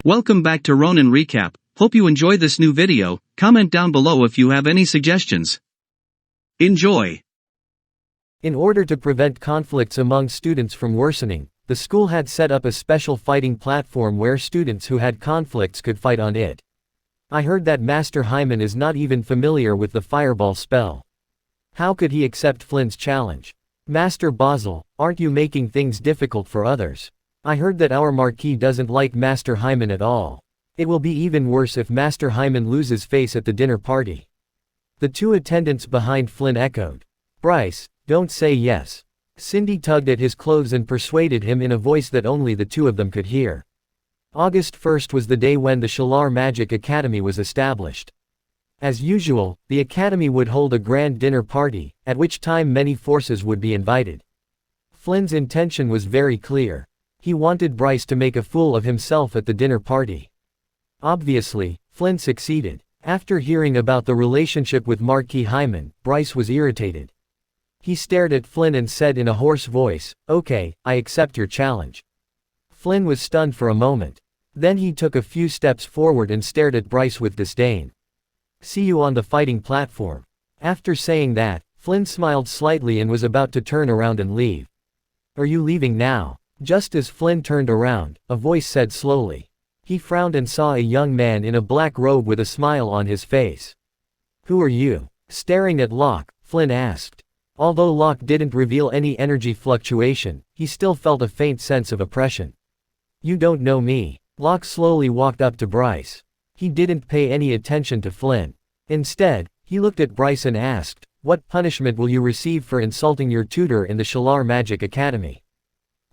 Welcome back to Ronin Recap. Hope you enjoy this new video. Comment down below if you have any suggestions. Enjoy. In order to prevent conflicts among students from worsening, the school had set up a special fighting platform where students who had conflicts could fight on it. I heard that Master Hyman is not even familiar with the fireball spell. How could he accept Flynn's challenge? Master Basil, aren't you making things difficult for others? I heard that our Marquis doesn't like Master Hyman at all. It will be even worse if Master Hyman loses face at the dinner party. The two attendants behind Flynn echoed. Bryce, don't say yes. Cindy tugged at his clothes and persuaded him in a voice that only the two of them could hear. August 1st was the day when the Shalar Magic Academy was established. As usual, the academy would hold a grand dinner party, at which time many forces would be invited. Flynn's intention was very clear. He wanted Bryce to make a fool of himself at the dinner party. Obviously, Flynn succeeded. After hearing about the relationship with Marquis Hyman, Bryce was irritated. He stared at Flynn and said in a hoarse voice, "Okay, I accept your challenge." Flynn was stunned for a moment. Then he took a few steps forward and stared at Bryce with disdain. "See you on the fighting platform." After saying that, Flynn smiled slightly and was about to turn around and leave. "Are you leaving now?" Just as Flynn turned around, a voice said slowly. He frowned and saw a young man in a black robe with a smile on his face. "Who are you?" Staring at Locke, Flynn asked. Although Locke didn't reveal any energy fluctuation, he still felt a faint sense of oppression. "You don't know me." Locke slowly walked up to Bryce. He didn't pay any attention to Flynn. Instead, he looked at Bryce and asked, "What punishment will you receive for insulting your tutor in the Shalar Magic Academy?"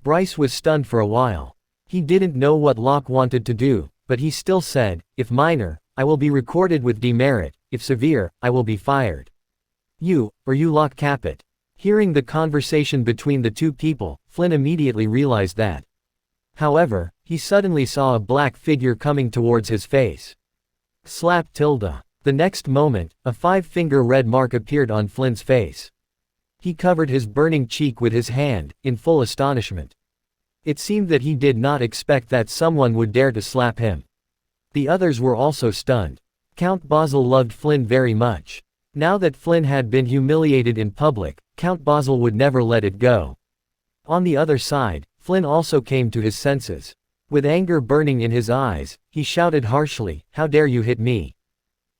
Bryce was stunned for a while. He didn't know what Locke wanted to do, but he still said, "If minor, I will be recorded with demerit, if severe, I will be fired." "You Locke Caput." Hearing the conversation between the two people, Flynn immediately realized that. However, he suddenly saw a black figure coming towards his face. Slap tilde. The next moment, a 5-finger red mark appeared on Flynn's face. He covered his burning cheek with his hand, in full astonishment. It seemed that he did not expect that someone would dare to slap him. The others were also stunned. Count Basil loved Flynn very much. Now that Flynn had been humiliated in public, Count Basil would never let it go. On the other side, Flynn also came to his senses. With anger burning in his eyes, he shouted harshly, "How dare you hit me?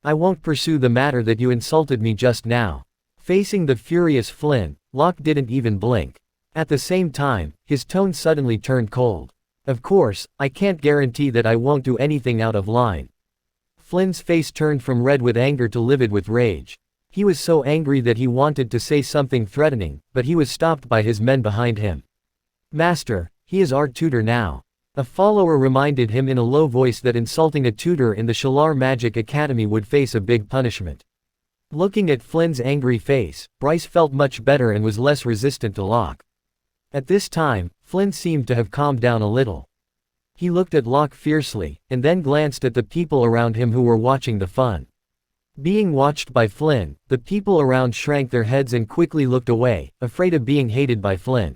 I won't pursue the matter that you insulted me just now." Facing the furious Flynn, Locke didn't even blink. At the same time, his tone suddenly turned cold. "Of course, I can't guarantee that I won't do anything out of line." Flynn's face turned from red with anger to livid with rage. He was so angry that he wanted to say something threatening, but he was stopped by his men behind him. "Master, he is our tutor now." A follower reminded him in a low voice that insulting a tutor in the Shalar Magic Academy would face a big punishment. Looking at Flynn's angry face, Bryce felt much better and was less resistant to Locke. At this time, Flynn seemed to have calmed down a little. He looked at Locke fiercely, and then glanced at the people around him who were watching the fun. Being watched by Flynn, the people around shrank their heads and quickly looked away, afraid of being hated by Flynn.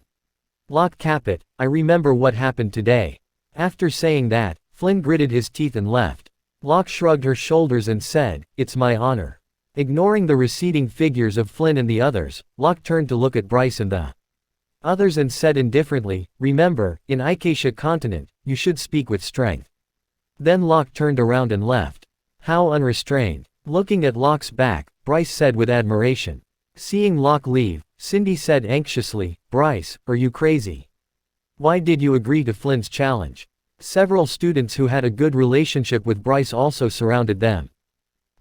"Locke Caput, I remember what happened today." After saying that, Flynn gritted his teeth and left. Locke shrugged her shoulders and said, "It's my honor." Ignoring the receding figures of Flynn and the others, Locke turned to look at Bryce and the others and said indifferently, "Remember, in Acacia Continent, you should speak with strength." Then Locke turned around and left. How unrestrained. Looking at Locke's back, Bryce said with admiration. Seeing Locke leave, Cindy said anxiously, "Bryce, are you crazy? Why did you agree to Flynn's challenge?" Several students who had a good relationship with Bryce also surrounded them.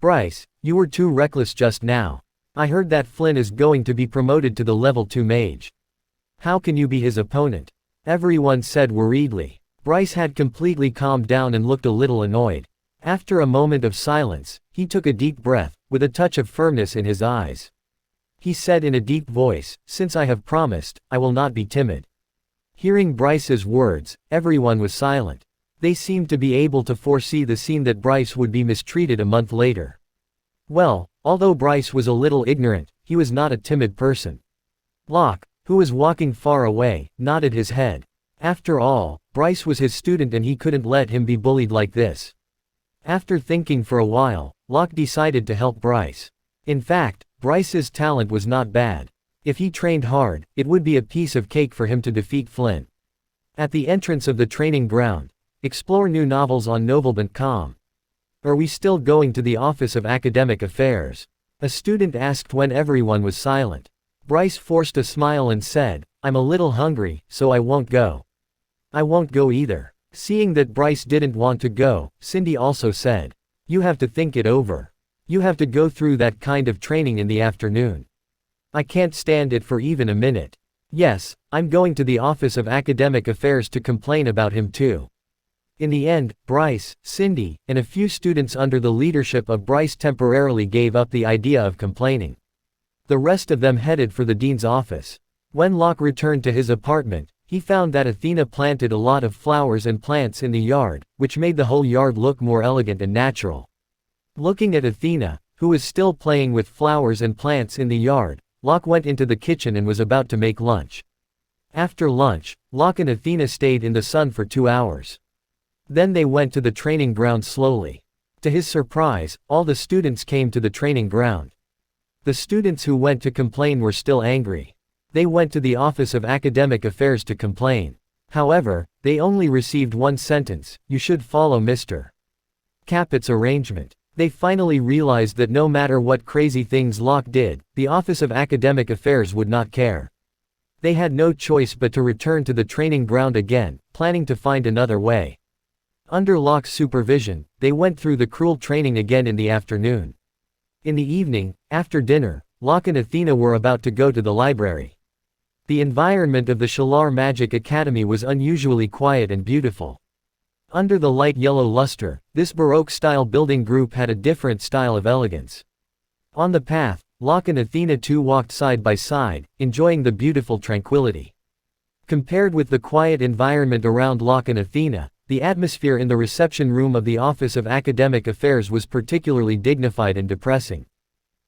"Bryce, you were too reckless just now. I heard that Flynn is going to be promoted to the level 2 mage. How can you be his opponent?" Everyone said worriedly. Bryce had completely calmed down and looked a little annoyed. After a moment of silence, he took a deep breath, with a touch of firmness in his eyes. He said in a deep voice, "Since I have promised, I will not be timid." Hearing Bryce's words, everyone was silent. They seemed to be able to foresee the scene that Bryce would be mistreated a month later. Well, although Bryce was a little ignorant, he was not a timid person. Locke, who was walking far away, nodded his head. After all, Bryce was his student and he couldn't let him be bullied like this. After thinking for a while, Locke decided to help Bryce. In fact, Bryce's talent was not bad. If he trained hard, it would be a piece of cake for him to defeat Flint. At the entrance of the training ground, explore new novels on novel.com. Are we still going to the Office of Academic Affairs? A student asked when everyone was silent. Bryce forced a smile and said, I'm a little hungry, so I won't go. I won't go either. Seeing that Bryce didn't want to go, Cindy also said, you have to think it over. You have to go through that kind of training in the afternoon. I can't stand it for even a minute. Yes, I'm going to the Office of Academic Affairs to complain about him too. In the end, Bryce, Cindy, and a few students under the leadership of Bryce temporarily gave up the idea of complaining. The rest of them headed for the dean's office. When Locke returned to his apartment, he found that Athena planted a lot of flowers and plants in the yard, which made the whole yard look more elegant and natural. Looking at Athena, who was still playing with flowers and plants in the yard, Locke went into the kitchen and was about to make lunch. After lunch, Locke and Athena stayed in the sun for 2 hours. Then they went to the training ground slowly. To his surprise, all the students came to the training ground. The students who went to complain were still angry. They went to the Office of Academic Affairs to complain. However, they only received one sentence, you should follow Mr. Caput's arrangement. They finally realized that no matter what crazy things Locke did, the Office of Academic Affairs would not care. They had no choice but to return to the training ground again, planning to find another way. Under Locke's supervision, they went through the cruel training again in the afternoon. In the evening, after dinner, Locke and Athena were about to go to the library. The environment of the Shalar Magic Academy was unusually quiet and beautiful. Under the light yellow luster, this Baroque-style building group had a different style of elegance. On the path, Locke and Athena too walked side by side, enjoying the beautiful tranquility. Compared with the quiet environment around Locke and Athena, the atmosphere in the reception room of the Office of Academic Affairs was particularly dignified and depressing.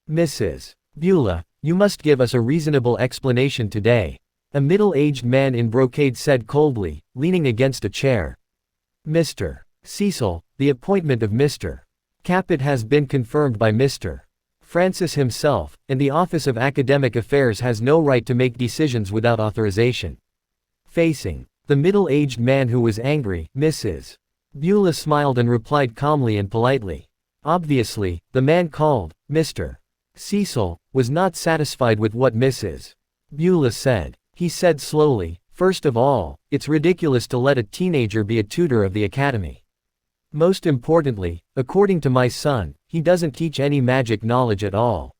Mrs. Beulah, you must give us a reasonable explanation today. A middle-aged man in brocade said coldly, leaning against a chair. Mr. Cecil, the appointment of Mr. Caput has been confirmed by Mr. Francis himself, and the Office of Academic Affairs has no right to make decisions without authorization. Facing the middle-aged man who was angry, Mrs. Beulah smiled and replied calmly and politely. Obviously, the man called, Mr. Cecil, was not satisfied with what Mrs. Beulah said. He said slowly, first of all, it's ridiculous to let a teenager be a tutor of the academy. Most importantly, according to my son, he doesn't teach any magic knowledge at all.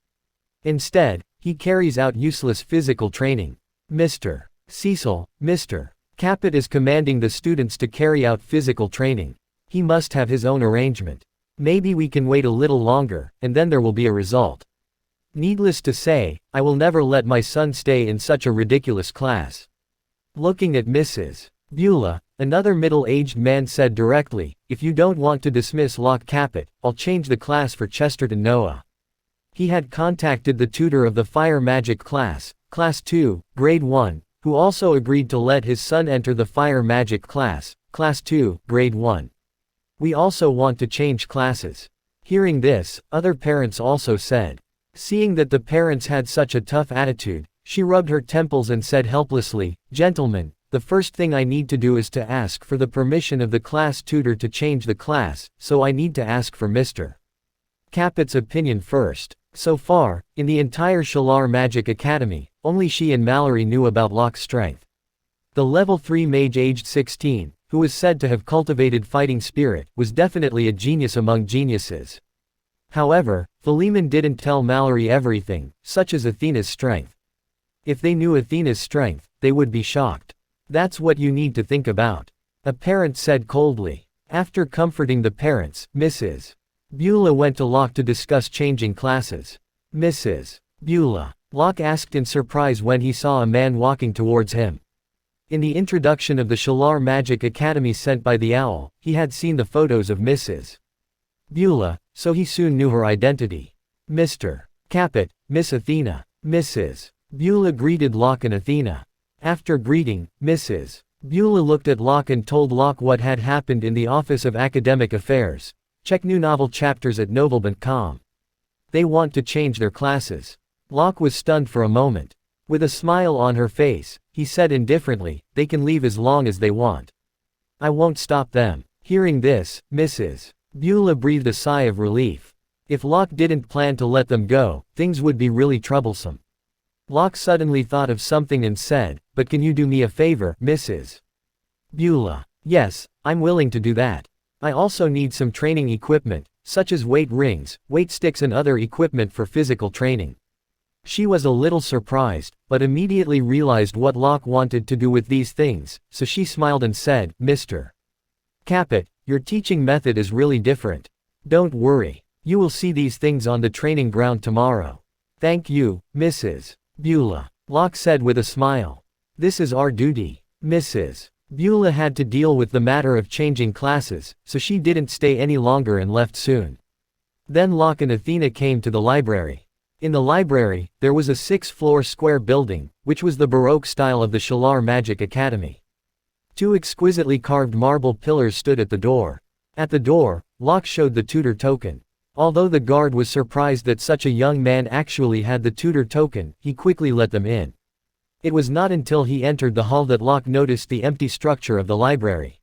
Instead, he carries out useless physical training. Mr. Cecil, Mr. Caput is commanding the students to carry out physical training. He must have his own arrangement. Maybe we can wait a little longer, and then there will be a result. Needless to say, I will never let my son stay in such a ridiculous class. Looking at Mrs. Beulah, another middle-aged man said directly, if you don't want to dismiss Locke Caput, I'll change the class for Chesterton Noah. He had contacted the tutor of the fire magic class, Class 2, Grade 1, who also agreed to let his son enter the fire magic class, Class 2, Grade 1. We also want to change classes. Hearing this, other parents also said. Seeing that the parents had such a tough attitude, she rubbed her temples and said helplessly, gentlemen, the first thing I need to do is to ask for the permission of the class tutor to change the class, so I need to ask for Mr. Caput's opinion first. So far, in the entire Shalar Magic Academy, only she and Mallory knew about Locke's strength. The level 3 mage aged 16, who was said to have cultivated fighting spirit, was definitely a genius among geniuses. However, Philemon didn't tell Mallory everything, such as Athena's strength. If they knew Athena's strength, they would be shocked. That's what you need to think about. A parent said coldly. After comforting the parents, Mrs. Beulah went to Locke to discuss changing classes. Mrs. Beulah. Locke asked in surprise when he saw a man walking towards him. In the introduction of the Shalar Magic Academy sent by the owl, he had seen the photos of Mrs. Beulah, so he soon knew her identity. Mr. Caput, Miss Athena. Mrs. Beulah greeted Locke and Athena. After greeting, Mrs. Beulah looked at Locke and told Locke what had happened in the Office of Academic Affairs. Check new novel chapters at novel.com. They want to change their classes. Locke was stunned for a moment. With a smile on her face, he said indifferently, they can leave as long as they want. I won't stop them. Hearing this, Mrs. Beulah breathed a sigh of relief. If Locke didn't plan to let them go, things would be really troublesome. Locke suddenly thought of something and said, but can you do me a favor, Mrs. Beulah? Yes, I'm willing to do that. I also need some training equipment, such as weight rings, weight sticks and other equipment for physical training. She was a little surprised, but immediately realized what Locke wanted to do with these things, so she smiled and said, Mr. Caput, your teaching method is really different. Don't worry. You will see these things on the training ground tomorrow. Thank you, Mrs. Beulah. Locke said with a smile. This is our duty. Mrs. Beulah had to deal with the matter of changing classes, so she didn't stay any longer and left soon. Then Locke and Athena came to the library. In the library, there was a 6-floor square building, which was the Baroque style of the Shalar Magic Academy. 2 exquisitely carved marble pillars stood at the door. At the door, Locke showed the tutor token. Although the guard was surprised that such a young man actually had the tutor token, he quickly let them in. It was not until he entered the hall that Locke noticed the empty structure of the library.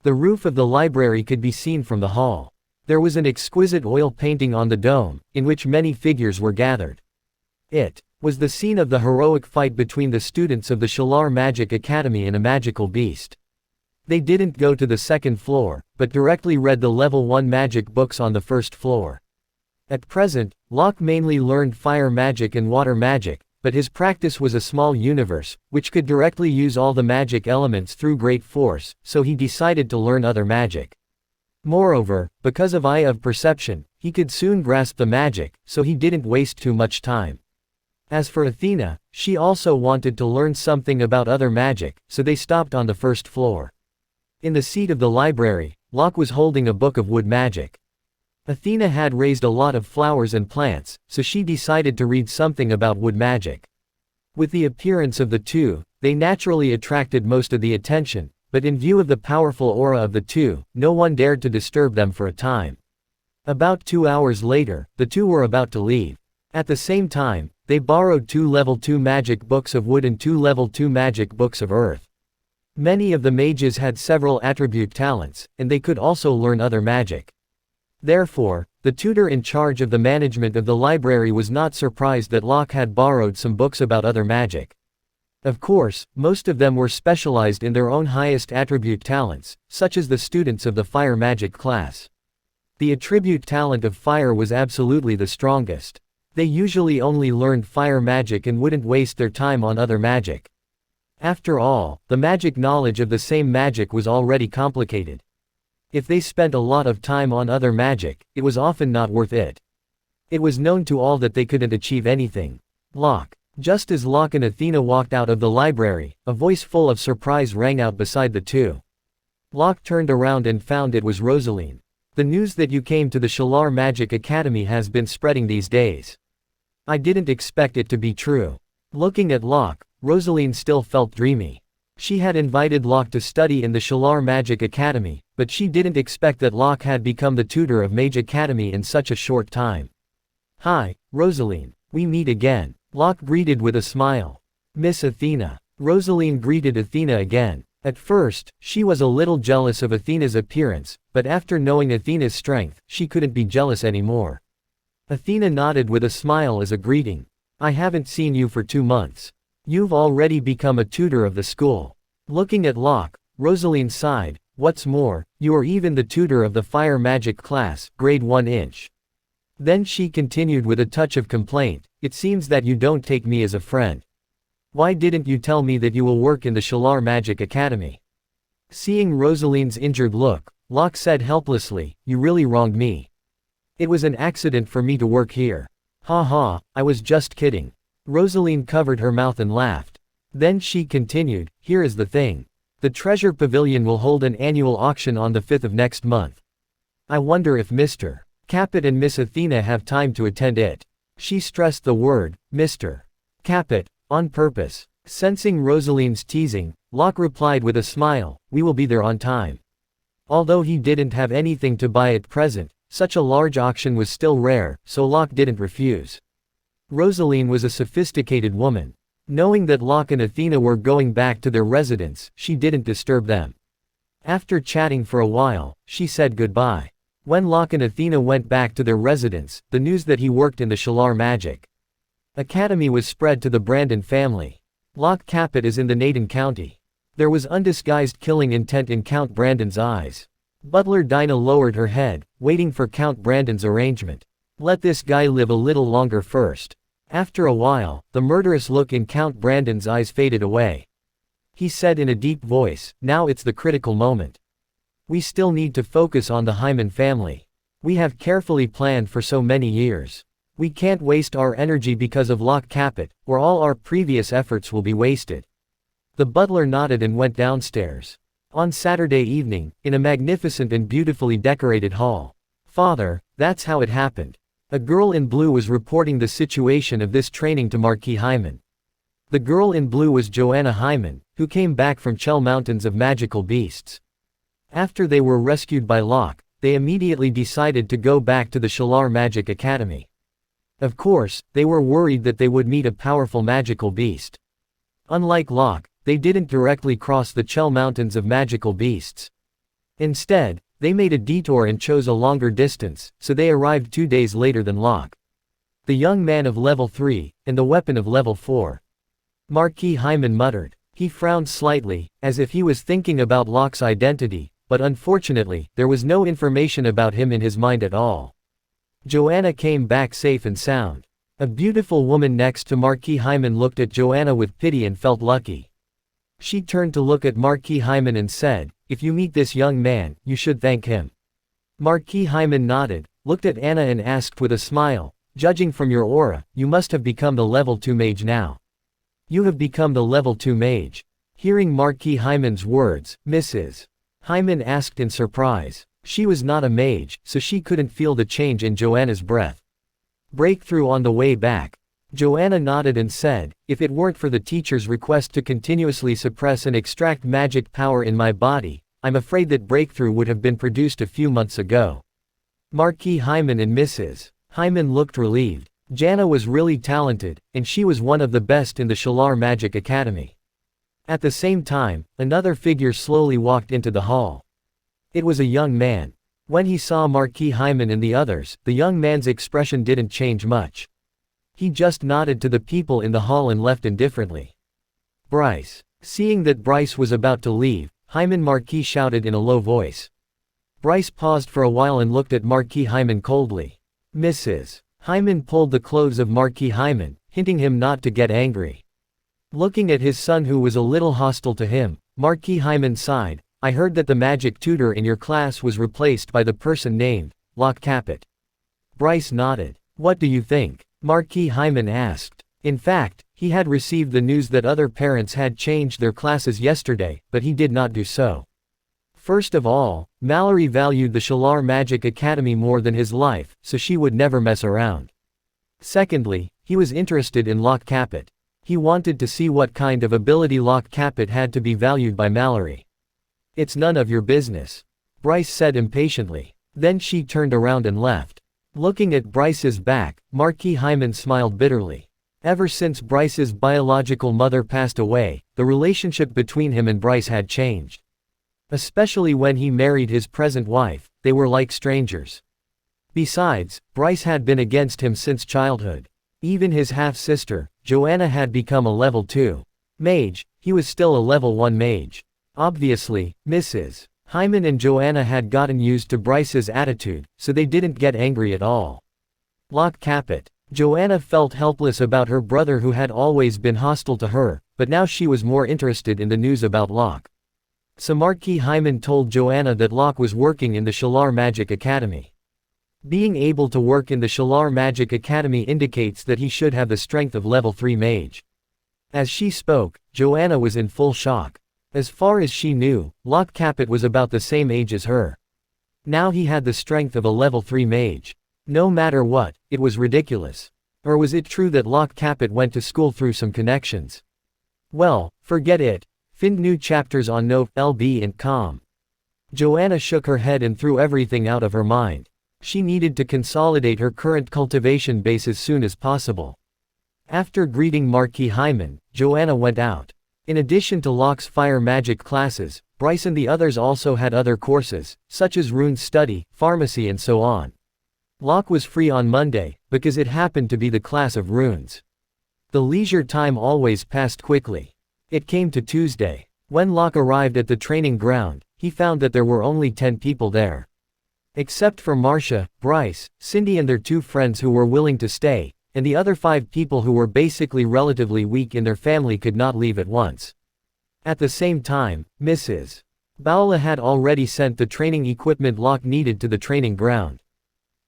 The roof of the library could be seen from the hall. There was an exquisite oil painting on the dome, in which many figures were gathered. It was the scene of the heroic fight between the students of the Shalar Magic Academy and a magical beast. They didn't go to the second floor, but directly read the level 1 magic books on the first floor. At present, Locke mainly learned fire magic and water magic, but his practice was a small universe, which could directly use all the magic elements through great force, so he decided to learn other magic. Moreover, because of eye of perception, he could soon grasp the magic, so he didn't waste too much time. As for Athena, she also wanted to learn something about other magic, so they stopped on the first floor. In the seat of the library, Locke was holding a book of wood magic. Athena had raised a lot of flowers and plants, so she decided to read something about wood magic. With the appearance of the two, they naturally attracted most of the attention, but in view of the powerful aura of the two, no one dared to disturb them for a time. About 2 hours later, the two were about to leave. At the same time, they borrowed 2 level 2 magic books of wood and 2 level 2 magic books of earth. Many of the mages had several attribute talents, and they could also learn other magic. Therefore, the tutor in charge of the management of the library was not surprised that Locke had borrowed some books about other magic. Of course, most of them were specialized in their own highest attribute talents, such as the students of the fire magic class. The attribute talent of fire was absolutely the strongest. They usually only learned fire magic and wouldn't waste their time on other magic. After all, the magic knowledge of the same magic was already complicated. If they spent a lot of time on other magic, it was often not worth it. It was known to all that they couldn't achieve anything. Locke. Just as Locke and Athena walked out of the library, a voice full of surprise rang out beside the two. Locke turned around and found it was Rosaline. The news that you came to the Shalar Magic Academy has been spreading these days. I didn't expect it to be true. Looking at Locke, Rosaline still felt dreamy. She had invited Locke to study in the Shalar Magic Academy, but she didn't expect that Locke had become the tutor of Mage Academy in such a short time. Hi, Rosaline. We meet again. Locke greeted with a smile. Miss Athena. Rosaline greeted Athena again. At first, she was a little jealous of Athena's appearance, but after knowing Athena's strength, she couldn't be jealous anymore. Athena nodded with a smile as a greeting. I haven't seen you for 2 months. You've already become a tutor of the school. Looking at Locke, Rosaline sighed. What's more, you are even the tutor of the fire magic class, grade 1 inch. Then she continued with a touch of complaint, it seems that you don't take me as a friend. Why didn't you tell me that you will work in the Shalar Magic Academy? Seeing Rosaline's injured look, Locke said helplessly, you really wronged me. It was an accident for me to work here. Ha ha, I was just kidding. Rosaline covered her mouth and laughed. Then she continued, here is the thing. The Treasure Pavilion will hold an annual auction on the 5th of next month. I wonder if Mr. Caput and Miss Athena have time to attend it. She stressed the word, Mr. Caput, on purpose. Sensing Rosaline's teasing, Locke replied with a smile, "We will be there on time." Although he didn't have anything to buy at present, such a large auction was still rare, so Locke didn't refuse. Rosaline was a sophisticated woman. Knowing that Locke and Athena were going back to their residence, she didn't disturb them. After chatting for a while, she said goodbye. When Locke and Athena went back to their residence, the news that he worked in the Shalar Magic Academy was spread to the Brandon family. Locke Capet is in the Naden County. There was undisguised killing intent in Count Brandon's eyes. Butler Dinah lowered her head, waiting for Count Brandon's arrangement. Let this guy live a little longer first. After a while, the murderous look in Count Brandon's eyes faded away. He said in a deep voice, "Now it's the critical moment. We still need to focus on the Hyman family. We have carefully planned for so many years. We can't waste our energy because of Locke Capet, or all our previous efforts will be wasted." The butler nodded and went downstairs. On Saturday evening, in a magnificent and beautifully decorated hall. "Father, that's how it happened." A girl in blue was reporting the situation of this training to Marquis Hyman. The girl in blue was Joanna Hyman, who came back from Chell Mountains of Magical Beasts. After they were rescued by Locke, they immediately decided to go back to the Shalar Magic Academy. Of course, they were worried that they would meet a powerful magical beast. Unlike Locke, they didn't directly cross the Chell Mountains of Magical Beasts. Instead, they made a detour and chose a longer distance, so they arrived 2 days later than Locke. The young man of level 3, and the weapon of level 4. Marquis Hyman muttered. He frowned slightly, as if he was thinking about Locke's identity, but unfortunately, there was no information about him in his mind at all. Joanna came back safe and sound. A beautiful woman next to Marquis Hyman looked at Joanna with pity and felt lucky. She turned to look at Marquis Hyman and said, "If you meet this young man, you should thank him." Marquis Hyman nodded, looked at Anna and asked with a smile, "Judging from your aura, you must have become the level 2 mage now." "You have become the level 2 mage." Hearing Marquis Hyman's words, Mrs. Hyman asked in surprise. She was not a mage, so she couldn't feel the change in Joanna's breath. "Breakthrough on the way back." Joanna nodded and said, "If it weren't for the teacher's request to continuously suppress and extract magic power in my body, I'm afraid that breakthrough would have been produced a few months ago." Marquis Hyman and Mrs. Hyman looked relieved. Jana was really talented, and she was one of the best in the Shalar Magic Academy. At the same time, another figure slowly walked into the hall. It was a young man. When he saw Marquis Hyman and the others, the young man's expression didn't change much. He just nodded to the people in the hall and left indifferently. "Bryce." Seeing that Bryce was about to leave, Hyman Marquis shouted in a low voice. Bryce paused for a while and looked at Marquis Hyman coldly. Mrs. Hyman pulled the clothes of Marquis Hyman, hinting him not to get angry. Looking at his son who was a little hostile to him, Marquis Hyman sighed, "I heard that the magic tutor in your class was replaced by the person named Locke Capet." Bryce nodded. "What do you think?" Marquis Hyman asked. In fact, he had received the news that other parents had changed their classes yesterday, but he did not do so. First of all, Mallory valued the Shalar Magic Academy more than his life, so she would never mess around. Secondly, he was interested in Locke Capet. He wanted to see what kind of ability Locke Capet had to be valued by Mallory. "It's none of your business," Bryce said impatiently. Then she turned around and left. Looking at Bryce's back, Marquis Hyman smiled bitterly. Ever since Bryce's biological mother passed away, the relationship between him and Bryce had changed. Especially when he married his present wife, they were like strangers. Besides, Bryce had been against him since childhood. Even his half-sister, Joanna, had become a level 2 mage, he was still a level 1 mage. Obviously, Mrs. Hyman and Joanna had gotten used to Bryce's attitude, so they didn't get angry at all. Locke Capet. Joanna felt helpless about her brother who had always been hostile to her, but now she was more interested in the news about Locke. So Marquis Hyman told Joanna that Locke was working in the Shalar Magic Academy. Being able to work in the Shalar Magic Academy indicates that he should have the strength of level 3 mage. As she spoke, Joanna was in full shock. As far as she knew, Locke Capet was about the same age as her. Now he had the strength of a level 3 mage. No matter what, it was ridiculous. Or was it true that Locke Capet went to school through some connections? Well, forget it. Find new chapters on No. LB and com. Joanna shook her head and threw everything out of her mind. She needed to consolidate her current cultivation base as soon as possible. After greeting Marquis Hyman, Joanna went out. In addition to Locke's fire magic classes, Bryce and the others also had other courses, such as rune study, pharmacy and so on. Locke was free on Monday, because it happened to be the class of runes. The leisure time always passed quickly. It came to Tuesday. When Locke arrived at the training ground, he found that there were only 10 people there. Except for Marcia, Bryce, Cindy and their 2 friends who were willing to stay, and the other 5 people who were basically relatively weak in their family could not leave at once. At the same time, Mrs. Bowla had already sent the training equipment Locke needed to the training ground.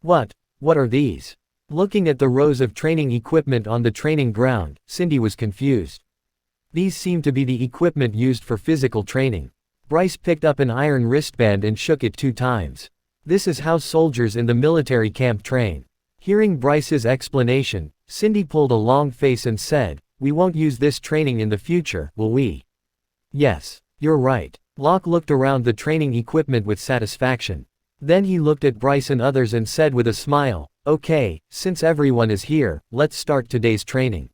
What are these? Looking at the rows of training equipment on the training ground, Cindy was confused. These seemed to be the equipment used for physical training. Bryce picked up an iron wristband and shook it 2 times. This is how soldiers in the military camp train. Hearing Bryce's explanation, Cindy pulled a long face and said, "We won't use this training in the future, will we?" "Yes, you're right." Locke looked around the training equipment with satisfaction. Then he looked at Bryce and others and said with a smile, "Okay, since everyone is here, let's start today's training.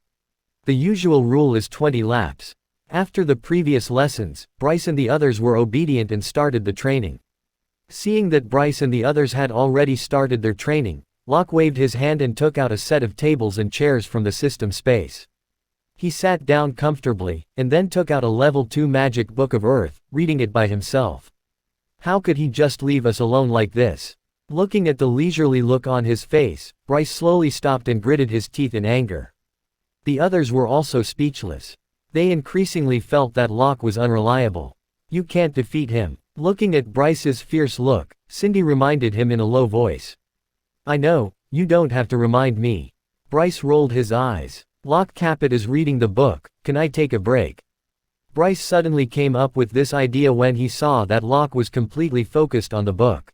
The usual rule is 20 laps. After the previous lessons, Bryce and the others were obedient and started the training. Seeing that Bryce and the others had already started their training, Locke waved his hand and took out a set of tables and chairs from the system space. He sat down comfortably, and then took out a level 2 magic book of Earth, reading it by himself. How could he just leave us alone like this? Looking at the leisurely look on his face, Bryce slowly stopped and gritted his teeth in anger. The others were also speechless. They increasingly felt that Locke was unreliable. You can't defeat him. Looking at Bryce's fierce look, Cindy reminded him in a low voice. I know, you don't have to remind me. Bryce rolled his eyes. Locke Caput is reading the book, can I take a break? Bryce suddenly came up with this idea when he saw that Locke was completely focused on the book.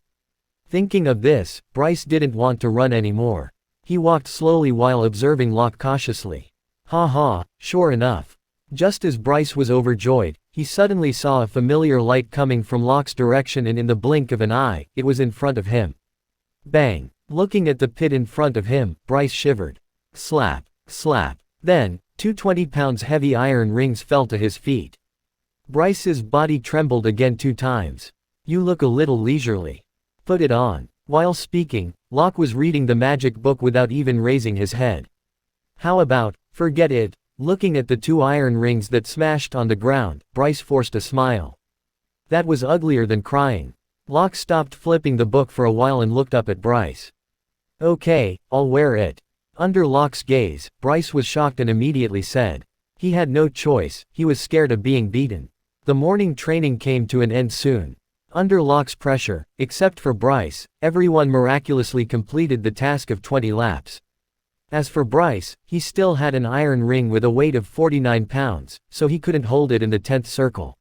Thinking of this, Bryce didn't want to run anymore. He walked slowly while observing Locke cautiously. Sure enough. Just as Bryce was overjoyed, he suddenly saw a familiar light coming from Locke's direction, and in the blink of an eye, it was in front of him. Bang! Looking at the pit in front of him, Bryce shivered. Slap, slap. Then, 2 20-pound heavy iron rings fell to his feet. Bryce's body trembled again 2 times. You look a little leisurely. Put it on. While speaking, Locke was reading the magic book without even raising his head. How about, forget it? Looking at the 2 iron rings that smashed on the ground, Bryce forced a smile. That was uglier than crying. Locke stopped flipping the book for a while and looked up at Bryce. Okay, I'll wear it. Under Locke's gaze, Bryce was shocked and immediately said. He had no choice, he was scared of being beaten. The morning training came to an end soon. Under Locke's pressure, except for Bryce, everyone miraculously completed the task of 20 laps. As for Bryce, he still had an iron ring with a weight of 49 pounds, so he couldn't hold it in the 10th circle.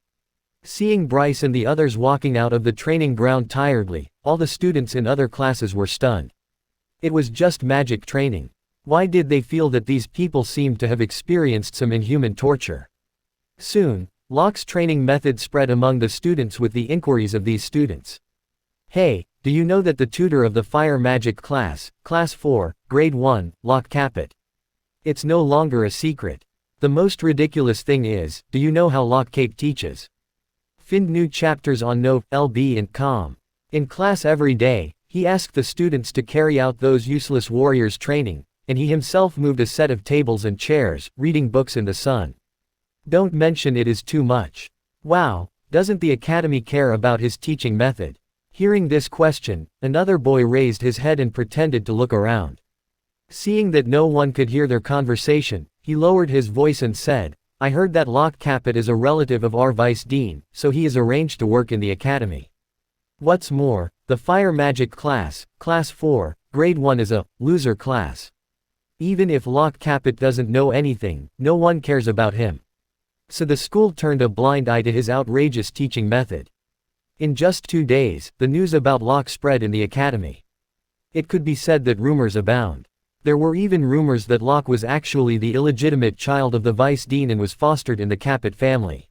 Seeing Bryce and the others walking out of the training ground tiredly, all the students in other classes were stunned. It was just magic training. Why did they feel that these people seemed to have experienced some inhuman torture? Soon, Locke's training method spread among the students with the inquiries of these students. Hey, do you know that the tutor of the fire magic class, Class 4, Grade 1, Locke Caput? It's no longer a secret. The most ridiculous thing is, do you know how Locke Caput teaches? Find new chapters on No. LB and com. In class every day, he asked the students to carry out those useless warriors training, and he himself moved a set of tables and chairs, reading books in the sun. Don't mention it is too much. Wow, doesn't the academy care about his teaching method? Hearing this question, another boy raised his head and pretended to look around. Seeing that no one could hear their conversation, he lowered his voice and said, I heard that Locke Caput is a relative of our vice dean, so he is arranged to work in the academy. What's more, the fire magic class, Class 4, Grade 1 is a loser class. Even if Locke Caput doesn't know anything, no one cares about him. So the school turned a blind eye to his outrageous teaching method. In just 2 days, the news about Locke spread in the academy. It could be said that rumors abound. There were even rumors that Locke was actually the illegitimate child of the vice dean and was fostered in the Caput family.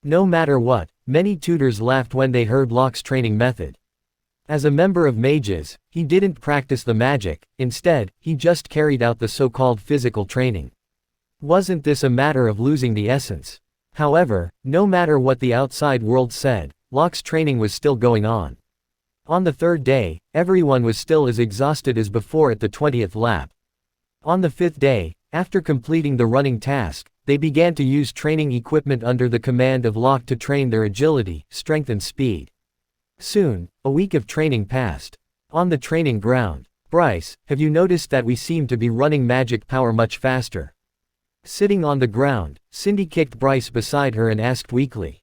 No matter what, many tutors laughed when they heard Locke's training method. As a member of mages, he didn't practice the magic, instead, he just carried out the so-called physical training. Wasn't this a matter of losing the essence? However, no matter what the outside world said, Locke's training was still going on. On the third day, everyone was still as exhausted as before at the 20th lap. On the fifth day, after completing the running task, they began to use training equipment under the command of Locke to train their agility, strength and speed. Soon, a week of training passed. On the training ground, Bryce, have you noticed that we seem to be running magic power much faster? Sitting on the ground, Cindy kicked Bryce beside her and asked weakly.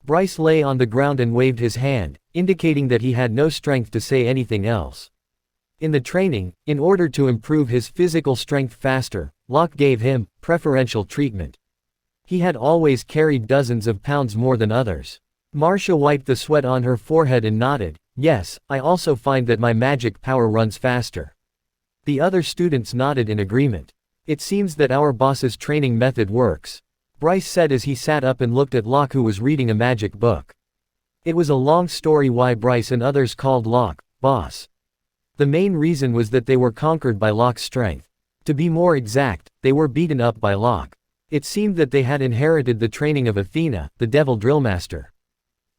Bryce lay on the ground and waved his hand, indicating that he had no strength to say anything else. In the training, in order to improve his physical strength faster, Locke gave him preferential treatment. He had always carried dozens of pounds more than others. Marcia wiped the sweat on her forehead and nodded. Yes, I also find that my magic power runs faster. The other students nodded in agreement. It seems that our boss's training method works, Bryce said as he sat up and looked at Locke, who was reading a magic book. It was a long story why Bryce and others called Locke boss. The main reason was that they were conquered by Locke's strength. To be more exact, they were beaten up by Locke. It seemed that they had inherited the training of Athena, the devil drillmaster.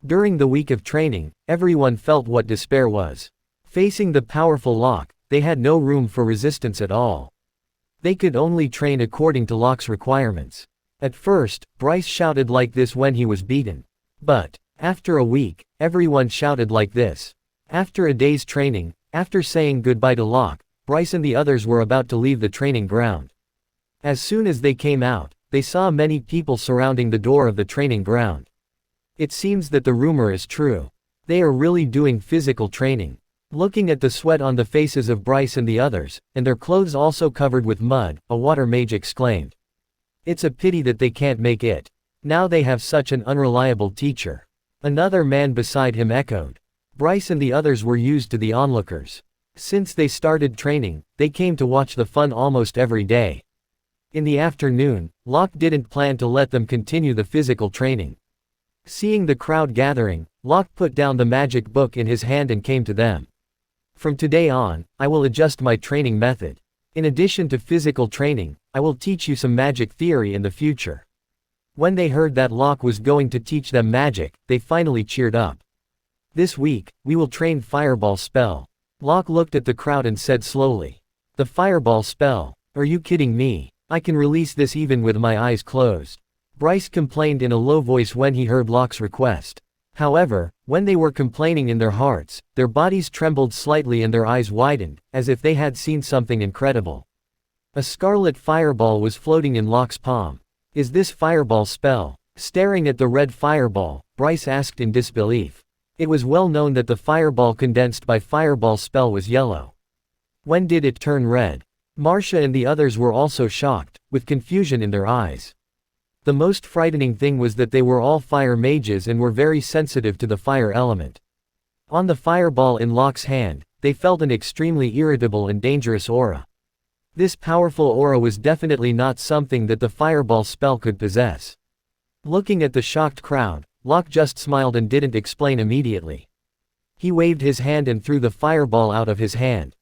During the week of training, everyone felt what despair was. Facing the powerful Locke, they had no room for resistance at all. They could only train according to Locke's requirements. At first, Bryce shouted like this when he was beaten. But, after a week, everyone shouted like this. After a day's training, after saying goodbye to Locke, Bryce and the others were about to leave the training ground. As soon as they came out, they saw many people surrounding the door of the training ground. It seems that the rumor is true. They are really doing physical training. Looking at the sweat on the faces of Bryce and the others, and their clothes also covered with mud, a water mage exclaimed. It's a pity that they can't make it. Now they have such an unreliable teacher. Another man beside him echoed. Bryce and the others were used to the onlookers. Since they started training, they came to watch the fun almost every day. In the afternoon, Locke didn't plan to let them continue the physical training. Seeing the crowd gathering, Locke put down the magic book in his hand and came to them. From today on, I will adjust my training method. In addition to physical training, I will teach you some magic theory in the future. When they heard that Locke was going to teach them magic, they finally cheered up. This week, we will train fireball spell. Locke looked at the crowd and said slowly. The fireball spell? Are you kidding me? I can release this even with my eyes closed. Bryce complained in a low voice when he heard Locke's request. However, when they were complaining in their hearts, their bodies trembled slightly and their eyes widened, as if they had seen something incredible. A scarlet fireball was floating in Locke's palm. Is this fireball spell? Staring at the red fireball, Bryce asked in disbelief. It was well known that the fireball condensed by fireball spell was yellow. When did it turn red? Marcia and the others were also shocked, with confusion in their eyes. The most frightening thing was that they were all fire mages and were very sensitive to the fire element. On the fireball in Locke's hand, they felt an extremely irritable and dangerous aura. This powerful aura was definitely not something that the fireball spell could possess. Looking at the shocked crowd, Locke just smiled and didn't explain immediately. He waved his hand and threw the fireball out of his hand.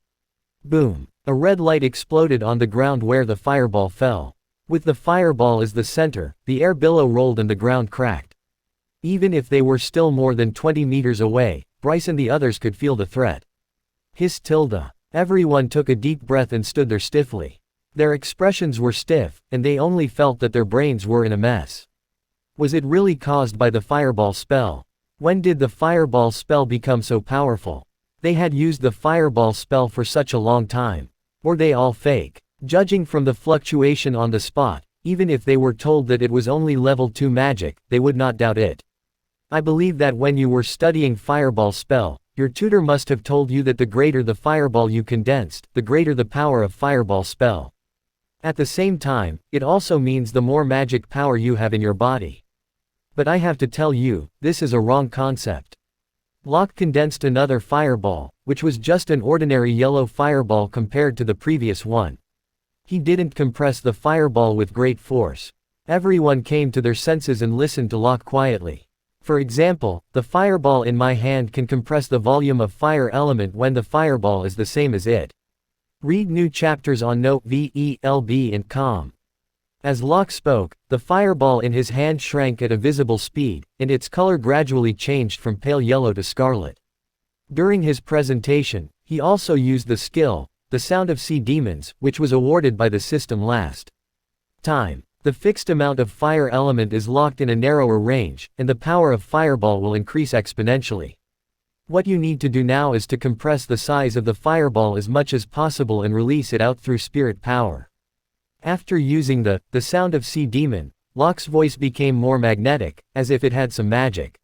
Boom! A red light exploded on the ground where the fireball fell. With the fireball as the center, the air below rolled and the ground cracked. Even if they were still more than 20 meters away, Bryce and the others could feel the threat. Hissed Tilda. Everyone took a deep breath and stood there stiffly. Their expressions were stiff, and they only felt that their brains were in a mess. Was it really caused by the fireball spell? When did the fireball spell become so powerful? They had used the fireball spell for such a long time. Were they all fake? Judging from the fluctuation on the spot, even if they were told that it was only level 2 magic, they would not doubt it. I believe that when you were studying fireball spell, your tutor must have told you that the greater the fireball you condensed, the greater the power of fireball spell. At the same time, it also means the more magic power you have in your body. But I have to tell you, this is a wrong concept. Locke condensed another fireball, which was just an ordinary yellow fireball compared to the previous one. He didn't compress the fireball with great force. Everyone came to their senses and listened to Locke quietly. For example, the fireball in my hand can compress the volume of fire element when the fireball is the same as it. Read new chapters on Note VELB and Com. As Locke spoke, the fireball in his hand shrank at a visible speed, and its color gradually changed from pale yellow to scarlet. During his presentation, he also used the skill, the sound of sea demons, which was awarded by the system last time. The fixed amount of fire element is locked in a narrower range, and the power of fireball will increase exponentially. What you need to do now is to compress the size of the fireball as much as possible and release it out through spirit power. After using the sound of sea demon, Locke's voice became more magnetic, as if it had some magic.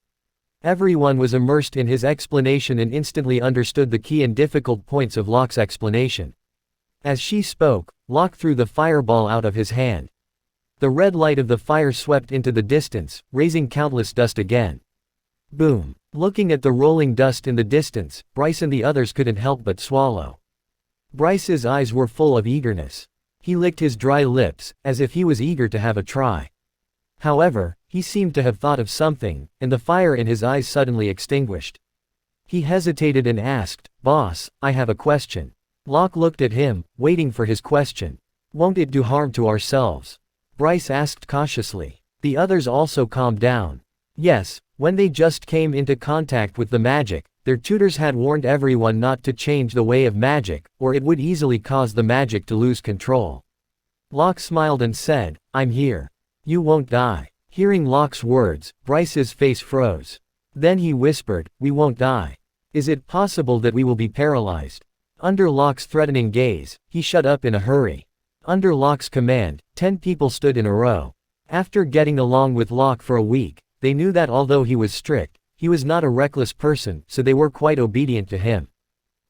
Everyone was immersed in his explanation and instantly understood the key and difficult points of Locke's explanation. As she spoke, Locke threw the fireball out of his hand. The red light of the fire swept into the distance, raising countless dust again. Boom! Looking at the rolling dust in the distance, Bryce and the others couldn't help but swallow. Bryce's eyes were full of eagerness. He licked his dry lips, as if he was eager to have a try. However, he seemed to have thought of something, and the fire in his eyes suddenly extinguished. He hesitated and asked, "Boss, I have a question." Locke looked at him, waiting for his question. "Won't it do harm to ourselves?" Bryce asked cautiously. The others also calmed down. Yes, when they just came into contact with the magic, their tutors had warned everyone not to change the way of magic, or it would easily cause the magic to lose control. Locke smiled and said, "I'm here. You won't die." Hearing Locke's words, Bryce's face froze. Then he whispered, "We won't die. Is it possible that we will be paralyzed?" Under Locke's threatening gaze, he shut up in a hurry. Under Locke's command, 10 people stood in a row. After getting along with Locke for a week, they knew that although he was strict, he was not a reckless person, so they were quite obedient to him.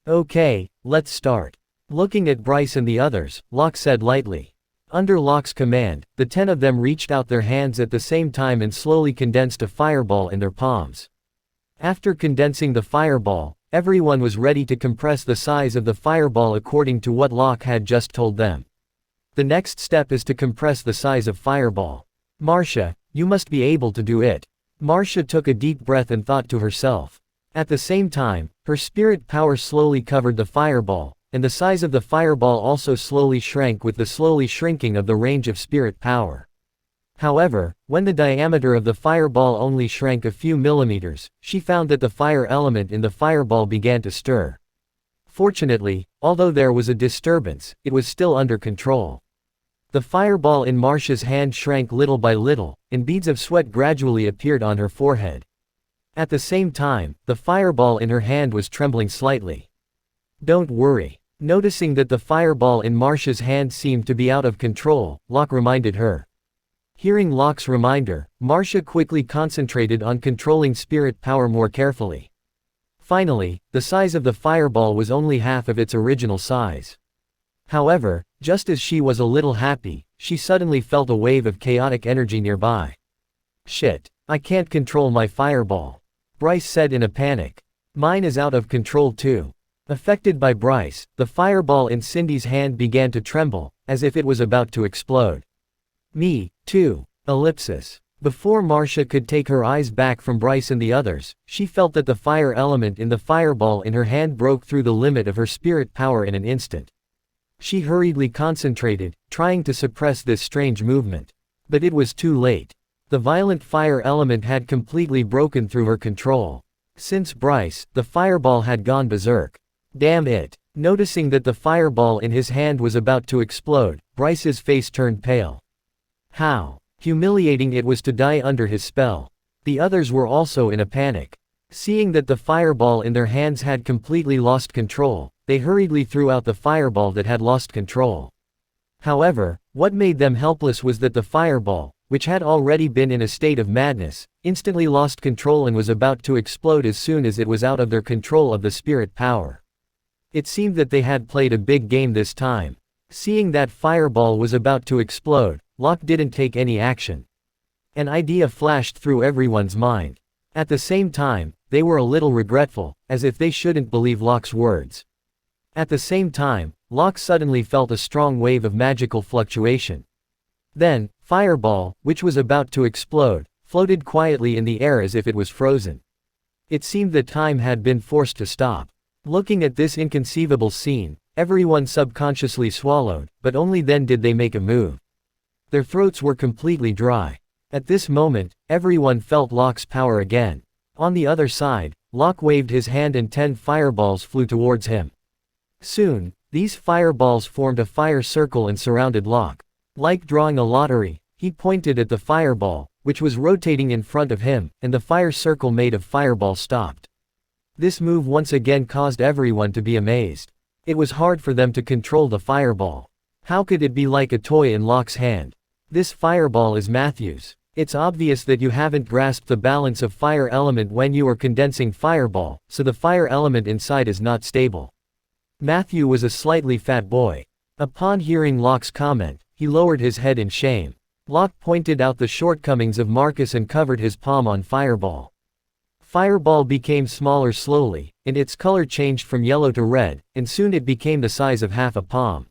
"Okay, let's start." Looking at Bryce and the others, Locke said lightly. Under Locke's command, the 10 of them reached out their hands at the same time and slowly condensed a fireball in their palms. After condensing the fireball, everyone was ready to compress the size of the fireball according to what Locke had just told them. The next step is to compress the size of fireball. "Marcia, you must be able to do it." Marcia took a deep breath and thought to herself. At the same time, her spirit power slowly covered the fireball, and the size of the fireball also slowly shrank with the slowly shrinking of the range of spirit power. However, when the diameter of the fireball only shrank a few millimeters, she found that the fire element in the fireball began to stir. Fortunately, although there was a disturbance, it was still under control. The fireball in Marcia's hand shrank little by little, and beads of sweat gradually appeared on her forehead. At the same time, the fireball in her hand was trembling slightly. "Don't worry." Noticing that the fireball in Marcia's hand seemed to be out of control, Locke reminded her. Hearing Locke's reminder, Marcia quickly concentrated on controlling spirit power more carefully. Finally, the size of the fireball was only half of its original size. However, just as she was a little happy, she suddenly felt a wave of chaotic energy nearby. "Shit, I can't control my fireball," Bryce said in a panic. "Mine is out of control too." Affected by Bryce, the fireball in Cindy's hand began to tremble, as if it was about to explode. "Me, too." Ellipsis. Before Marcia could take her eyes back from Bryce and the others, she felt that the fire element in the fireball in her hand broke through the limit of her spirit power in an instant. She hurriedly concentrated, trying to suppress this strange movement. But it was too late. The violent fire element had completely broken through her control. Since Bryce, the fireball had gone berserk. Damn it. Noticing that the fireball in his hand was about to explode, Bryce's face turned pale. How humiliating it was to die under his spell. The others were also in a panic. Seeing that the fireball in their hands had completely lost control, they hurriedly threw out the fireball that had lost control. However, what made them helpless was that the fireball, which had already been in a state of madness, instantly lost control and was about to explode as soon as it was out of their control of the spirit power. It seemed that they had played a big game this time. Seeing that fireball was about to explode, Locke didn't take any action. An idea flashed through everyone's mind. At the same time, they were a little regretful, as if they shouldn't believe Locke's words. At the same time, Locke suddenly felt a strong wave of magical fluctuation. Then, Fireball, which was about to explode, floated quietly in the air as if it was frozen. It seemed that time had been forced to stop. Looking at this inconceivable scene, everyone subconsciously swallowed, but only then did they make a move. Their throats were completely dry. At this moment, everyone felt Locke's power again. On the other side, Locke waved his hand and 10 fireballs flew towards him. Soon, these fireballs formed a fire circle and surrounded Locke. Like drawing a lottery, he pointed at the fireball, which was rotating in front of him, and the fire circle made of fireballs stopped. This move once again caused everyone to be amazed. It was hard for them to control the fireball. How could it be like a toy in Locke's hand? This fireball is Matthew's. It's obvious that you haven't grasped the balance of fire element when you are condensing fireball, so the fire element inside is not stable. Matthew was a slightly fat boy. Upon hearing Locke's comment, he lowered his head in shame. Locke pointed out the shortcomings of Marcus and covered his palm on Fireball. Fireball became smaller slowly, and its color changed from yellow to red, and soon it became the size of half a palm.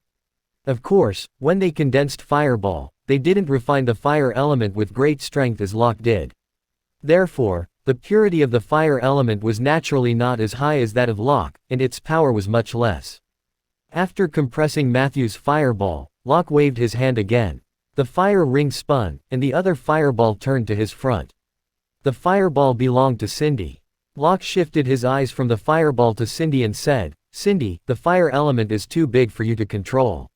Of course, when they condensed Fireball, they didn't refine the fire element with great strength as Locke did. Therefore, the purity of the fire element was naturally not as high as that of Locke, and its power was much less. After compressing Matthew's fireball, Locke waved his hand again. The fire ring spun, and the other fireball turned to his front. The fireball belonged to Cindy. Locke shifted his eyes from the fireball to Cindy and said, "Cindy, the fire element is too big for you to control."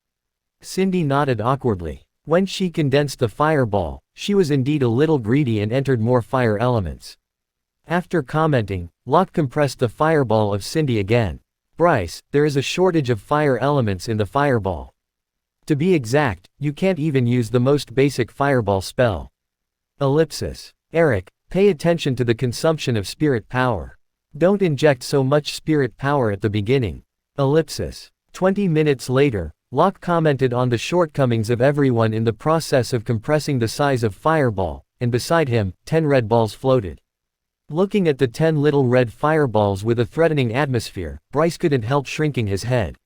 Cindy nodded awkwardly. When she condensed the fireball, she was indeed a little greedy and entered more fire elements. After commenting, Locke compressed the fireball of Cindy again. "Bryce, there is a shortage of fire elements in the fireball. To be exact, you can't even use the most basic fireball spell. Ellipsis. Eric, pay attention to the consumption of spirit power. Don't inject so much spirit power at the beginning. Ellipsis. 20 minutes later, Locke commented on the shortcomings of everyone in the process of compressing the size of Fireball, and beside him, 10 red balls floated. Looking at the 10 little red fireballs with a threatening atmosphere, Bryce couldn't help shrinking his head.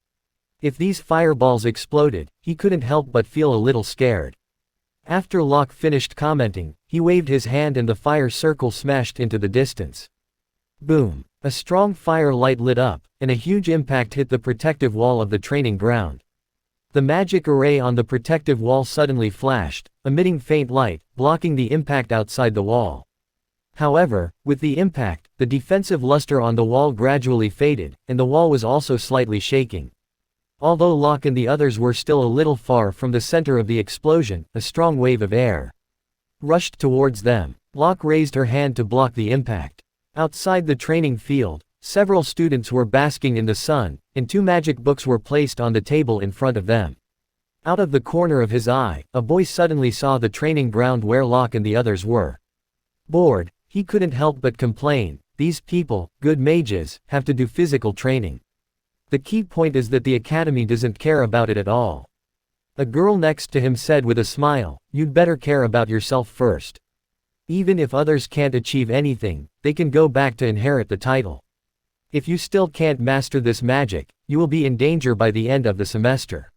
If these fireballs exploded, he couldn't help but feel a little scared. After Locke finished commenting, he waved his hand and the fire circle smashed into the distance. Boom! A strong fire light lit up, and a huge impact hit the protective wall of the training ground. The magic array on the protective wall suddenly flashed, emitting faint light, blocking the impact outside the wall. However, with the impact, the defensive luster on the wall gradually faded, and the wall was also slightly shaking. Although Locke and the others were still a little far from the center of the explosion, a strong wave of air rushed towards them. Locke raised her hand to block the impact. Outside the training field, several students were basking in the sun, and 2 magic books were placed on the table in front of them. Out of the corner of his eye, a boy suddenly saw the training ground where Locke and the others were. Bored, he couldn't help but complain, "These people, good mages, have to do physical training. The key point is that the academy doesn't care about it at all." A girl next to him said with a smile, "You'd better care about yourself first. Even if others can't achieve anything, they can go back to inherit the title. If you still can't master this magic, you will be in danger by the end of the semester."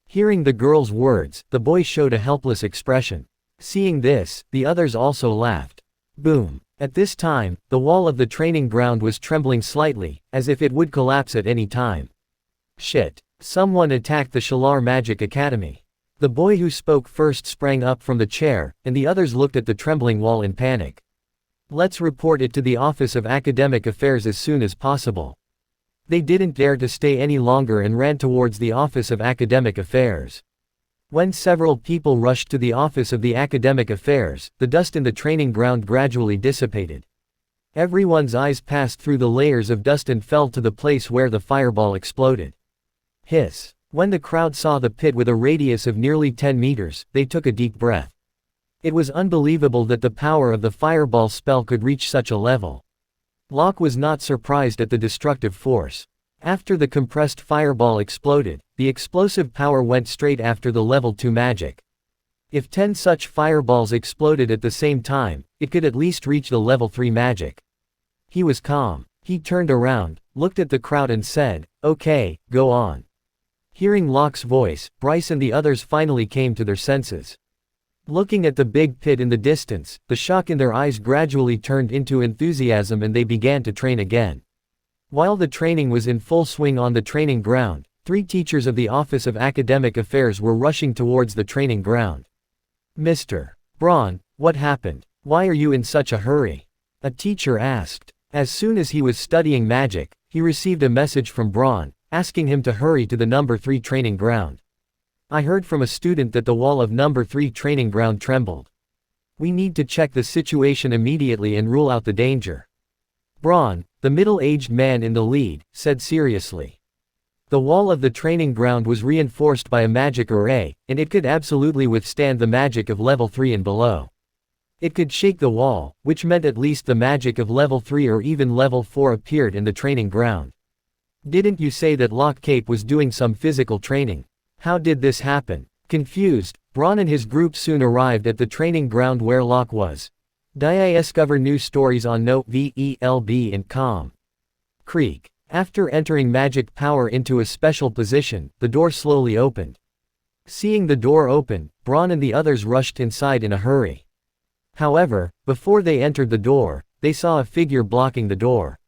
Hearing the girl's words, the boy showed a helpless expression. Seeing this, the others also laughed. Boom! At this time, the wall of the training ground was trembling slightly, as if it would collapse at any time. Shit! Someone attacked the Shalar Magic Academy. The boy who spoke first sprang up from the chair, and the others looked at the trembling wall in panic. "Let's report it to the Office of Academic Affairs as soon as possible." They didn't dare to stay any longer and ran towards the Office of Academic Affairs. When several people rushed to the Office of the Academic Affairs, the dust in the training ground gradually dissipated. Everyone's eyes passed through the layers of dust and fell to the place where the fireball exploded. Hiss! When the crowd saw the pit with a radius of nearly 10 meters, they took a deep breath. It was unbelievable that the power of the fireball spell could reach such a level. Locke was not surprised at the destructive force. After the compressed fireball exploded, the explosive power went straight after the level 2 magic. If 10 such fireballs exploded at the same time, it could at least reach the level 3 magic. He was calm. He turned around, looked at the crowd and said, "Okay, go on." Hearing Locke's voice, Bryce and the others finally came to their senses. Looking at the big pit in the distance, the shock in their eyes gradually turned into enthusiasm and they began to train again. While the training was in full swing on the training ground, 3 teachers of the Office of Academic Affairs were rushing towards the training ground. "Mr. Braun, what happened? Why are you in such a hurry?" a teacher asked. As soon as he was studying magic, he received a message from Braun, asking him to hurry to the number 3 training ground. "I heard from a student that the wall of number 3 training ground trembled. We need to check the situation immediately and rule out the danger." Braun, the middle-aged man in the lead, said seriously. The wall of the training ground was reinforced by a magic array, and it could absolutely withstand the magic of level 3 and below. It could shake the wall, which meant at least the magic of level 3 or even level 4 appeared in the training ground. "Didn't you say that Locke Cape was doing some physical training? How did this happen?" Confused, Braun and his group soon arrived at the training ground where Locke was. Discover new stories on No VELB and Com. Creek. After entering magic power into a special position, the door slowly opened. Seeing the door open, Braun and the others rushed inside in a hurry. However, before they entered the door, they saw a figure blocking the door.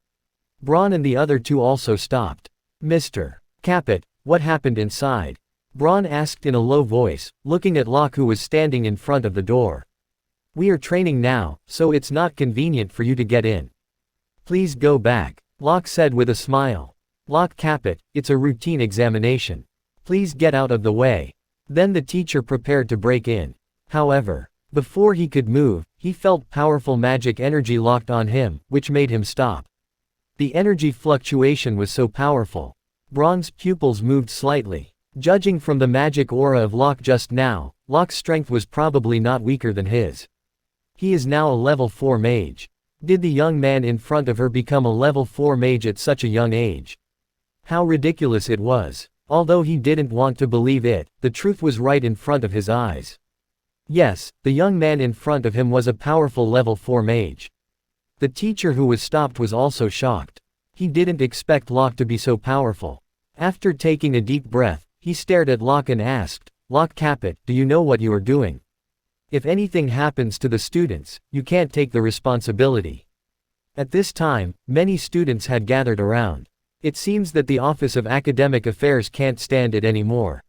Braun and the other 2 also stopped. "Mr. Capet, what happened inside?" Braun asked in a low voice, looking at Locke who was standing in front of the door. "We are training now, so it's not convenient for you to get in. Please go back," Locke said with a smile. "Locke Capet, it's a routine examination. Please get out of the way." Then the teacher prepared to break in. However, before he could move, he felt powerful magic energy locked on him, which made him stop. The energy fluctuation was so powerful. Braun's pupils moved slightly. Judging from the magic aura of Locke just now, Locke's strength was probably not weaker than his. He is now a level 4 mage. Did the young man in front of her become a level 4 mage at such a young age? How ridiculous it was. Although he didn't want to believe it, the truth was right in front of his eyes. Yes, the young man in front of him was a powerful level 4 mage. The teacher who was stopped was also shocked. He didn't expect Locke to be so powerful. After taking a deep breath, he stared at Locke and asked, "Locke Capet, do you know what you are doing? If anything happens to the students, you can't take the responsibility." At this time, many students had gathered around. It seems that the Office of Academic Affairs can't stand it anymore.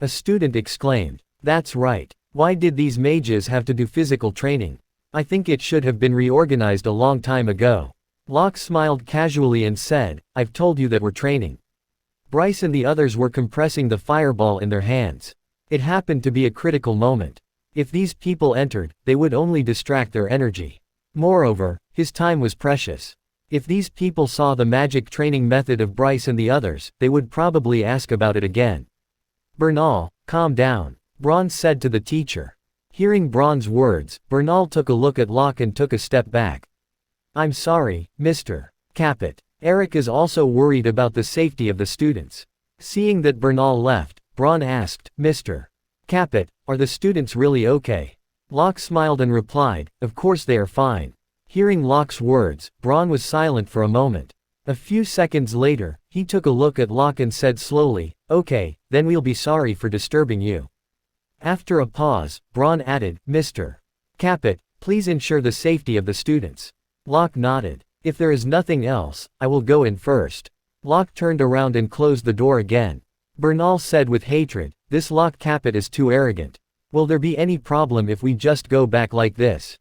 A student exclaimed, "That's right. Why did these mages have to do physical training? I think it should have been reorganized a long time ago." Locke smiled casually and said, "I've told you that we're training." Bryce and the others were compressing the fireball in their hands. It happened to be a critical moment. If these people entered, they would only distract their energy. Moreover, his time was precious. If these people saw the magic training method of Bryce and the others, they would probably ask about it again. "Bernal, calm down," Braun said to the teacher. Hearing Braun's words, Bernal took a look at Locke and took a step back. "I'm sorry, Mr. Capet. Eric is also worried about the safety of the students." Seeing that Bernal left, Braun asked, "Mr. Capet, are the students really okay?" Locke smiled and replied, "Of course they are fine." Hearing Locke's words, Braun was silent for a moment. A few seconds later, he took a look at Locke and said slowly, "Okay, then we'll be sorry for disturbing you." After a pause, Braun added, "Mr. Capet, please ensure the safety of the students." Locke nodded. "If there is nothing else, I will go in first." Locke turned around and closed the door again. Bernal said with hatred, "This Locke Capet is too arrogant. Will there be any problem if we just go back like this?"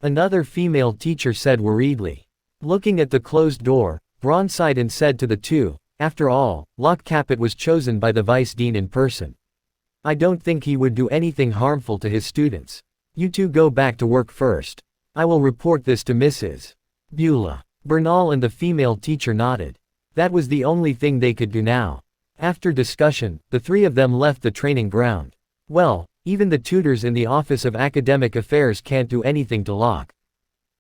Another female teacher said worriedly. Looking at the closed door, Braun sighed and said to the 2, "After all, Locke Capet was chosen by the vice dean in person. I don't think he would do anything harmful to his students. You 2 go back to work first. I will report this to Mrs. Beulah." Bernal and the female teacher nodded. That was the only thing they could do now. After discussion, the 3 of them left the training ground. Well, even the tutors in the Office of Academic Affairs can't do anything to Locke.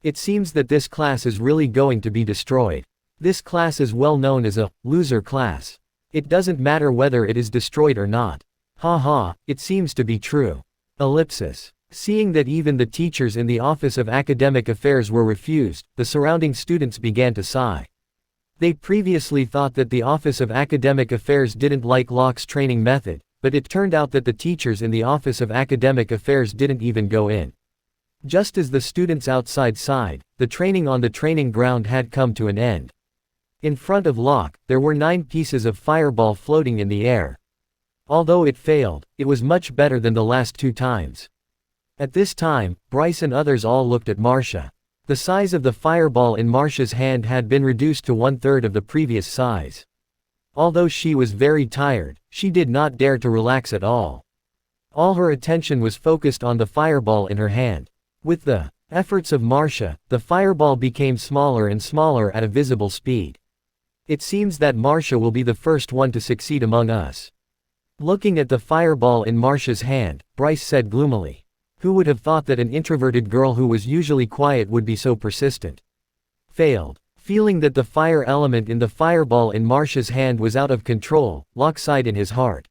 It seems that this class is really going to be destroyed. This class is well known as a loser class. It doesn't matter whether it is destroyed or not. Ha ha, it seems to be true. Ellipsis. Seeing that even the teachers in the Office of Academic Affairs were refused, the surrounding students began to sigh. They previously thought that the Office of Academic Affairs didn't like Locke's training method, but it turned out that the teachers in the Office of Academic Affairs didn't even go in. Just as the students outside sighed, the training on the training ground had come to an end. In front of Locke, there were 9 pieces of fireball floating in the air. Although it failed, it was much better than the last 2 times. At this time, Bryce and others all looked at Marcia. The size of the fireball in Marcia's hand had been reduced to 1/3 of the previous size. Although she was very tired, she did not dare to relax at all. All her attention was focused on the fireball in her hand. With the efforts of Marcia, the fireball became smaller and smaller at a visible speed. It seems that Marcia will be the first one to succeed among us. Looking at the fireball in Marcia's hand, Bryce said gloomily. Who would have thought that an introverted girl who was usually quiet would be so persistent? Failed. Feeling that the fire element in the fireball in Marcia's hand was out of control, Locke sighed in his heart.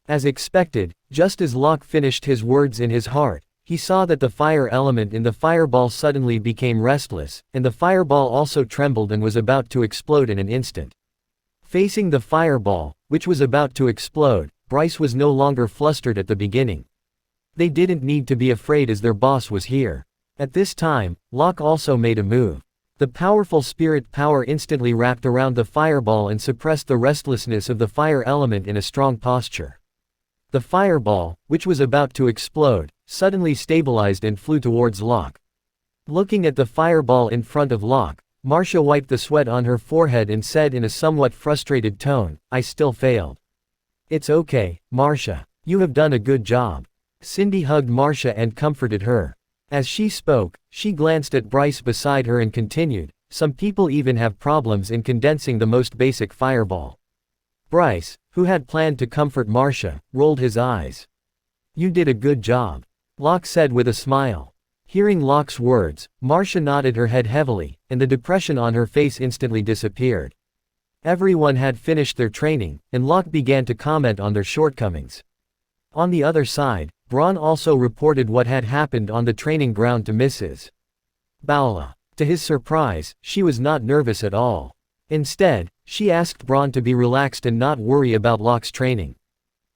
As expected, just as Locke finished his words in his heart, he saw that the fire element in the fireball suddenly became restless, and the fireball also trembled and was about to explode in an instant. Facing the fireball, which was about to explode, Bryce was no longer flustered at the beginning. They didn't need to be afraid as their boss was here. At this time, Locke also made a move. The powerful spirit power instantly wrapped around the fireball and suppressed the restlessness of the fire element in a strong posture. The fireball, which was about to explode, suddenly stabilized and flew towards Locke. Looking at the fireball in front of Locke, Marcia wiped the sweat on her forehead and said in a somewhat frustrated tone, "I still failed." "It's okay, Marcia. You have done a good job." Cindy hugged Marcia and comforted her. As she spoke, she glanced at Bryce beside her and continued, "Some people even have problems in condensing the most basic fireball." Bryce, who had planned to comfort Marcia, rolled his eyes. "You did a good job," Locke said with a smile. Hearing Locke's words, Marcia nodded her head heavily, and the depression on her face instantly disappeared. Everyone had finished their training, and Locke began to comment on their shortcomings. On the other side, Braun also reported what had happened on the training ground to Mrs. Bowla. To his surprise, she was not nervous at all. Instead, she asked Braun to be relaxed and not worry about Locke's training.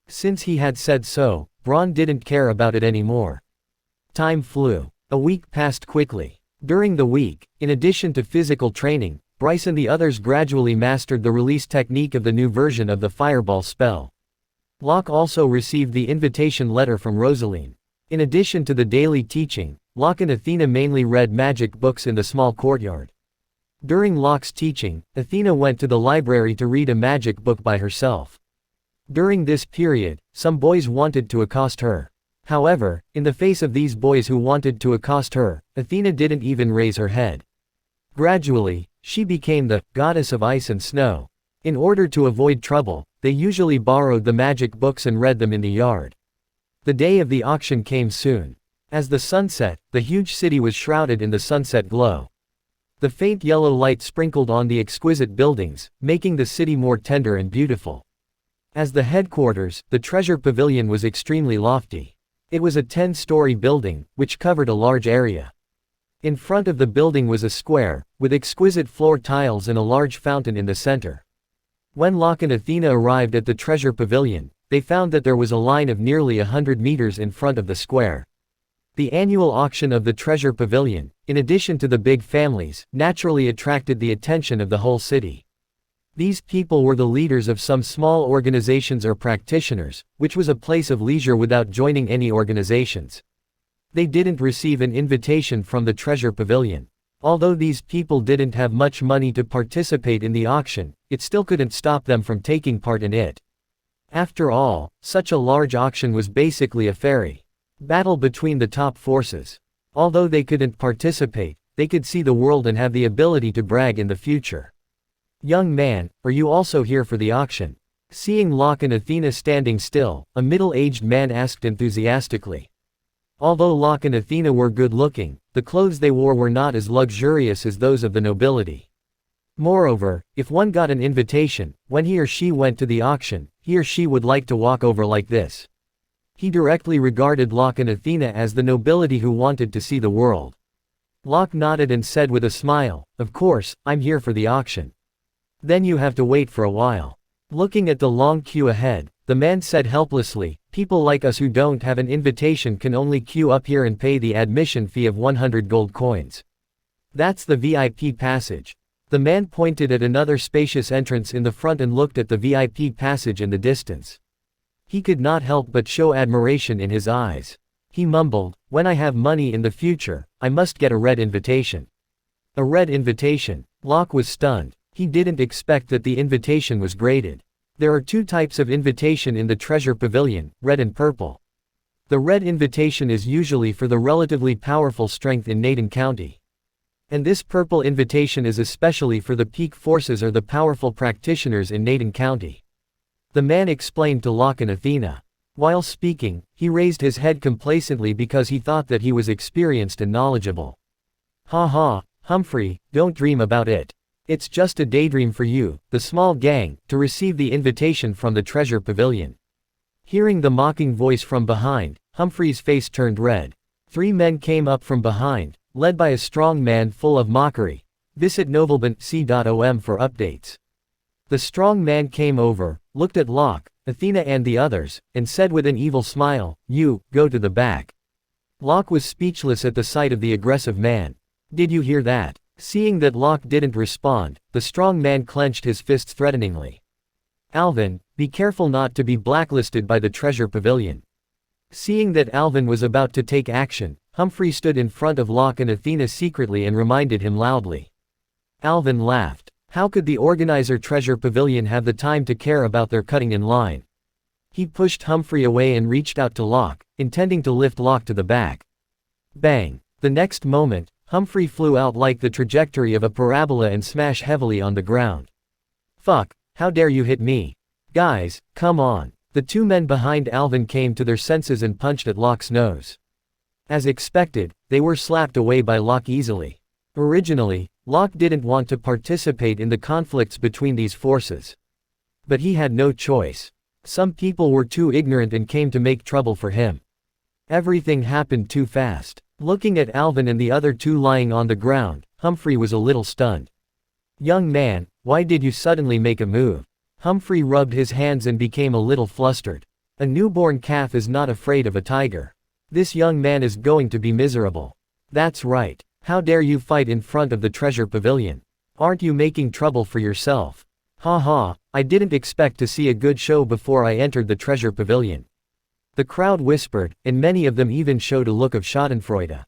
Since he had said so, Braun didn't care about it anymore. Time flew. A week passed quickly. During the week, in addition to physical training, Bryce and the others gradually mastered the release technique of the new version of the fireball spell. Locke also received the invitation letter from Rosaline. In addition to the daily teaching, Locke and Athena mainly read magic books in the small courtyard. During Locke's teaching, Athena went to the library to read a magic book by herself. During this period, some boys wanted to accost her. However, in the face of these boys who wanted to accost her, Athena didn't even raise her head. Gradually, she became the goddess of ice and snow. In order to avoid trouble, they usually borrowed the magic books and read them in the yard. The day of the auction came soon. As the sun set, the huge city was shrouded in the sunset glow. The faint yellow light sprinkled on the exquisite buildings, making the city more tender and beautiful. As the headquarters, the treasure pavilion was extremely lofty. It was a 10-story building, which covered a large area. In front of the building was a square, with exquisite floor tiles and a large fountain in the center. When Locke and Athena arrived at the treasure pavilion, they found that there was a line of nearly 100 meters in front of the square. The annual auction of the treasure pavilion, in addition to the big families, naturally attracted the attention of the whole city. These people were the leaders of some small organizations or practitioners, which was a place of leisure without joining any organizations. They didn't receive an invitation from the treasure pavilion. Although these people didn't have much money to participate in the auction, it still couldn't stop them from taking part in it. After all, such a large auction was basically a fairy battle between the top forces. Although they couldn't participate, they could see the world and have the ability to brag in the future. "Young man, are you also here for the auction?" Seeing Locke and Athena standing still, a middle-aged man asked enthusiastically. Although Locke and Athena were good-looking, the clothes they wore were not as luxurious as those of the nobility. Moreover, if one got an invitation, when he or she went to the auction, he or she would like to walk over like this. He directly regarded Locke and Athena as the nobility who wanted to see the world. Locke nodded and said with a smile, "Of course, I'm here for the auction." "Then you have to wait for a while." Looking at the long queue ahead, the man said helplessly. People like us who don't have an invitation can only queue up here and pay the admission fee of 100 gold coins. That's the VIP passage. The man pointed at another spacious entrance in the front and looked at the VIP passage in the distance. He could not help but show admiration in his eyes. He mumbled, "When I have money in the future, I must get a red invitation." A red invitation. Locke was stunned. He didn't expect that the invitation was graded. There are two types of invitation in the treasure pavilion, red and purple. The red invitation is usually for the relatively powerful strength in Naden County. And this purple invitation is especially for the peak forces or the powerful practitioners in Naden County. The man explained to Locke and Athena. While speaking, he raised his head complacently because he thought that he was experienced and knowledgeable. "Ha ha, Humphrey, don't dream about it. It's just a daydream for you, the small gang, to receive the invitation from the treasure pavilion." Hearing the mocking voice from behind, Humphrey's face turned red. 3 men came up from behind, led by a strong man full of mockery. Visit novelbant.com for updates. The strong man came over, looked at Locke, Athena and the others, and said with an evil smile, "You, go to the back." Locke was speechless at the sight of the aggressive man. "Did you hear that?" Seeing that Locke didn't respond, the strong man clenched his fists threateningly. "Alvin, be careful not to be blacklisted by the treasure pavilion." Seeing that Alvin was about to take action, Humphrey stood in front of Locke and Athena secretly and reminded him loudly. Alvin laughed. How could the organizer treasure pavilion have the time to care about their cutting in line? He pushed Humphrey away and reached out to Locke, intending to lift Locke to the back. Bang! The next moment, Humphrey flew out like the trajectory of a parabola and smashed heavily on the ground. "Fuck, how dare you hit me? Guys, come on." The 2 men behind Alvin came to their senses and punched at Locke's nose. As expected, they were slapped away by Locke easily. Originally, Locke didn't want to participate in the conflicts between these forces. But he had no choice. Some people were too ignorant and came to make trouble for him. Everything happened too fast. Looking at Alvin and the other 2 lying on the ground, Humphrey was a little stunned. "Young man, why did you suddenly make a move?" Humphrey rubbed his hands and became a little flustered. A newborn calf is not afraid of a tiger. This young man is going to be miserable. That's right. How dare you fight in front of the treasure pavilion? Aren't you making trouble for yourself? Ha ha, I didn't expect to see a good show before I entered the treasure pavilion. The crowd whispered, and many of them even showed a look of schadenfreude.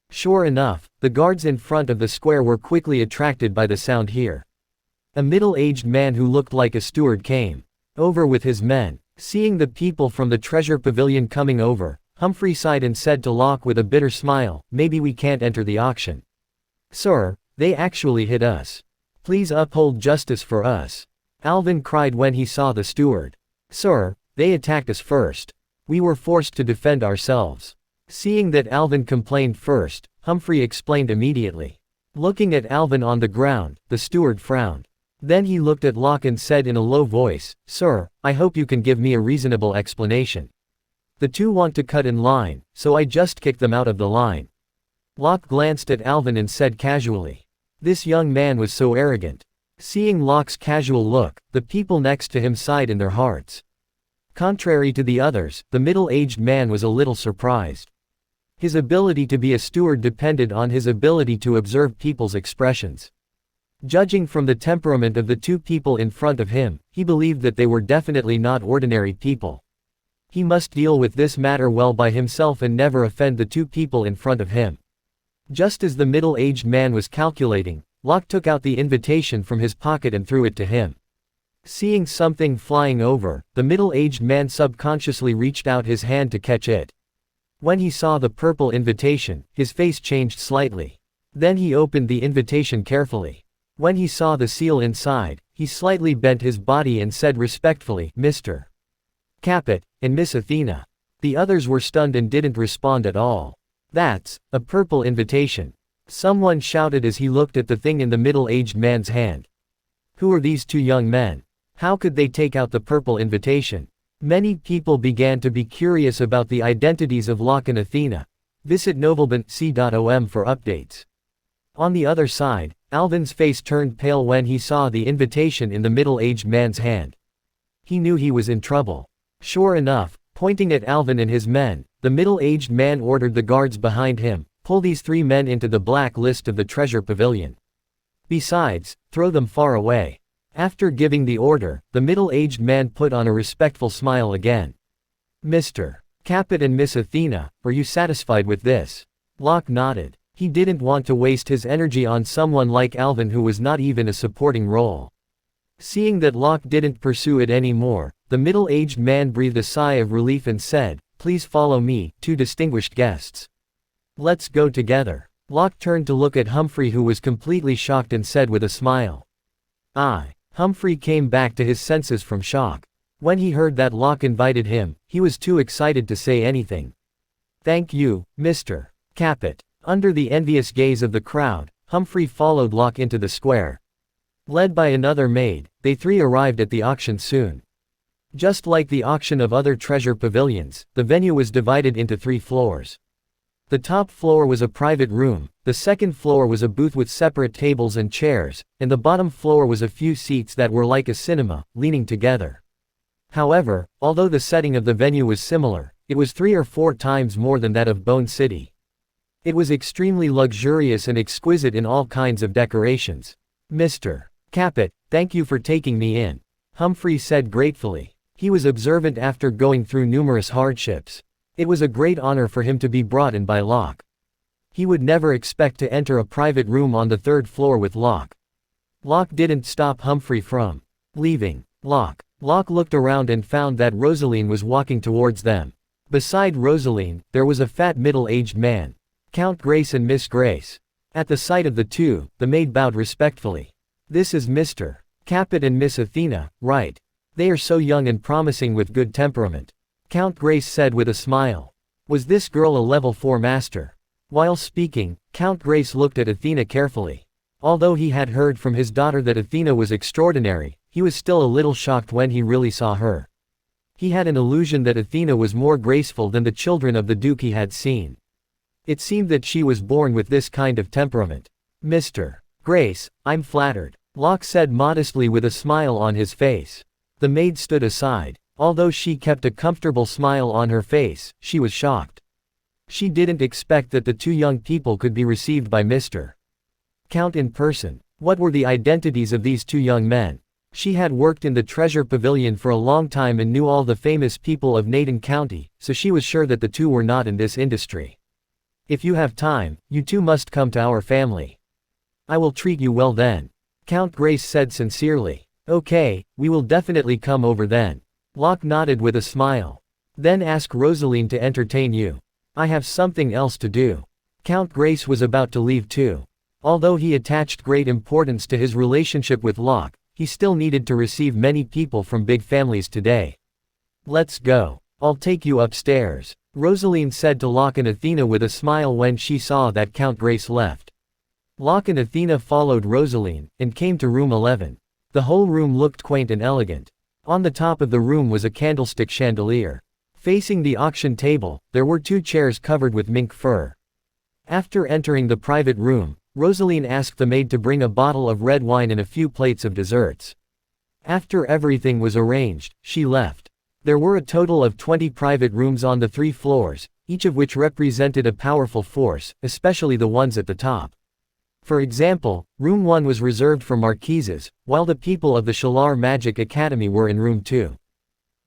Sure enough, the guards in front of the square were quickly attracted by the sound here. A middle-aged man who looked like a steward came over with his men. Seeing the people from the treasure pavilion coming over, Humphrey sighed and said to Locke with a bitter smile, "Maybe we can't enter the auction." "Sir, they actually hit us. Please uphold justice for us," Alvin cried when he saw the steward. "Sir, they attacked us first. We were forced to defend ourselves." Seeing that Alvin complained first, Humphrey explained immediately. Looking at Alvin on the ground, the steward frowned. Then he looked at Locke and said in a low voice, "Sir, I hope you can give me a reasonable explanation. The 2 want to cut in line, so I just kicked them out of the line." Locke glanced at Alvin and said casually. This young man was so arrogant. Seeing Locke's casual look, the people next to him sighed in their hearts. Contrary to the others, the middle-aged man was a little surprised. His ability to be a steward depended on his ability to observe people's expressions. Judging from the temperament of the 2 people in front of him, he believed that they were definitely not ordinary people. He must deal with this matter well by himself and never offend the 2 people in front of him. Just as the middle-aged man was calculating, Locke took out the invitation from his pocket and threw it to him. Seeing something flying over, the middle-aged man subconsciously reached out his hand to catch it. When he saw the purple invitation, his face changed slightly. Then he opened the invitation carefully. When he saw the seal inside, he slightly bent his body and said respectfully, "Mr. Capet, and Miss Athena." The others were stunned and didn't respond at all. "That's a purple invitation," someone shouted as he looked at the thing in the middle-aged man's hand. "Who are these 2 young men? How could they take out the purple invitation?" Many people began to be curious about the identities of Locke and Athena. Visit novelbant.com for updates. On the other side, Alvin's face turned pale when he saw the invitation in the middle-aged man's hand. He knew he was in trouble. Sure enough, pointing at Alvin and his men, the middle-aged man ordered the guards behind him, pull these 3 men into the black list of the treasure pavilion. Besides, throw them far away. After giving the order, the middle-aged man put on a respectful smile again. Mr. Capet and Miss Athena, are you satisfied with this? Locke nodded. He didn't want to waste his energy on someone like Alvin who was not even a supporting role. Seeing that Locke didn't pursue it anymore, the middle-aged man breathed a sigh of relief and said, "Please follow me, 2 distinguished guests. Let's go together." Locke turned to look at Humphrey, who was completely shocked, and said with a smile, "I." Humphrey came back to his senses from shock. When he heard that Locke invited him, he was too excited to say anything. "Thank you, Mr. Capet." Under the envious gaze of the crowd, Humphrey followed Locke into the square. Led by another maid, they 3 arrived at the auction soon. Just like the auction of other treasure pavilions, the venue was divided into 3 floors. The top floor was a private room, the second floor was a booth with separate tables and chairs, and the bottom floor was a few seats that were like a cinema, leaning together. However, although the setting of the venue was similar, it was 3 or 4 times more than that of Bone City. It was extremely luxurious and exquisite in all kinds of decorations. "Mr. Capet, thank you for taking me in," Humphrey said gratefully. He was observant after going through numerous hardships. It was a great honor for him to be brought in by Locke. He would never expect to enter a private room on the 3rd floor with Locke. Locke didn't stop Humphrey from leaving. Locke looked around and found that Rosaline was walking towards them. Beside Rosaline, there was a fat middle-aged man, Count Grace and Miss Grace. At the sight of the 2, the maid bowed respectfully. "This is Mr. Capet and Miss Athena, right? They are so young and promising with good temperament," Count Grace said with a smile. Was this girl a level 4 master? While speaking, Count Grace looked at Athena carefully. Although he had heard from his daughter that Athena was extraordinary, he was still a little shocked when he really saw her. He had an illusion that Athena was more graceful than the children of the Duke he had seen. It seemed that she was born with this kind of temperament. "Mr. Grace, I'm flattered," Locke said modestly with a smile on his face. The maid stood aside. Although she kept a comfortable smile on her face, she was shocked. She didn't expect that the 2 young people could be received by Mr. Count in person. What were the identities of these 2 young men? She had worked in the treasure pavilion for a long time and knew all the famous people of Naden County, so she was sure that the 2 were not in this industry. "If you have time, you 2 must come to our family. I will treat you well then," Count Grace said sincerely. "Okay, we will definitely come over then." Locke nodded with a smile. "Then ask Rosaline to entertain you. I have something else to do." Count Grace was about to leave too. Although he attached great importance to his relationship with Locke, he still needed to receive many people from big families today. "Let's go. I'll take you upstairs," Rosaline said to Locke and Athena with a smile when she saw that Count Grace left. Locke and Athena followed Rosaline, and came to room 11. The whole room looked quaint and elegant. On the top of the room was a candlestick chandelier. Facing the auction table, there were 2 chairs covered with mink fur. After entering the private room, Rosaline asked the maid to bring a bottle of red wine and a few plates of desserts. After everything was arranged, she left. There were a total of 20 private rooms on the 3 floors, each of which represented a powerful force, especially the ones at the top. For example, room 1 was reserved for marquises, while the people of the Shalar Magic Academy were in room 2.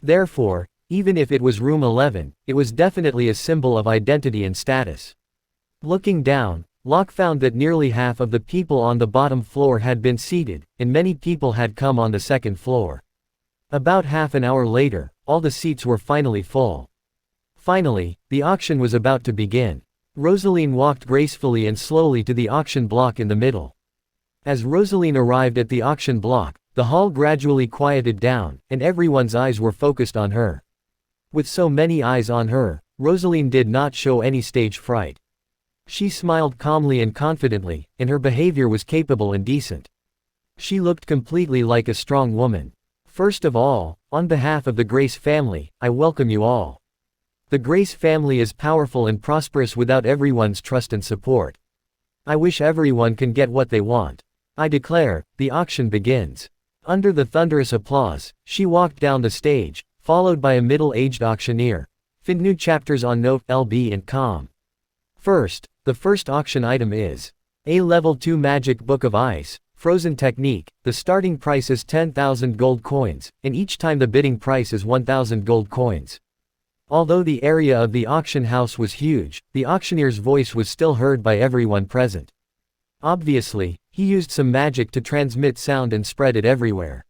Therefore, even if it was room 11, it was definitely a symbol of identity and status. Looking down, Locke found that nearly half of the people on the bottom floor had been seated, and many people had come on the 2nd floor. About half an hour later, all the seats were finally full. Finally, the auction was about to begin. Rosaline walked gracefully and slowly to the auction block in the middle. As Rosaline arrived at the auction block, the hall gradually quieted down, and everyone's eyes were focused on her. With so many eyes on her, Rosaline did not show any stage fright. She smiled calmly and confidently, and her behavior was capable and decent. She looked completely like a strong woman. "First of all, on behalf of the Grace family, I welcome you all. The Grace family is powerful and prosperous without everyone's trust and support. I wish everyone can get what they want. I declare, the auction begins." Under the thunderous applause, she walked down the stage, followed by a middle-aged auctioneer. Find new chapters on Note LB and com. First, the first auction item is a Level 2 Magic Book of Ice, Frozen Technique. The starting price is 10,000 gold coins, and each time the bidding price is 1,000 gold coins. Although the area of the auction house was huge, the auctioneer's voice was still heard by everyone present. Obviously, he used some magic to transmit sound and spread it everywhere.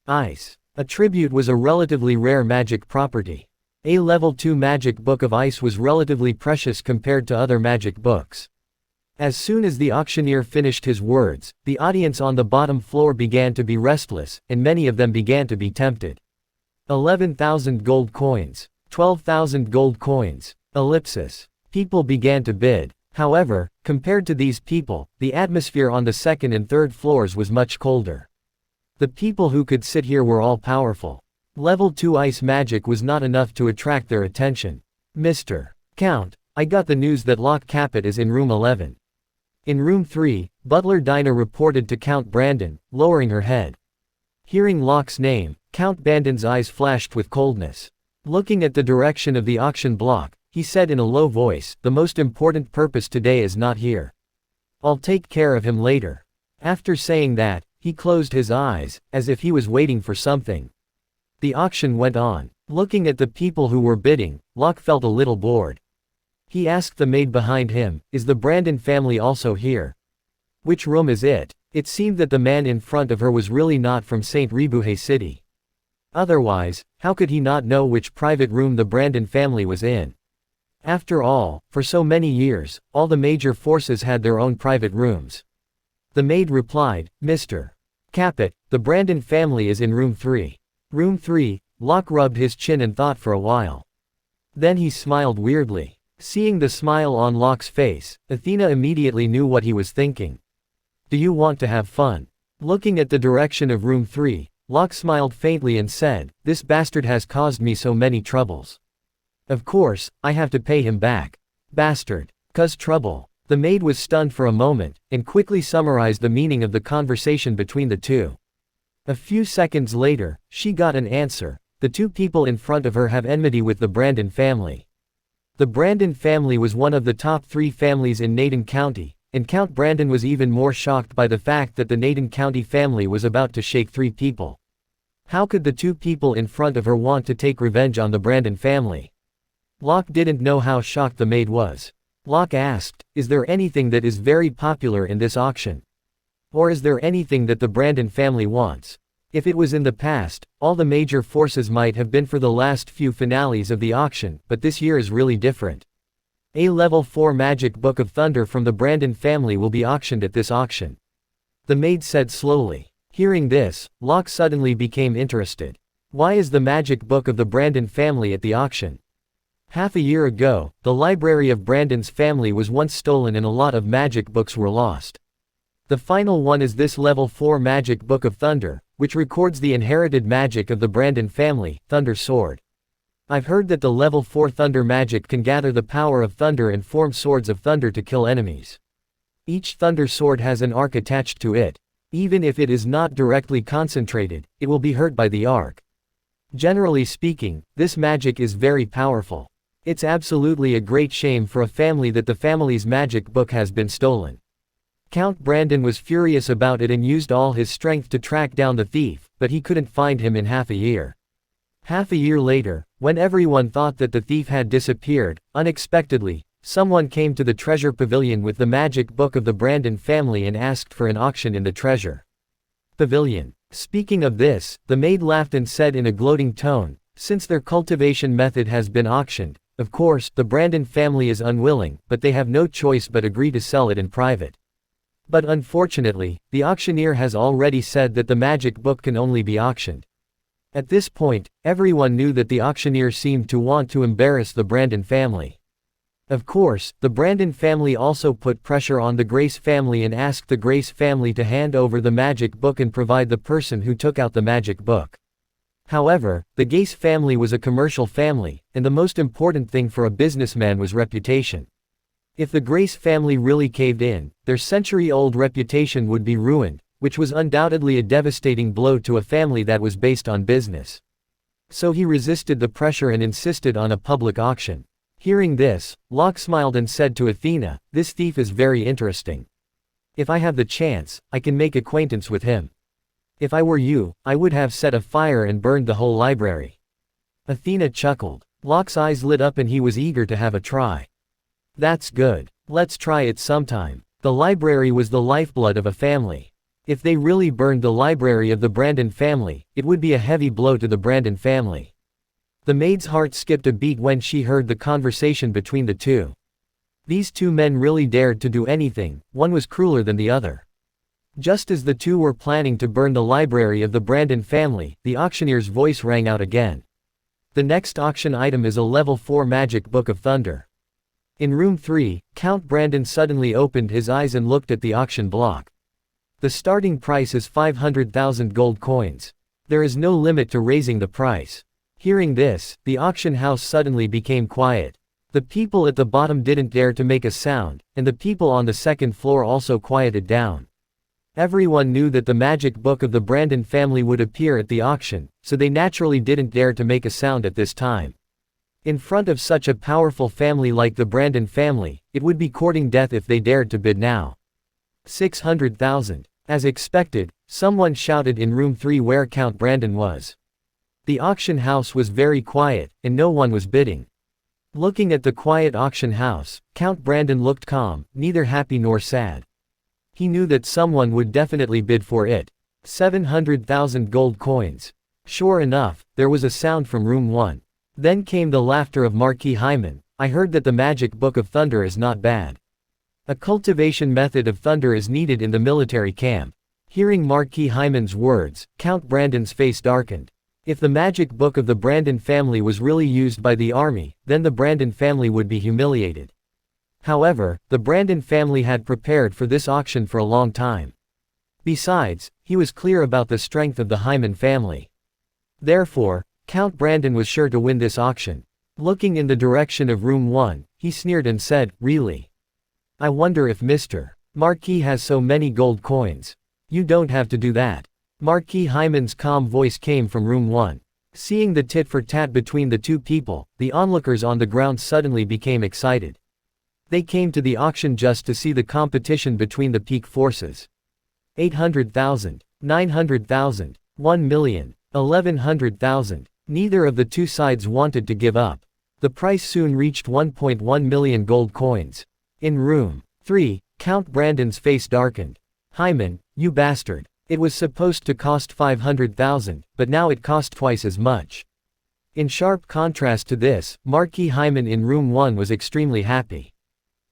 Ice. A tribute was a relatively rare magic property. A Level 2 Magic Book of Ice was relatively precious compared to other magic books. As soon as the auctioneer finished his words, the audience on the bottom floor began to be restless, and many of them began to be tempted. 11,000 gold coins. 12,000 gold coins. Ellipsis. People began to bid. However, compared to these people, the atmosphere on the second and third floors was much colder. The people who could sit here were all powerful. Level 2 ice magic was not enough to attract their attention. Mr. Count, I got the news that Locke Capet is in room 11. In room 3, Butler Dinah reported to Count Brandon, lowering her head. Hearing Locke's name, Count Brandon's eyes flashed with coldness. Looking at the direction of the auction block, he said in a low voice, "The most important purpose today is not here. I'll take care of him later." After saying that, he closed his eyes, as if he was waiting for something. The auction went on. Looking at the people who were bidding, Locke felt a little bored. He asked the maid behind him, "Is the Brandon family also here? Which room is it?" It seemed that the man in front of her was really not from St. Rebuhe City. Otherwise, how could he not know which private room the Brandon family was in? After all, for so many years, all the major forces had their own private rooms. The maid replied, "Mr. Capet, the Brandon family is in room 3. Room 3, Locke rubbed his chin and thought for a while. Then he smiled weirdly. Seeing the smile on Locke's face, Athena immediately knew what he was thinking. "Do you want to have fun?" Looking at the direction of room 3, Locke smiled faintly and said, "This bastard has caused me so many troubles. Of course, I have to pay him back." "Bastard. 'Cause trouble." The maid was stunned for a moment, and quickly summarized the meaning of the conversation between the two. A few seconds later, she got an answer. The two people in front of her have enmity with the Brandon family. The Brandon family was one of the top 3 families in Naden County, and Count Brandon was even more shocked by the fact that the Naden County family was about to shake 3 people. How could the 2 people in front of her want to take revenge on the Brandon family? Locke didn't know how shocked the maid was. Locke asked, "Is there anything that is very popular in this auction? Or is there anything that the Brandon family wants?" If it was in the past, all the major forces might have been for the last few finales of the auction, but this year is really different. A Level 4 Magic Book of Thunder from the Brandon family will be auctioned at this auction. The maid said slowly. Hearing this, Locke suddenly became interested. Why is the magic book of the Brandon family at the auction? Half a year ago, the library of Brandon's family was once stolen and a lot of magic books were lost. The final one is this Level 4 Magic Book of Thunder, which records the inherited magic of the Brandon family, Thunder Sword. I've heard that the Level 4 Thunder magic can gather the power of thunder and form swords of thunder to kill enemies. Each Thunder Sword has an arc attached to it. Even if it is not directly concentrated, it will be hurt by the arc. Generally speaking, this magic is very powerful. It's absolutely a great shame for a family that the family's magic book has been stolen. Count Brandon was furious about it and used all his strength to track down the thief, but he couldn't find him in half a year. Half a year later, when everyone thought that the thief had disappeared, unexpectedly, someone came to the treasure pavilion with the magic book of the Brandon family and asked for an auction in the treasure pavilion. Speaking of this, the maid laughed and said in a gloating tone, "Since their cultivation method has been auctioned, of course, the Brandon family is unwilling, but they have no choice but agree to sell it in private. But unfortunately, the auctioneer has already said that the magic book can only be auctioned." At this point, everyone knew that the auctioneer seemed to want to embarrass the Brandon family. Of course, the Brandon family also put pressure on the Grace family and asked the Grace family to hand over the magic book and provide the person who took out the magic book. However, the Grace family was a commercial family, and the most important thing for a businessman was reputation. If the Grace family really caved in, their century-old reputation would be ruined, which was undoubtedly a devastating blow to a family that was based on business. So he resisted the pressure and insisted on a public auction. Hearing this, Locke smiled and said to Athena, "This thief is very interesting. If I have the chance, I can make acquaintance with him. If I were you, I would have set a fire and burned the whole library." Athena chuckled. Locke's eyes lit up and he was eager to have a try. "That's good. Let's try it sometime." The library was the lifeblood of a family. If they really burned the library of the Brandon family, it would be a heavy blow to the Brandon family. The maid's heart skipped a beat when she heard the conversation between the two. These two men really dared to do anything, one was crueler than the other. Just as the two were planning to burn the library of the Brandon family, the auctioneer's voice rang out again. The next auction item is a level 4 magic book of thunder. In room 3, Count Brandon suddenly opened his eyes and looked at the auction block. The starting price is 500,000 gold coins. There is no limit to raising the price. Hearing this, the auction house suddenly became quiet. The people at the bottom didn't dare to make a sound, and the people on the second floor also quieted down. Everyone knew that the magic book of the Brandon family would appear at the auction, so they naturally didn't dare to make a sound at this time. In front of such a powerful family like the Brandon family, it would be courting death if they dared to bid now. 600,000. As expected, someone shouted in room 3 where Count Brandon was. The auction house was very quiet, and no one was bidding. Looking at the quiet auction house, Count Brandon looked calm, neither happy nor sad. He knew that someone would definitely bid for it. 700,000 gold coins. Sure enough, there was a sound from room 1. Then came the laughter of Marquis Hyman. "I heard that the magic book of thunder is not bad. A cultivation method of thunder is needed in the military camp." Hearing Marquis Hyman's words, Count Brandon's face darkened. If the magic book of the Brandon family was really used by the army, then the Brandon family would be humiliated. However, the Brandon family had prepared for this auction for a long time. Besides, he was clear about the strength of the Hyman family. Therefore, Count Brandon was sure to win this auction. Looking in the direction of room 1, he sneered and said, "Really? I wonder if Mr. Marquis has so many gold coins. You don't have to do that." Marquis Hyman's calm voice came from room 1. Seeing the tit-for-tat between the two people, the onlookers on the ground suddenly became excited. They came to the auction just to see the competition between the peak forces. 800,000, 900,000, 1 million, 1,100,000. Neither of the two sides wanted to give up. The price soon reached 1.1 million gold coins. In room 3, Count Brandon's face darkened. "Hyman, you bastard. It was supposed to cost 500,000, but now it cost twice as much." In sharp contrast to this, Marquis Hyman in room 1 was extremely happy.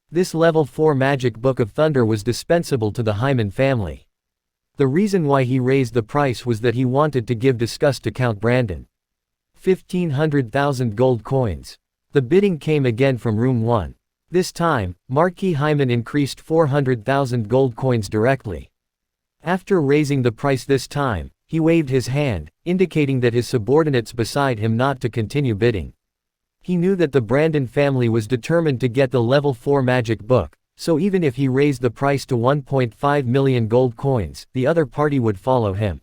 This level 4 magic book of thunder was dispensable to the Hyman family. The reason why he raised the price was that he wanted to give disgust to Count Brandon. 1,500,000 gold coins. The bidding came again from room 1. This time, Marquis Hyman increased 400,000 gold coins directly. After raising the price this time, he waved his hand, indicating that his subordinates beside him not to continue bidding. He knew that the Brandon family was determined to get the level 4 magic book, so even if he raised the price to 1.5 million gold coins, the other party would follow him.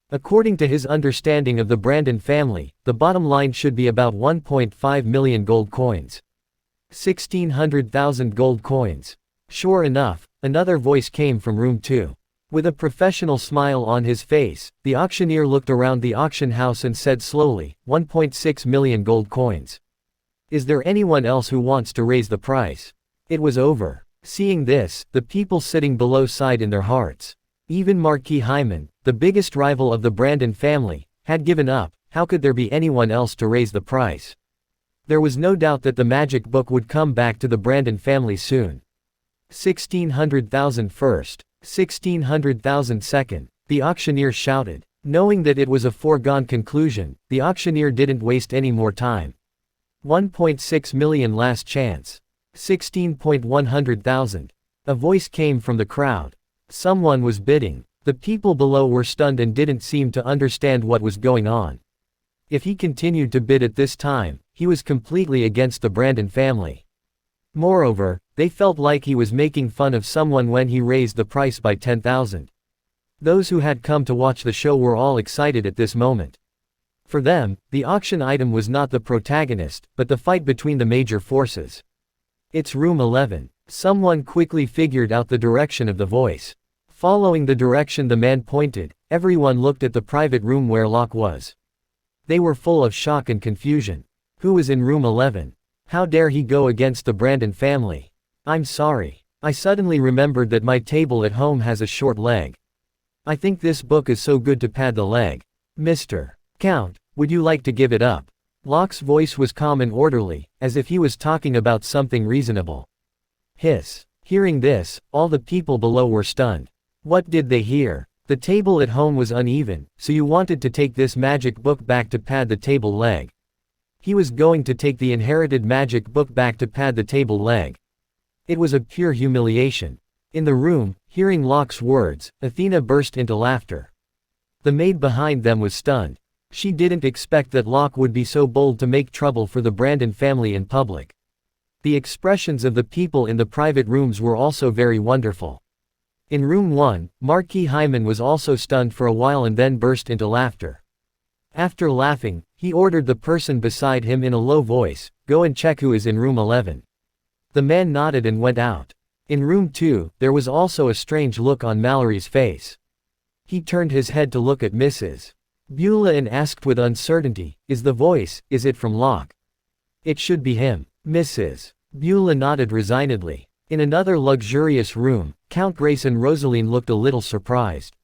According to his understanding of the Brandon family, the bottom line should be about 1.5 million gold coins. 1,600,000 gold coins. Sure enough, another voice came from room 2. With a professional smile on his face, the auctioneer looked around the auction house and said slowly, 1.6 million gold coins. "Is there anyone else who wants to raise the price?" It was over. Seeing this, the people sitting below sighed in their hearts. Even Marquis Hyman, the biggest rival of the Brandon family, had given up. How could there be anyone else to raise the price? There was no doubt that the magic book would come back to the Brandon family soon. 1,600,000 first. 1,600,000 second. The auctioneer shouted. Knowing that it was a foregone conclusion, the auctioneer didn't waste any more time. 1.6 million last chance. 16,100,000. A voice came from the crowd. Someone was bidding. The people below were stunned and didn't seem to understand what was going on. If he continued to bid at this time, he was completely against the Brandon family. Moreover, they felt like he was making fun of someone when he raised the price by 10,000. Those who had come to watch the show were all excited at this moment. For them, the auction item was not the protagonist, but the fight between the major forces. It's room 11. Someone quickly figured out the direction of the voice. Following the direction the man pointed, everyone looked at the private room where Locke was. They were full of shock and confusion. Who was in room 11? How dare he go against the Brandon family? I'm sorry. I suddenly remembered that my table at home has a short leg. I think this book is so good to pad the leg. Mr. Count, would you like to give it up? Locke's voice was calm and orderly, as if he was talking about something reasonable. Hiss. Hearing this, all the people below were stunned. What did they hear? The table at home was uneven, so you wanted to take this magic book back to pad the table leg. He was going to take the inherited magic book back to pad the table leg. It was a pure humiliation. In the room, hearing Locke's words, Athena burst into laughter. The maid behind them was stunned. She didn't expect that Locke would be so bold to make trouble for the Brandon family in public. The expressions of the people in the private rooms were also very wonderful. In room 1, Marquis Hyman was also stunned for a while and then burst into laughter. After laughing, he ordered the person beside him in a low voice, "Go and check who is in room 11. The man nodded and went out. In room 2, there was also a strange look on Mallory's face. He turned his head to look at Mrs. Beulah and asked with uncertainty, "Is it from Locke? It should be him." Mrs. Beulah nodded resignedly. In another luxurious room, Count Grace and Rosaline looked a little surprised.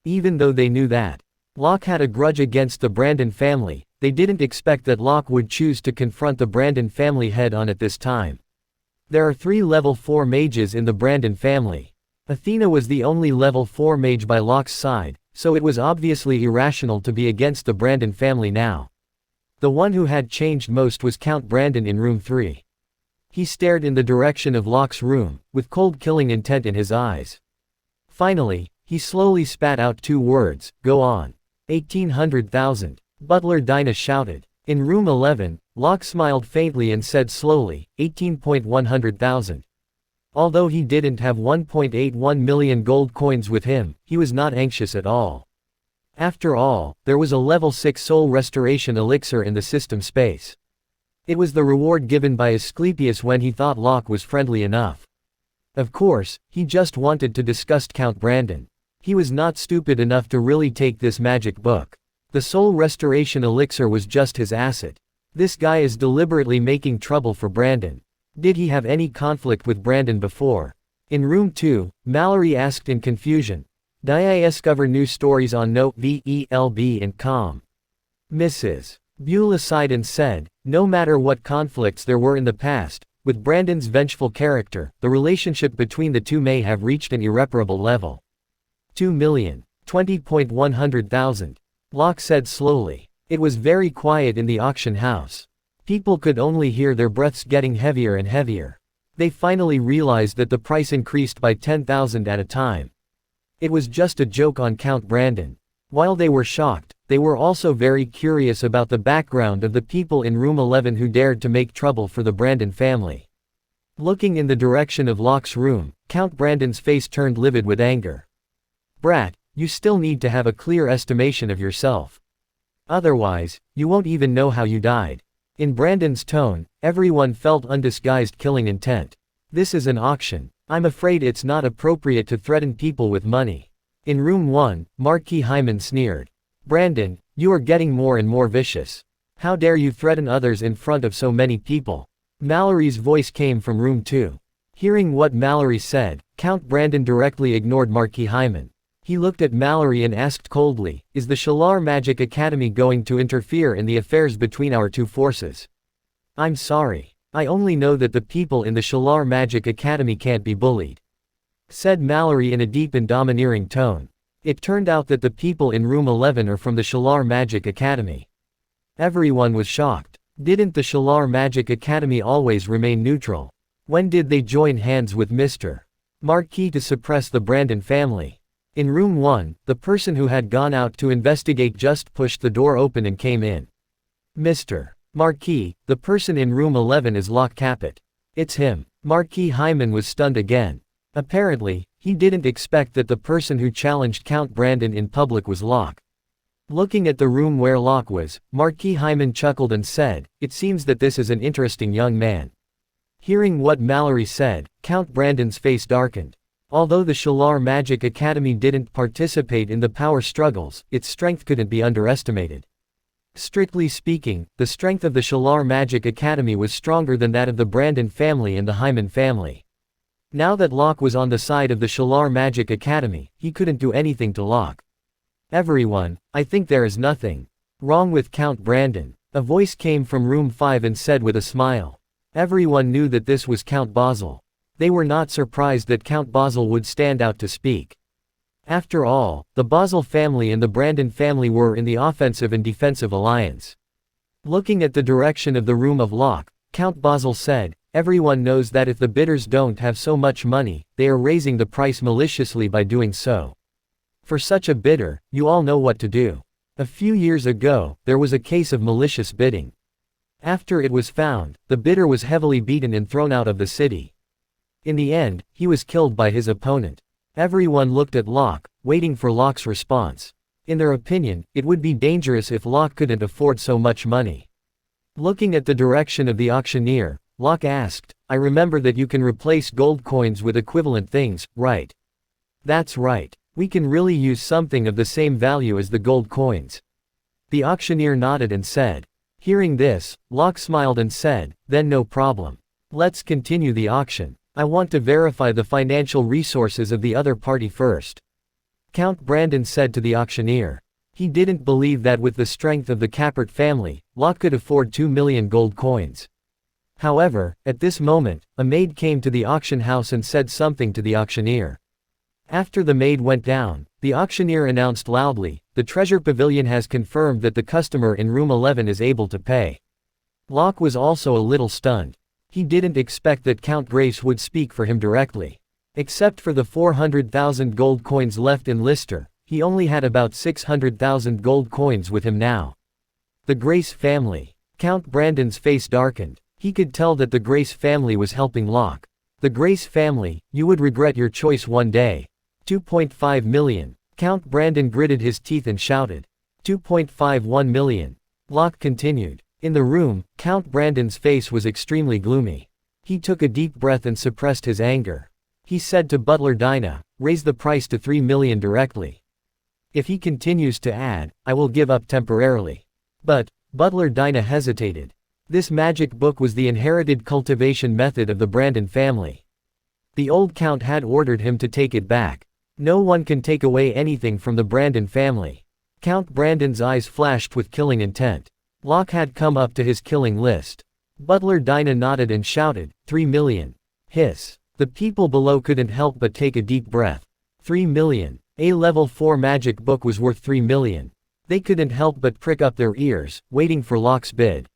Even though they knew that Locke had a grudge against the Brandon family, they didn't expect that Locke would choose to confront the Brandon family head-on at this time. There are 3 level 4 mages in the Brandon family. Athena was the only level 4 mage by Locke's side, so it was obviously irrational to be against the Brandon family now. The one who had changed most was Count Brandon in room 3. He stared in the direction of Locke's room, with cold killing intent in his eyes. Finally, he slowly spat out 2 words, "Go on." 1800,000. Butler Dinah shouted. In room 11, Locke smiled faintly and said slowly, 18,100,000. Although he didn't have 1.81 million gold coins with him, he was not anxious at all. After all, there was a level 6 soul restoration elixir in the system space. It was the reward given by Asclepius when he thought Locke was friendly enough. Of course, he just wanted to discuss Count Brandon. He was not stupid enough to really take this magic book. The soul restoration elixir was just his asset. This guy is deliberately making trouble for Brandon. Did he have any conflict with Brandon before? In room 2, Mallory asked in confusion. "Do I discover new stories on Note VELB and com?" Mrs. Beulah sighed and said, "No matter what conflicts there were in the past, with Brandon's vengeful character, the relationship between the two may have reached an irreparable level." 2,020,100,000. Locke said slowly. It was very quiet in the auction house. People could only hear their breaths getting heavier and heavier. They finally realized that the price increased by 10,000 at a time. It was just a joke on Count Brandon. While they were shocked, they were also very curious about the background of the people in room 11 who dared to make trouble for the Brandon family. Looking in the direction of Locke's room, Count Brandon's face turned livid with anger. "Brat, you still need to have a clear estimation of yourself. Otherwise, you won't even know how you died." In Brandon's tone, everyone felt undisguised killing intent. "This is an auction. I'm afraid it's not appropriate to threaten people with money." In room 1, Marquis Hyman sneered. "Brandon, you are getting more and more vicious. How dare you threaten others in front of so many people?" Mallory's voice came from room 2. Hearing what Mallory said, Count Brandon directly ignored Marquis Hyman. He looked at Mallory and asked coldly, "Is the Shalar Magic Academy going to interfere in the affairs between our two forces?" "I'm sorry. I only know that the people in the Shalar Magic Academy can't be bullied," said Mallory in a deep and domineering tone. It turned out that the people in room 11 are from the Shalar Magic Academy. Everyone was shocked. Didn't the Shalar Magic Academy always remain neutral? When did they join hands with Mr. Marquis to suppress the Brandon family? In room 1, the person who had gone out to investigate just pushed the door open and came in. "Mr. Marquis, the person in room 11 is Locke Capet." "It's him." Marquis Hyman was stunned again. Apparently, he didn't expect that the person who challenged Count Brandon in public was Locke. Looking at the room where Locke was, Marquis Hyman chuckled and said, "It seems that this is an interesting young man." Hearing what Mallory said, Count Brandon's face darkened. Although the Shalar Magic Academy didn't participate in the power struggles, its strength couldn't be underestimated. Strictly speaking, the strength of the Shalar Magic Academy was stronger than that of the Brandon family and the Hyman family. Now that Locke was on the side of the Shalar Magic Academy, he couldn't do anything to Locke. "Everyone, I think there is nothing wrong with Count Brandon." A voice came from room 5 and said with a smile. Everyone knew that this was Count Basil. They were not surprised that Count Basil would stand out to speak. After all, the Basil family and the Brandon family were in the offensive and defensive alliance. Looking at the direction of the room of Locke, Count Basil said, "Everyone knows that if the bidders don't have so much money, they are raising the price maliciously by doing so. For such a bidder, you all know what to do. A few years ago, there was a case of malicious bidding. After it was found, the bidder was heavily beaten and thrown out of the city. In the end, he was killed by his opponent." Everyone looked at Locke, waiting for Locke's response. In their opinion, it would be dangerous if Locke couldn't afford so much money. Looking at the direction of the auctioneer, Locke asked, "I remember that you can replace gold coins with equivalent things, right?" "That's right. We can really use something of the same value as the gold coins." The auctioneer nodded and said. Hearing this, Locke smiled and said, "Then no problem. Let's continue the auction. I want to verify the financial resources of the other party first." Count Brandon said to the auctioneer. He didn't believe that with the strength of the Capert family, Locke could afford 2 million gold coins. However, at this moment, a maid came to the auction house and said something to the auctioneer. After the maid went down, the auctioneer announced loudly, "The treasure pavilion has confirmed that the customer in room 11 is able to pay." Locke was also a little stunned. He didn't expect that Count Grace would speak for him directly. Except for the 400,000 gold coins left in Lister, he only had about 600,000 gold coins with him now. The Grace family. Count Brandon's face darkened. He could tell that the Grace family was helping Locke. The Grace family, you would regret your choice one day. 2.5 million. Count Brandon gritted his teeth and shouted. 2.51 million. Locke continued. In the room, Count Brandon's face was extremely gloomy. He took a deep breath and suppressed his anger. He said to Butler Dinah, "Raise the price to 3 million directly. If he continues to add, I will give up temporarily." But Butler Dinah hesitated. This magic book was the inherited cultivation method of the Brandon family. The old count had ordered him to take it back. No one can take away anything from the Brandon family. Count Brandon's eyes flashed with killing intent. Locke had come up to his killing list. Butler Dinah nodded and shouted, 3 million. Hiss. The people below couldn't help but take a deep breath. 3 million. A level 4 magic book was worth 3 million. They couldn't help but prick up their ears, waiting for Locke's bid.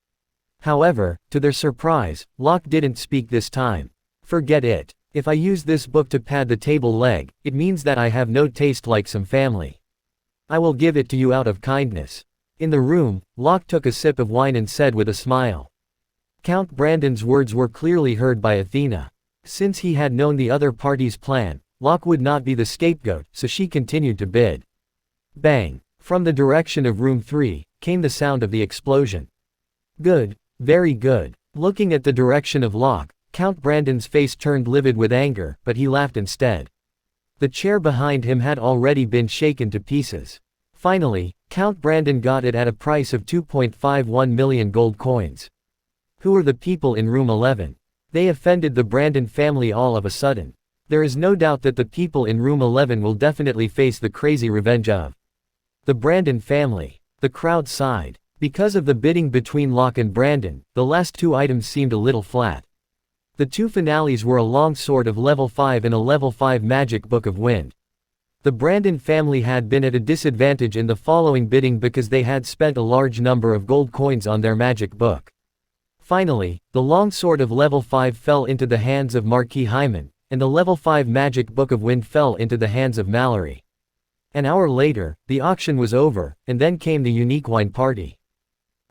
However, to their surprise, Locke didn't speak this time. "Forget it. If I use this book to pad the table leg, it means that I have no taste like some family. I will give it to you out of kindness." In the room, Locke took a sip of wine and said with a smile. Count Brandon's words were clearly heard by Athena. Since he had known the other party's plan, Locke would not be the scapegoat, so she continued to bid. Bang! From the direction of room 3, came the sound of the explosion. Good. Very good. Looking at the direction of Locke, Count Brandon's face turned livid with anger, but he laughed instead. The chair behind him had already been shaken to pieces. Finally, Count Brandon got it at a price of 2.51 million gold coins. Who are the people in room 11? They offended the Brandon family all of a sudden. There is no doubt that the people in room 11 will definitely face the crazy revenge of the Brandon family. The crowd sighed. Because of the bidding between Locke and Brandon, the last two items seemed a little flat. The two finales were a long sword of level 5 and a level 5 magic book of wind. The Brandon family had been at a disadvantage in the following bidding because they had spent a large number of gold coins on their magic book. Finally, the long sword of level 5 fell into the hands of Marquis Hyman, and the level 5 magic book of wind fell into the hands of Mallory. An hour later, the auction was over, and then came the unique wine party.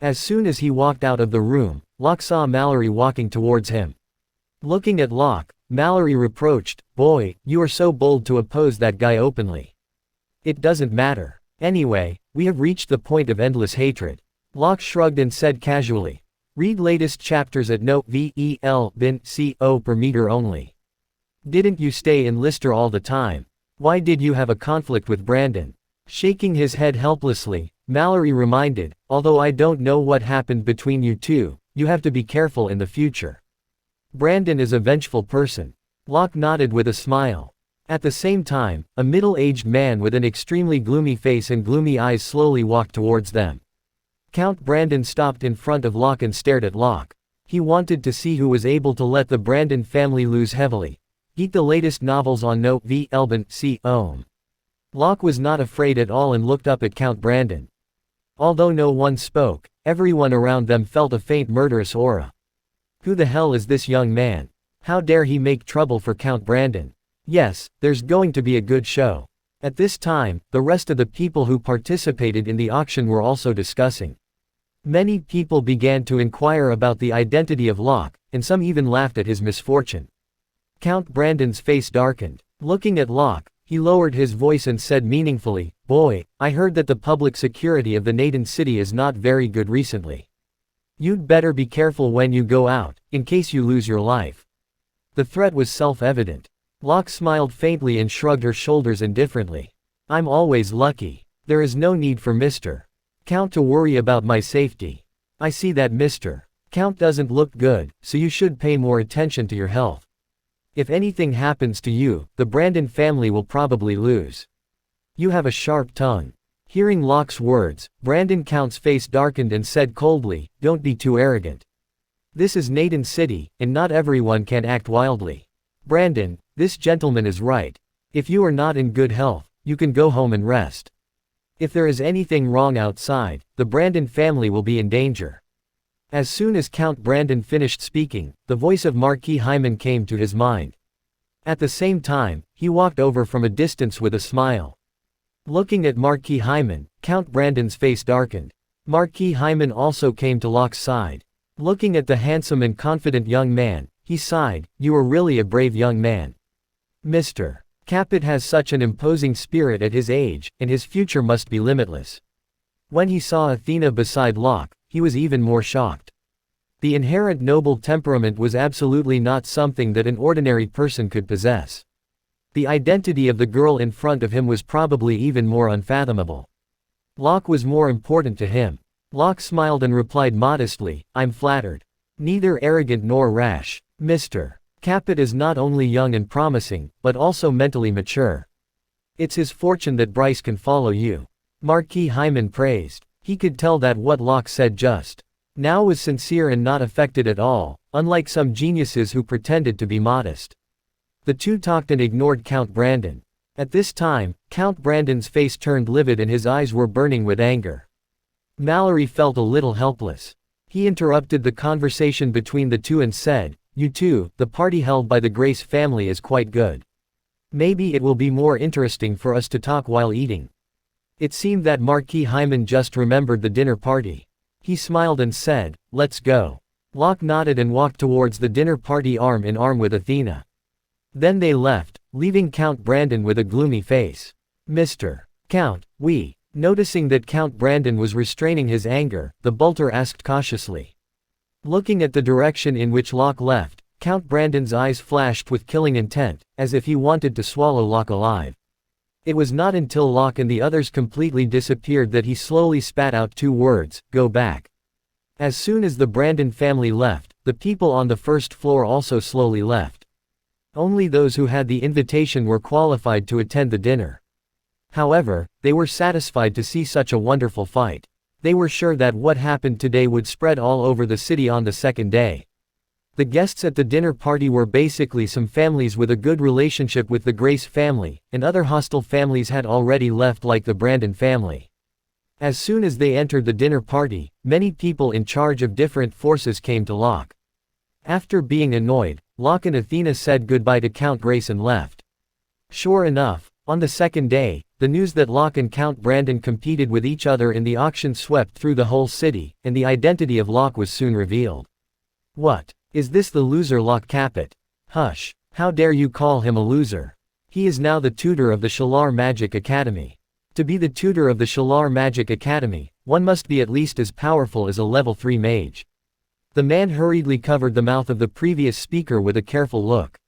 As soon as he walked out of the room, Locke saw Mallory walking towards him. Looking at Locke, Mallory reproached, "Boy, you are so bold to oppose that guy openly." "It doesn't matter. Anyway, We have reached the point of endless hatred. Locke shrugged and said casually. Read latest chapters at note VEL bin CO per meter only. Didn't you stay in Lister all the time? Why did you have a conflict with Brandon? Shaking his head helplessly, Mallory reminded, although I don't know what happened between you two, you have to be careful in the future. Brandon is a vengeful person. Locke nodded with a smile. At the same time, a middle-aged man with an extremely gloomy face and gloomy eyes slowly walked towards them. Count Brandon stopped in front of Locke and stared at Locke. He wanted to see who was able to let the Brandon family lose heavily. Eat the latest novels on note V. Elbin C. Ohm. Locke was not afraid at all and looked up at Count Brandon. Although no one spoke, everyone around them felt a faint murderous aura. Who the hell is this young man? How dare he make trouble for Count Brandon? Yes, there's going to be a good show. At this time, the rest of the people who participated in the auction were also discussing. Many people began to inquire about the identity of Locke, and some even laughed at his misfortune. Count Brandon's face darkened. Looking at Locke, he lowered his voice and said meaningfully, "Boy, I heard that the public security of the Naden city is not very good recently. You'd better be careful when you go out, in case you lose your life." The threat was self-evident. Locke smiled faintly and shrugged her shoulders indifferently. "I'm always lucky. There is no need for Mr. Count to worry about my safety. I see that Mr. Count doesn't look good, so you should pay more attention to your health. If anything happens to you, the Brandon family will probably lose. You have a sharp tongue." Hearing Locke's words, Brandon Count's face darkened and said coldly, "Don't be too arrogant. This is Naden City, and not everyone can act wildly. Brandon, this gentleman is right. If you are not in good health, you can go home and rest. If there is anything wrong outside, the Brandon family will be in danger." As soon as Count Brandon finished speaking, the voice of Marquis Hyman came to his mind. At the same time, he walked over from a distance with a smile. Looking at Marquis Hyman, Count Brandon's face darkened. Marquis Hyman also came to Locke's side. Looking at the handsome and confident young man, he sighed, "You are really a brave young man. Mr. Capet has such an imposing spirit at his age, and his future must be limitless." When he saw Athena beside Locke, he was even more shocked. The inherent noble temperament was absolutely not something that an ordinary person could possess. The identity of the girl in front of him was probably even more unfathomable. Locke was more important to him. Locke smiled and replied modestly, "I'm flattered. Neither arrogant nor rash. Mr. Capet is not only young and promising, but also mentally mature. It's his fortune that Bryce can follow you." Marquis Hyman praised. He could tell that what Locke said just now was sincere and not affected at all, unlike some geniuses who pretended to be modest. The two talked and ignored Count Brandon. At this time, Count Brandon's face turned livid and his eyes were burning with anger. Mallory felt a little helpless. He interrupted the conversation between the two and said, "You two, the party held by the Grace family is quite good. Maybe it will be more interesting for us to talk while eating." It seemed that Marquis Hyman just remembered the dinner party. He smiled and said, "Let's go." Locke nodded and walked towards the dinner party arm in arm with Athena. Then they left, leaving Count Brandon with a gloomy face. "Mr. Count, we..." Noticing that Count Brandon was restraining his anger, the bolter asked cautiously. Looking at the direction in which Locke left, Count Brandon's eyes flashed with killing intent, as if he wanted to swallow Locke alive. It was not until Locke and the others completely disappeared that he slowly spat out two words, "Go back." As soon as the Brandon family left, the people on the first floor also slowly left. Only those who had the invitation were qualified to attend the dinner. However, they were satisfied to see such a wonderful fight. They were sure that what happened today would spread all over the city on the second day. The guests at the dinner party were basically some families with a good relationship with the Grace family, and other hostile families had already left like the Brandon family. As soon as they entered the dinner party, many people in charge of different forces came to Locke. After being annoyed, Locke and Athena said goodbye to Count Grace and left. Sure enough, on the second day, the news that Locke and Count Brandon competed with each other in the auction swept through the whole city, and the identity of Locke was soon revealed. "What? Is this the loser Locke Capet? Hush, how dare you call him a loser? He is now the tutor of the Shalar Magic Academy. To be the tutor of the Shalar Magic Academy, one must be at least as powerful as a level 3 mage. The man hurriedly covered the mouth of the previous speaker with a careful look.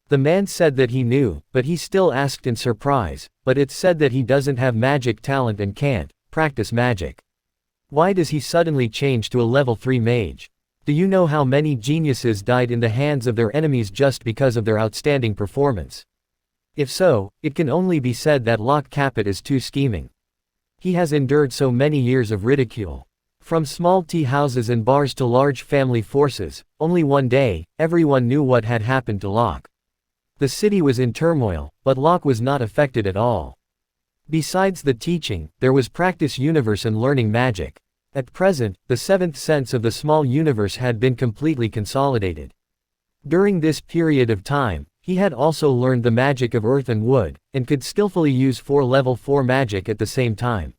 The man said that he knew, but he still asked in surprise, but it's said that he doesn't have magic talent and can't practice magic. Why does he suddenly change to a level 3 mage? Do you know how many geniuses died in the hands of their enemies just because of their outstanding performance? If so, it can only be said that Locke Capet is too scheming. He has endured so many years of ridicule. From small tea houses and bars to large family forces, only one day, everyone knew what had happened to Locke. The city was in turmoil, but Locke was not affected at all. Besides the teaching, there was practice universe and learning magic. At present, the seventh sense of the small universe had been completely consolidated. During this period of time, he had also learned the magic of earth and wood, and could skillfully use 4 level 4 magic at the same time.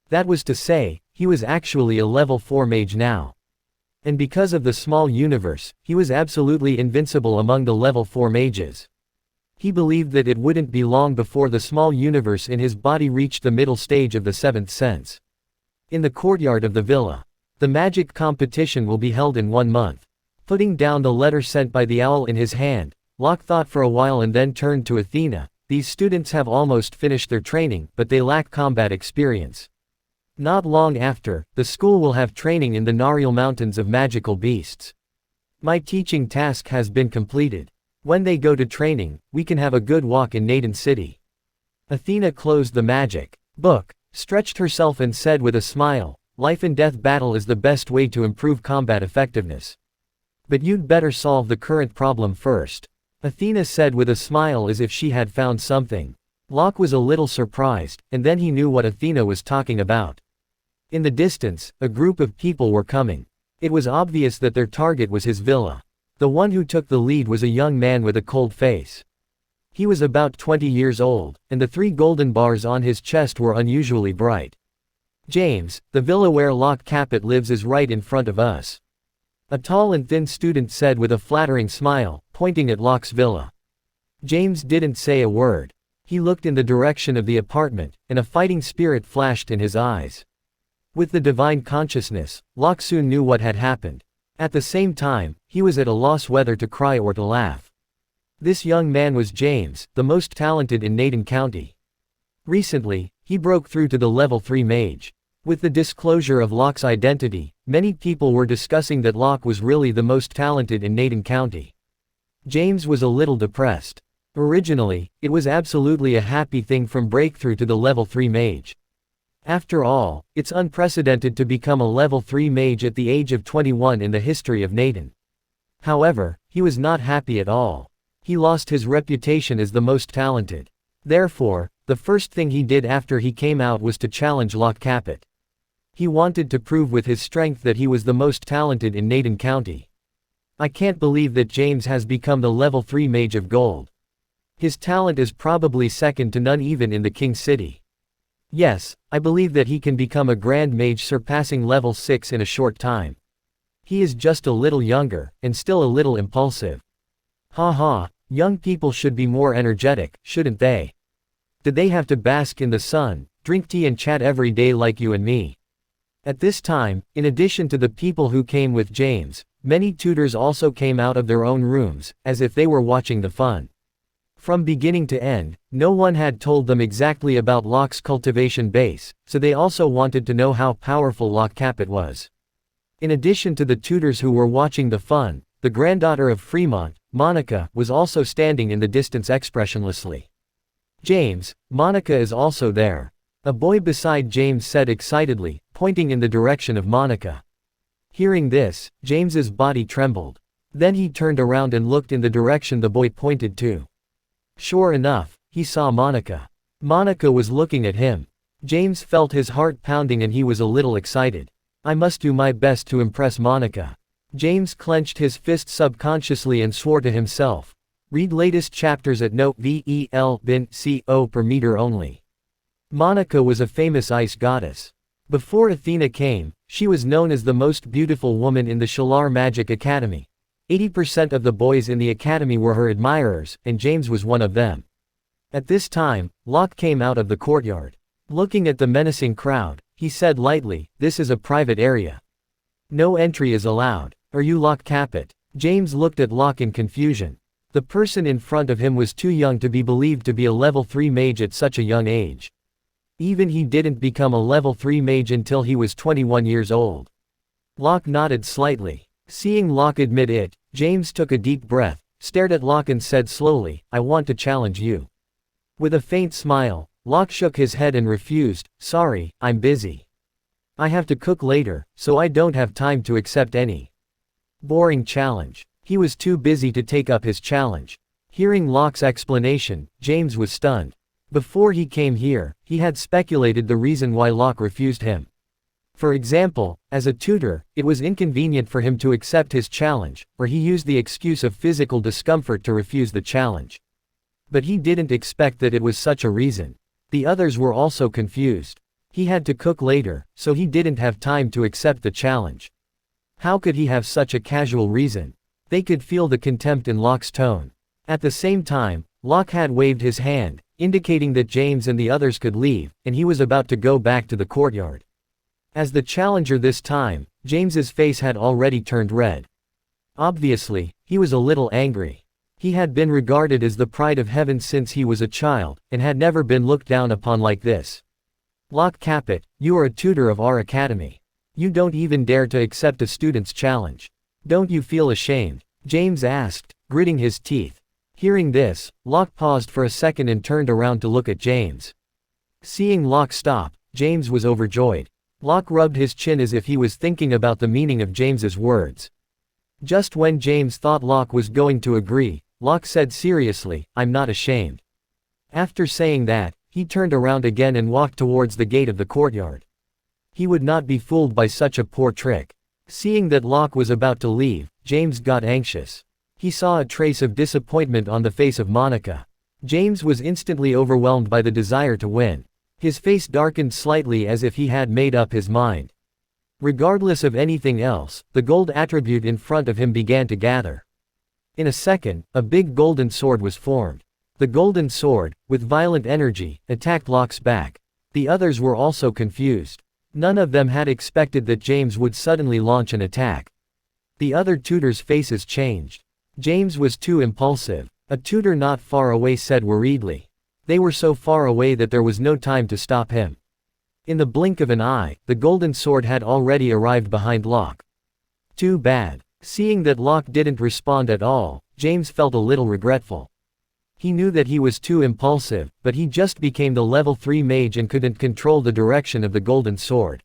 That was to say, he was actually a level 4 mage now. And because of the small universe, he was absolutely invincible among the level 4 mages. He believed that it wouldn't be long before the small universe in his body reached the middle stage of the seventh sense. In the courtyard of the villa, the magic competition will be held in 1 month. Putting down the letter sent by the owl in his hand, Locke thought for a while and then turned to Athena. These students have almost finished their training, but they lack combat experience. Not long after, the school will have training in the Nariel Mountains of magical beasts. My teaching task has been completed. When they go to training, we can have a good walk in Naden City. Athena closed the magic book, stretched herself and said with a smile, life and death battle is the best way to improve combat effectiveness. But you'd better solve the current problem first. Athena said with a smile as if she had found something. Locke was a little surprised, and then he knew what Athena was talking about. In the distance, a group of people were coming. It was obvious that their target was his villa. The one who took the lead was a young man with a cold face. He was about 20 years old, and the 3 golden bars on his chest were unusually bright. James, the villa where Locke Capet lives is right in front of us. A tall and thin student said with a flattering smile, pointing at Locke's villa. James didn't say a word. He looked in the direction of the apartment, and a fighting spirit flashed in his eyes. With the divine consciousness, Locke soon knew what had happened. At the same time, he was at a loss whether to cry or to laugh. This young man was James, the most talented in Naden County. Recently, he broke through to the level 3 mage. With the disclosure of Locke's identity, many people were discussing that Locke was really the most talented in Naden County. James was a little depressed. Originally, it was absolutely a happy thing from breakthrough to the level 3 mage. After all, it's unprecedented to become a level 3 mage at the age of 21 in the history of Naden. However, he was not happy at all. He lost his reputation as the most talented. Therefore, the first thing he did after he came out was to challenge Locke Capet. He wanted to prove with his strength that he was the most talented in Naden County. I can't believe that James has become the level 3 mage of gold. His talent is probably second to none even in the King City. Yes, I believe that he can become a grand mage surpassing level 6 in a short time. He is just a little younger, and still a little impulsive. Ha, young people should be more energetic, shouldn't they? Did they have to bask in the sun, drink tea and chat every day like you and me? At this time, in addition to the people who came with James, many tutors also came out of their own rooms, as if they were watching the fun. From beginning to end, no one had told them exactly about Locke's cultivation base, so they also wanted to know how powerful Locke Capet was. In addition to the tutors who were watching the fun, the granddaughter of Fremont, Monica, was also standing in the distance expressionlessly. James, Monica is also there. A boy beside James said excitedly, pointing in the direction of Monica. Hearing this, James's body trembled. Then he turned around and looked in the direction the boy pointed to. Sure enough, he saw Monica. Monica was looking at him. James felt his heart pounding and he was a little excited. I must do my best to impress Monica. James clenched his fist subconsciously and swore to himself. Read latest chapters at note VEL-BIN-CO per meter only. Monica was a famous ice goddess. Before Athena came, she was known as the most beautiful woman in the Shalar Magic Academy. 80% of the boys in the academy were her admirers, and James was one of them. At this time, Locke came out of the courtyard. Looking at the menacing crowd, he said lightly, "This is a private area. No entry is allowed. Are you Locke Caput?" James looked at Locke in confusion. The person in front of him was too young to be believed to be a level 3 mage at such a young age. Even he didn't become a level 3 mage until he was 21 years old. Locke nodded slightly. Seeing Locke admit it, James took a deep breath, stared at Locke and said slowly, "I want to challenge you." With a faint smile, Locke shook his head and refused, "Sorry, I'm busy. I have to cook later, so I don't have time to accept any boring challenge." He was too busy to take up his challenge. Hearing Locke's explanation, James was stunned. Before he came here, he had speculated the reason why Locke refused him. For example, as a tutor, it was inconvenient for him to accept his challenge, or he used the excuse of physical discomfort to refuse the challenge. But he didn't expect that it was such a reason. The others were also confused. He had to cook later, so he didn't have time to accept the challenge. How could he have such a casual reason? They could feel the contempt in Locke's tone. At the same time, Locke had waved his hand, indicating that James and the others could leave, and he was about to go back to the courtyard. As the challenger this time, James's face had already turned red. Obviously, he was a little angry. He had been regarded as the pride of heaven since he was a child, and had never been looked down upon like this. "Locke Caput, you are a tutor of our academy. You don't even dare to accept a student's challenge. Don't you feel ashamed?" James asked, gritting his teeth. Hearing this, Locke paused for a second and turned around to look at James. Seeing Locke stop, James was overjoyed. Locke rubbed his chin as if he was thinking about the meaning of James's words. Just when James thought Locke was going to agree, Locke said seriously, "I'm not ashamed." After saying that, he turned around again and walked towards the gate of the courtyard. He would not be fooled by such a poor trick. Seeing that Locke was about to leave, James got anxious. He saw a trace of disappointment on the face of Monica. James was instantly overwhelmed by the desire to win. His face darkened slightly as if he had made up his mind. Regardless of anything else, the gold attribute in front of him began to gather. In a second, a big golden sword was formed. The golden sword, with violent energy, attacked Locke's back. The others were also confused. None of them had expected that James would suddenly launch an attack. The other tutors' faces changed. James was too impulsive. A tutor not far away said worriedly. They were so far away that there was no time to stop him. In the blink of an eye, the golden sword had already arrived behind Locke. Too bad. Seeing that Locke didn't respond at all, James felt a little regretful. He knew that he was too impulsive, but he just became the level 3 mage and couldn't control the direction of the golden sword.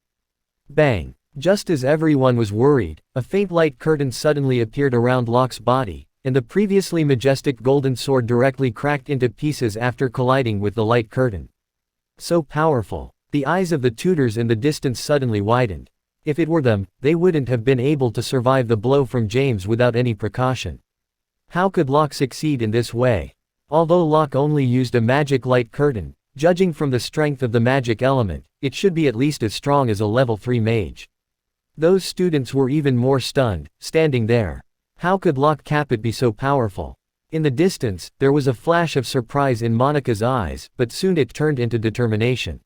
Bang! Just as everyone was worried, a faint light curtain suddenly appeared around Locke's body, and the previously majestic golden sword directly cracked into pieces after colliding with the light curtain. So powerful. The eyes of the tutors in the distance suddenly widened. If it were them, they wouldn't have been able to survive the blow from James without any precaution. How could Locke succeed in this way? Although Locke only used a magic light curtain, judging from the strength of the magic element, it should be at least as strong as a level 3 mage. Those students were even more stunned, standing there. How could Locke Caput be so powerful? In the distance, there was a flash of surprise in Monica's eyes, but soon it turned into determination.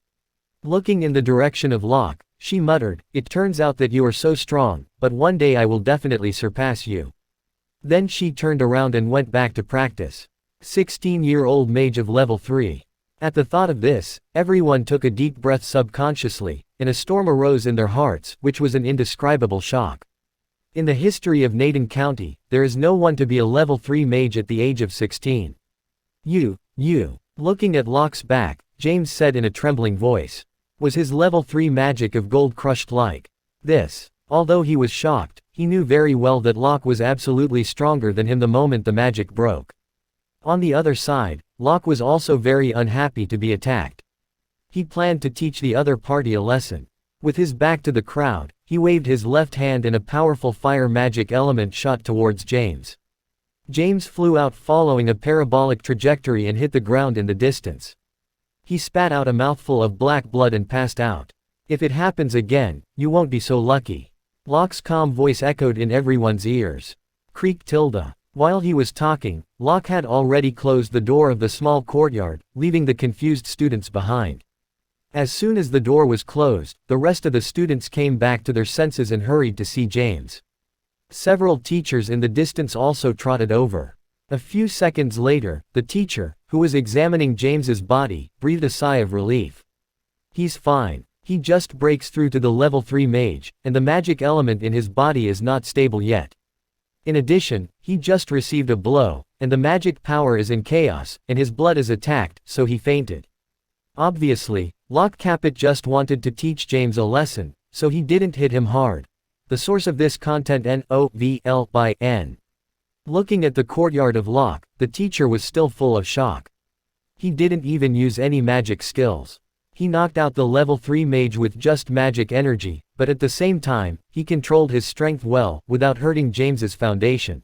Looking in the direction of Locke, she muttered, "It turns out that you are so strong, but one day I will definitely surpass you." Then she turned around and went back to practice. 16-year-old mage of level 3. At the thought of this, everyone took a deep breath subconsciously, and a storm arose in their hearts, which was an indescribable shock. In the history of Naden County, there is no one to be a level 3 mage at the age of 16. You. Looking at Locke's back, James said in a trembling voice. Was his level 3 magic of gold crushed like this? Although he was shocked, he knew very well that Locke was absolutely stronger than him the moment the magic broke. On the other side, Locke was also very unhappy to be attacked. He planned to teach the other party a lesson. With his back to the crowd, he waved his left hand and a powerful fire magic element shot towards James. James flew out following a parabolic trajectory and hit the ground in the distance. He spat out a mouthful of black blood and passed out. If it happens again, you won't be so lucky. Locke's calm voice echoed in everyone's ears. Creak tilde. While he was talking, Locke had already closed the door of the small courtyard, leaving the confused students behind. As soon as the door was closed, the rest of the students came back to their senses and hurried to see James. Several teachers in the distance also trotted over. A few seconds later, the teacher, who was examining James's body, breathed a sigh of relief. He's fine. He just breaks through to the level 3 mage, and the magic element in his body is not stable yet. In addition, he just received a blow, and the magic power is in chaos, and his blood is attacked, so he fainted. Obviously, Locke Caput just wanted to teach James a lesson, so he didn't hit him hard. The source of this content NOVL by N. Looking at the courtyard of Locke, the teacher was still full of shock. He didn't even use any magic skills. He knocked out the level 3 mage with just magic energy, but at the same time, he controlled his strength well, without hurting James's foundation.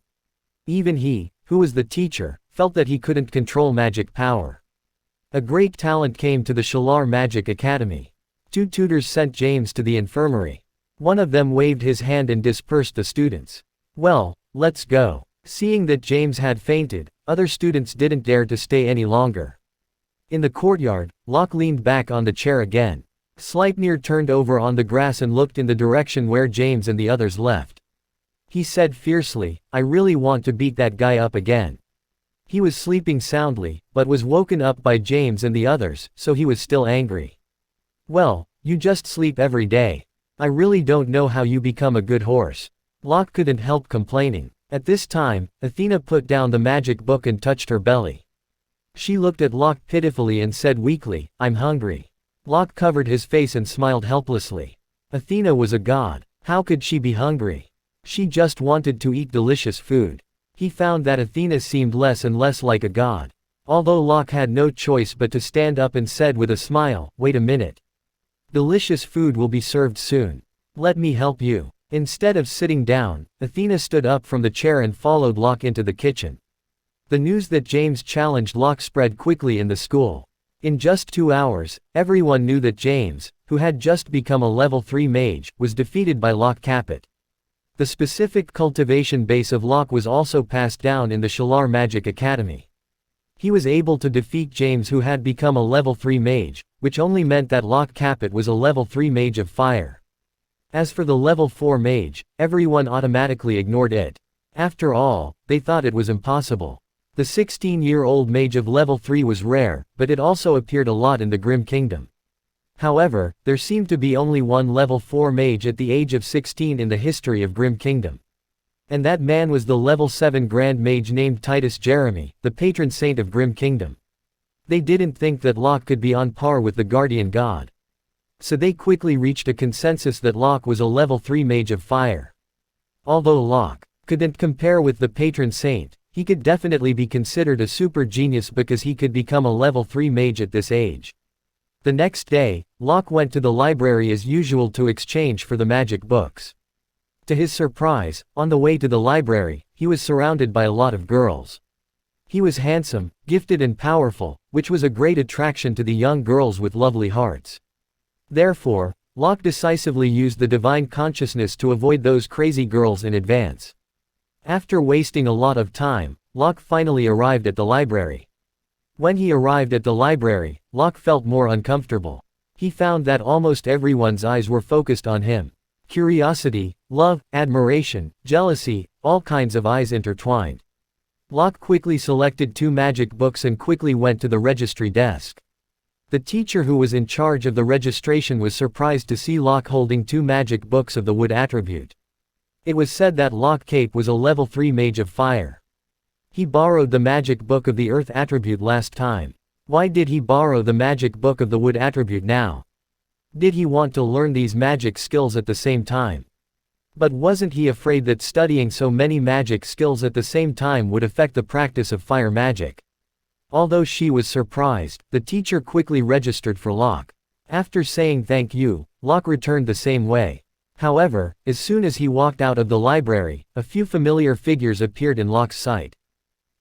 Even he, who was the teacher, felt that he couldn't control magic power. A great talent came to the Shalar Magic Academy. 2 tutors sent James to the infirmary. One of them waved his hand and dispersed the students. Well, let's go. Seeing that James had fainted, other students didn't dare to stay any longer. In the courtyard, Locke leaned back on the chair again. Sleipnir turned over on the grass and looked in the direction where James and the others left. He said fiercely, "I really want to beat that guy up again." He was sleeping soundly, but was woken up by James and the others, so he was still angry. "Well, you just sleep every day. I really don't know how you become a good horse." Locke couldn't help complaining. At this time, Athena put down the magic book and touched her belly. She looked at Locke pitifully and said weakly, "I'm hungry." Locke covered his face and smiled helplessly. Athena was a god. How could she be hungry? She just wanted to eat delicious food. He found that Athena seemed less and less like a god. Although Locke had no choice but to stand up and said with a smile, "Wait a minute. Delicious food will be served soon. Let me help you." Instead of sitting down, Athena stood up from the chair and followed Locke into the kitchen. The news that James challenged Locke spread quickly in the school. In just 2 hours, everyone knew that James, who had just become a level 3 mage, was defeated by Locke Caput. The specific cultivation base of Locke was also passed down in the Shalar Magic Academy. He was able to defeat James, who had become a level 3 mage, which only meant that Locke Caput was a level 3 mage of fire. As for the level 4 mage, everyone automatically ignored it. After all, they thought it was impossible. The 16-year-old mage of level 3 was rare, but it also appeared a lot in the Grim Kingdom. However, there seemed to be only one level 4 mage at the age of 16 in the history of Grim Kingdom. And that man was the level 7 Grand Mage named Titus Jeremy, the patron saint of Grim Kingdom. They didn't think that Locke could be on par with the Guardian God. So they quickly reached a consensus that Locke was a level 3 mage of fire. Although Locke couldn't compare with the patron saint, he could definitely be considered a super genius because he could become a level 3 mage at this age. The next day, Locke went to the library as usual to exchange for the magic books. To his surprise, on the way to the library, he was surrounded by a lot of girls. He was handsome, gifted and powerful, which was a great attraction to the young girls with lovely hearts. Therefore, Locke decisively used the divine consciousness to avoid those crazy girls in advance. After wasting a lot of time, Locke finally arrived at the library. When he arrived at the library, Locke felt more uncomfortable. He found that almost everyone's eyes were focused on him. Curiosity, love, admiration, jealousy, all kinds of eyes intertwined. Locke quickly selected 2 magic books and quickly went to the registry desk. The teacher who was in charge of the registration was surprised to see Locke holding 2 magic books of the wood attribute. It was said that Locke Cape was a level 3 mage of fire. He borrowed the magic book of the earth attribute last time. Why did he borrow the magic book of the wood attribute now? Did he want to learn these magic skills at the same time? But wasn't he afraid that studying so many magic skills at the same time would affect the practice of fire magic? Although she was surprised, the teacher quickly registered for Locke. After saying thank you, Locke returned the same way. However, as soon as he walked out of the library, a few familiar figures appeared in Locke's sight.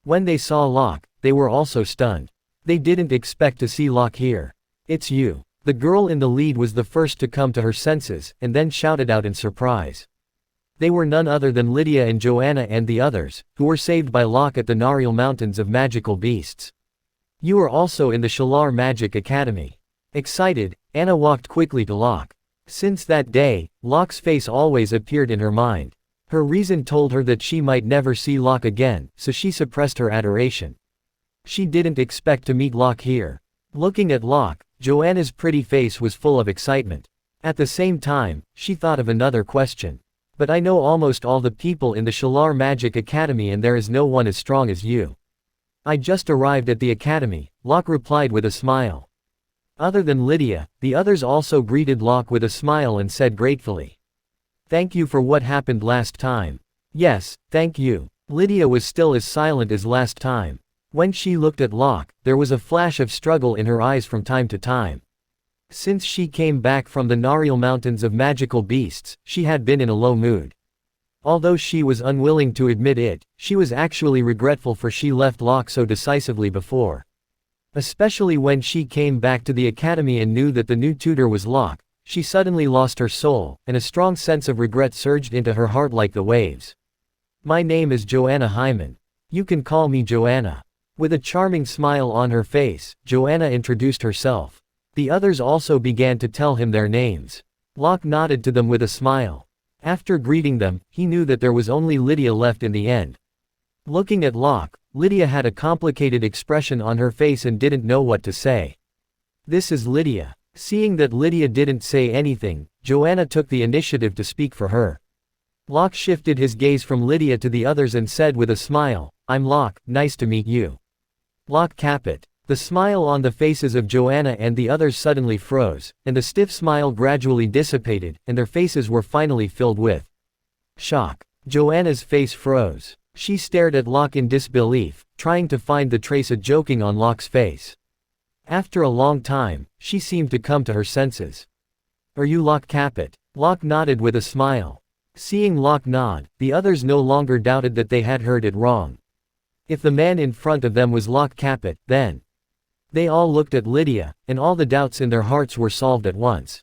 When they saw Locke, they were also stunned. They didn't expect to see Locke here. "It's you." The girl in the lead was the first to come to her senses, and then shouted out in surprise. They were none other than Lydia and Joanna and the others, who were saved by Locke at the Nariel Mountains of magical beasts. "You are also in the Shalar Magic Academy." Excited, Anna walked quickly to Locke. Since that day, Locke's face always appeared in her mind. Her reason told her that she might never see Locke again, so she suppressed her adoration. She didn't expect to meet Locke here. Looking at Locke, Joanna's pretty face was full of excitement. At the same time, she thought of another question. But I know almost all the people in the Shalar Magic Academy and there is no one as strong as you. I just arrived at the academy, Locke replied with a smile. Other than Lydia, the others also greeted Locke with a smile and said gratefully. Thank you for what happened last time. Yes, thank you. Lydia was still as silent as last time. When she looked at Locke, there was a flash of struggle in her eyes from time to time. Since she came back from the Nariel Mountains of Magical Beasts, she had been in a low mood. Although she was unwilling to admit it, she was actually regretful for she left Locke so decisively before. Especially when she came back to the academy and knew that the new tutor was Locke, she suddenly lost her soul, and a strong sense of regret surged into her heart like the waves. My name is Joanna Hyman. You can call me Joanna. With a charming smile on her face, Joanna introduced herself. The others also began to tell him their names. Locke nodded to them with a smile. After greeting them, he knew that there was only Lydia left in the end. Looking at Locke, Lydia had a complicated expression on her face and didn't know what to say. This is Lydia. Seeing that Lydia didn't say anything, Joanna took the initiative to speak for her. Locke shifted his gaze from Lydia to the others and said with a smile, I'm Locke, nice to meet you. Locke Caput. The smile on the faces of Joanna and the others suddenly froze, and the stiff smile gradually dissipated, and their faces were finally filled with shock. Joanna's face froze. She stared at Locke in disbelief, trying to find the trace of joking on Locke's face. After a long time, she seemed to come to her senses. Are you Locke Caput? Locke nodded with a smile. Seeing Locke nod, the others no longer doubted that they had heard it wrong. If the man in front of them was Locke Caput, then they all looked at Lydia, and all the doubts in their hearts were solved at once.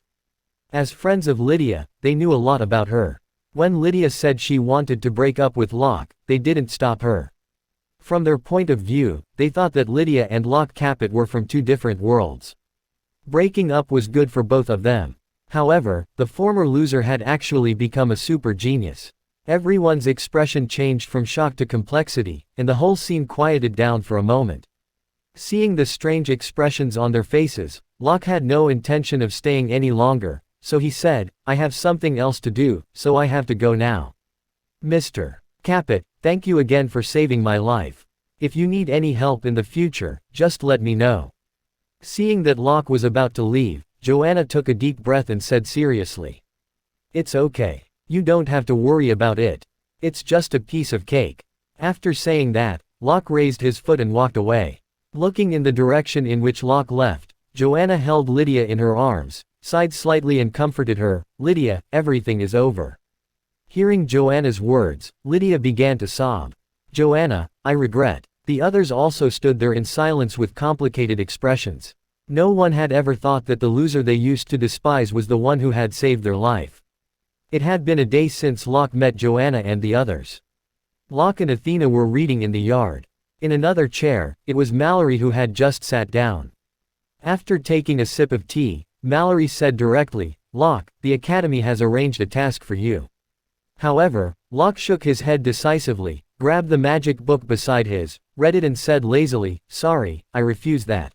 As friends of Lydia, they knew a lot about her. When Lydia said she wanted to break up with Locke, they didn't stop her. From their point of view, they thought that Lydia and Locke Caput were from two different worlds. Breaking up was good for both of them. However, the former loser had actually become a super genius. Everyone's expression changed from shock to complexity, and the whole scene quieted down for a moment. Seeing the strange expressions on their faces, Locke had no intention of staying any longer, so he said, I have something else to do, so I have to go now. Mr. Caput, thank you again for saving my life. If you need any help in the future, just let me know. Seeing that Locke was about to leave, Joanna took a deep breath and said seriously. It's okay. You don't have to worry about it. It's just a piece of cake. After saying that, Locke raised his foot and walked away. Looking in the direction in which Locke left, Joanna held Lydia in her arms, sighed slightly and comforted her, Lydia, everything is over. Hearing Joanna's words, Lydia began to sob. Joanna, I regret. The others also stood there in silence with complicated expressions. No one had ever thought that the loser they used to despise was the one who had saved their life. It had been a day since Locke met Joanna and the others. Locke and Athena were reading in the yard. In another chair, it was Mallory who had just sat down. After taking a sip of tea, Mallory said directly, Locke, the Academy has arranged a task for you. However, Locke shook his head decisively, grabbed the magic book beside his, read it and said lazily, sorry, I refuse that.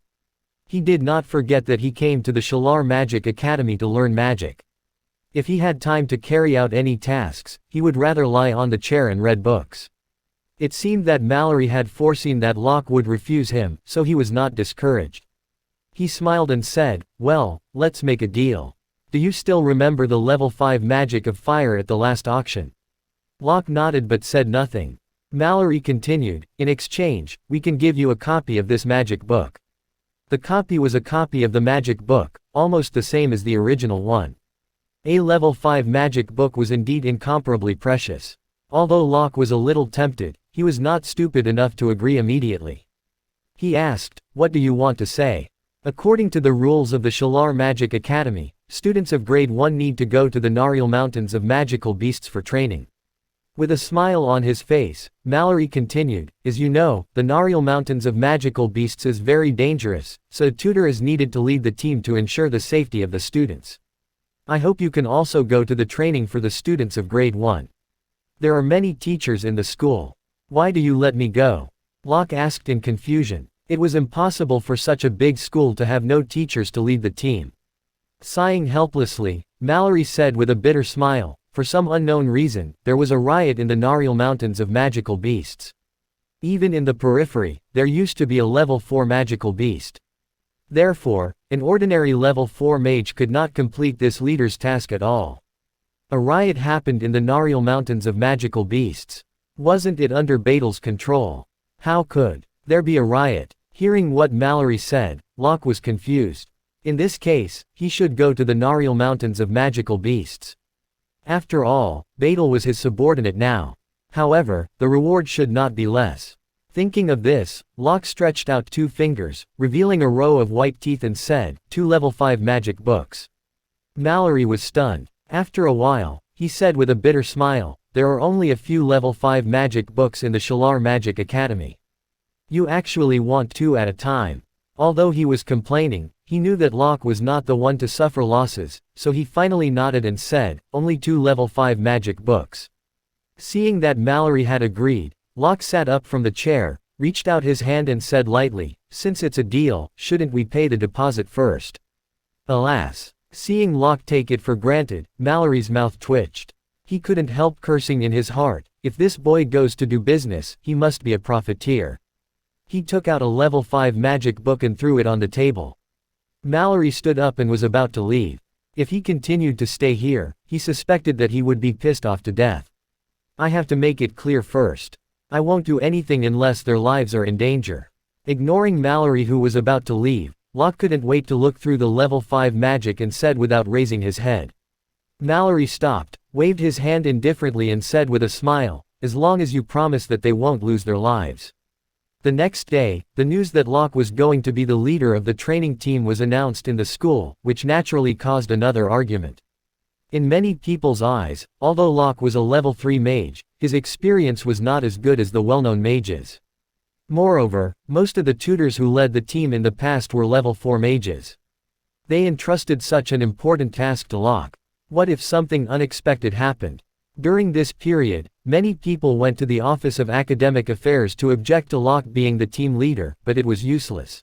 He did not forget that he came to the Shalar Magic Academy to learn magic. If he had time to carry out any tasks, he would rather lie on the chair and read books. It seemed that Mallory had foreseen that Locke would refuse him, so he was not discouraged. He smiled and said, well, let's make a deal. Do you still remember the level 5 magic of fire at the last auction? Locke nodded but said nothing. Mallory continued, in exchange, we can give you a copy of this magic book. The copy was a copy of the magic book, almost the same as the original one. A level 5 magic book was indeed incomparably precious. Although Locke was a little tempted, he was not stupid enough to agree immediately. He asked, what do you want to say? According to the rules of the Shalar Magic Academy, students of grade 1 need to go to the Nariel Mountains of Magical Beasts for training. With a smile on his face, Mallory continued, "As you know, the Nariel Mountains of Magical Beasts is very dangerous, so a tutor is needed to lead the team to ensure the safety of the students. I hope you can also go to the training for the students of grade 1. There are many teachers in the school. Why do you let me go?" Locke asked in confusion. It was impossible for such a big school to have no teachers to lead the team. Sighing helplessly, Mallory said with a bitter smile, "For some unknown reason, there was a riot in the Nariel Mountains of Magical Beasts. Even in the periphery, there used to be a level 4 magical beast. Therefore, an ordinary level 4 mage could not complete this leader's task at all. A riot happened in the Nariel Mountains of Magical Beasts. Wasn't it under Betel's control? How could there be a riot?" Hearing what Mallory said, Locke was confused. In this case, he should go to the Nariel Mountains of Magical Beasts. After all, Betel was his subordinate now. However, the reward should not be less. Thinking of this, Locke stretched out 2 fingers, revealing a row of white teeth and said, "2 level 5 magic books." Mallory was stunned. After a while, he said with a bitter smile, "There are only a few level 5 magic books in the Shalar Magic Academy. You actually want 2 at a time." Although he was complaining, he knew that Locke was not the one to suffer losses, so he finally nodded and said, "Only 2 level 5 magic books." Seeing that Mallory had agreed, Locke sat up from the chair, reached out his hand and said lightly, "Since it's a deal, shouldn't we pay the deposit first?" Alas! Seeing Locke take it for granted, Mallory's mouth twitched. He couldn't help cursing in his heart, if this boy goes to do business, he must be a profiteer. He took out a level 5 magic book and threw it on the table. Mallory stood up and was about to leave. If he continued to stay here, he suspected that he would be pissed off to death. "I have to make it clear first. I won't do anything unless their lives are in danger." Ignoring Mallory who was about to leave, Locke couldn't wait to look through the level 5 magic and said without raising his head. Mallory stopped, waved his hand indifferently and said with a smile, "As long as you promise that they won't lose their lives." The next day, the news that Locke was going to be the leader of the training team was announced in the school, which naturally caused another argument. In many people's eyes, although Locke was a level 3 mage, his experience was not as good as the well-known mages. Moreover, most of the tutors who led the team in the past were level 4 mages. They entrusted such an important task to Locke. What if something unexpected happened? During this period, many people went to the Office of Academic Affairs to object to Locke being the team leader, but it was useless.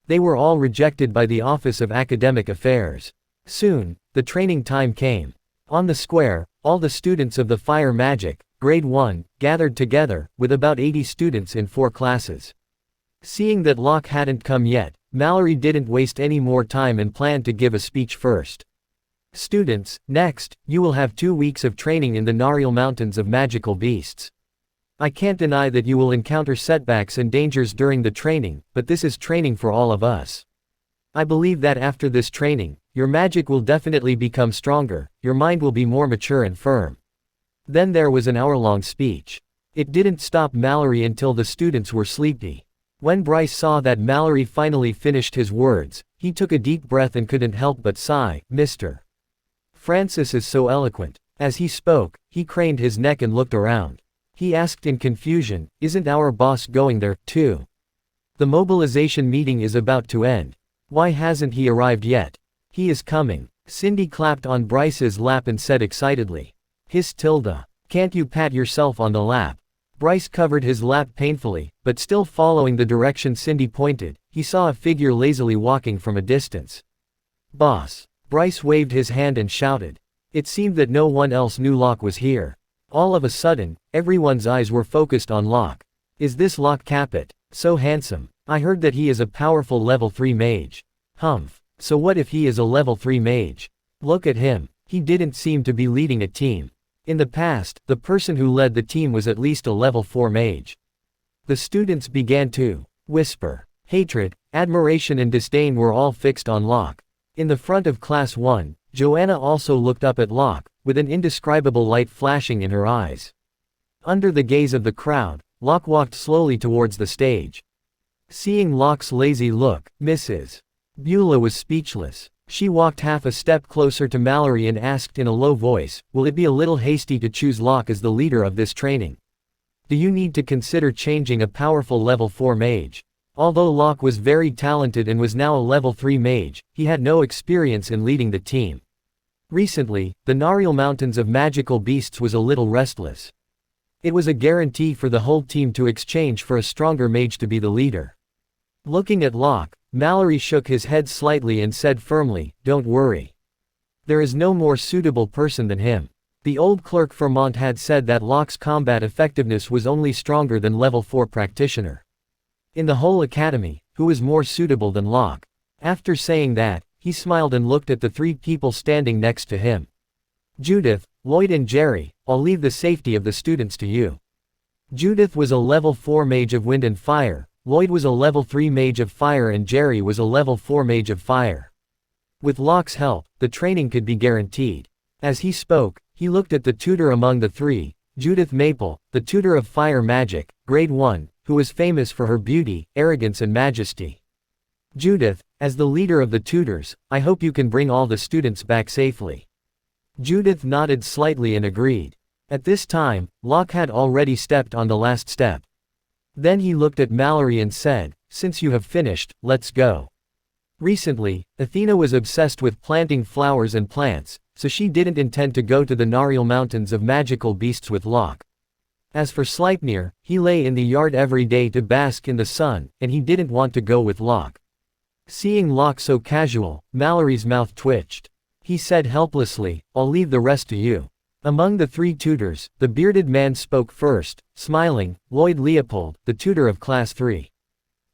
They were all rejected by the Office of Academic Affairs. Soon, the training time came. On the square, all the students of the Fire Magic, Grade 1, gathered together, with about 80 students in 4 classes. Seeing that Locke hadn't come yet, Mallory didn't waste any more time and planned to give a speech first. "Students, next, you will have 2 weeks of training in the Nariel Mountains of Magical Beasts. I can't deny that you will encounter setbacks and dangers during the training, but this is training for all of us. I believe that after this training, your magic will definitely become stronger, your mind will be more mature and firm." Then there was an hour-long speech. It didn't stop Mallory until the students were sleepy. When Bryce saw that Mallory finally finished his words, he took a deep breath and couldn't help but sigh. "Mr. Francis is so eloquent." As he spoke, he craned his neck and looked around. He asked in confusion, "Isn't our boss going there, too? The mobilization meeting is about to end. Why hasn't he arrived yet?" "He is coming." Cindy clapped on Bryce's lap and said excitedly. "Hissed Tilda. Can't you pat yourself on the lap?" Bryce covered his lap painfully, but still following the direction Cindy pointed, he saw a figure lazily walking from a distance. "Boss." Bryce waved his hand and shouted. It seemed that no one else knew Locke was here. All of a sudden, everyone's eyes were focused on Locke. "Is this Locke Capet? So handsome. I heard that he is a powerful level 3 mage." "Humph. So what if he is a level 3 mage? Look at him. He didn't seem to be leading a team. In the past, the person who led the team was at least a level 4 mage." The students began to whisper. Hatred, admiration and disdain were all fixed on Locke. In the front of Class 1, Joanna also looked up at Locke, with an indescribable light flashing in her eyes. Under the gaze of the crowd, Locke walked slowly towards the stage. Seeing Locke's lazy look, Mrs. Beulah was speechless. She walked half a step closer to Mallory and asked in a low voice, "Will it be a little hasty to choose Locke as the leader of this training? Do you need to consider changing a powerful level 4 mage?" Although Locke was very talented and was now a level 3 mage, he had no experience in leading the team. Recently, the Nariel Mountains of Magical Beasts was a little restless. It was a guarantee for the whole team to exchange for a stronger mage to be the leader. Looking at Locke, Mallory shook his head slightly and said firmly, "Don't worry. There is no more suitable person than him." The old clerk Vermont had said that Locke's combat effectiveness was only stronger than level 4 practitioner. In the whole academy, who is more suitable than Locke? After saying that, he smiled and looked at the 3 people standing next to him. "Judith, Lloyd and Jerry, I'll leave the safety of the students to you." Judith was a level 4 mage of wind and fire, Lloyd was a level 3 mage of fire and Jerry was a level 4 mage of fire. With Locke's help, the training could be guaranteed. As he spoke, he looked at the tutor among the 3, Judith Maple, the tutor of fire magic, grade 1, who was famous for her beauty, arrogance and majesty. "Judith, as the leader of the tutors, I hope you can bring all the students back safely." Judith nodded slightly and agreed. At this time, Locke had already stepped on the last step. Then he looked at Mallory and said, "Since you have finished, let's go." Recently, Athena was obsessed with planting flowers and plants, so she didn't intend to go to the Nariel Mountains of Magical Beasts with Locke. As for Sleipnir, he lay in the yard every day to bask in the sun, and he didn't want to go with Locke. Seeing Locke so casual, Mallory's mouth twitched. He said helplessly, "I'll leave the rest to you." Among the 3 tutors, the bearded man spoke first, smiling, Lloyd Leopold, the tutor of Class 3.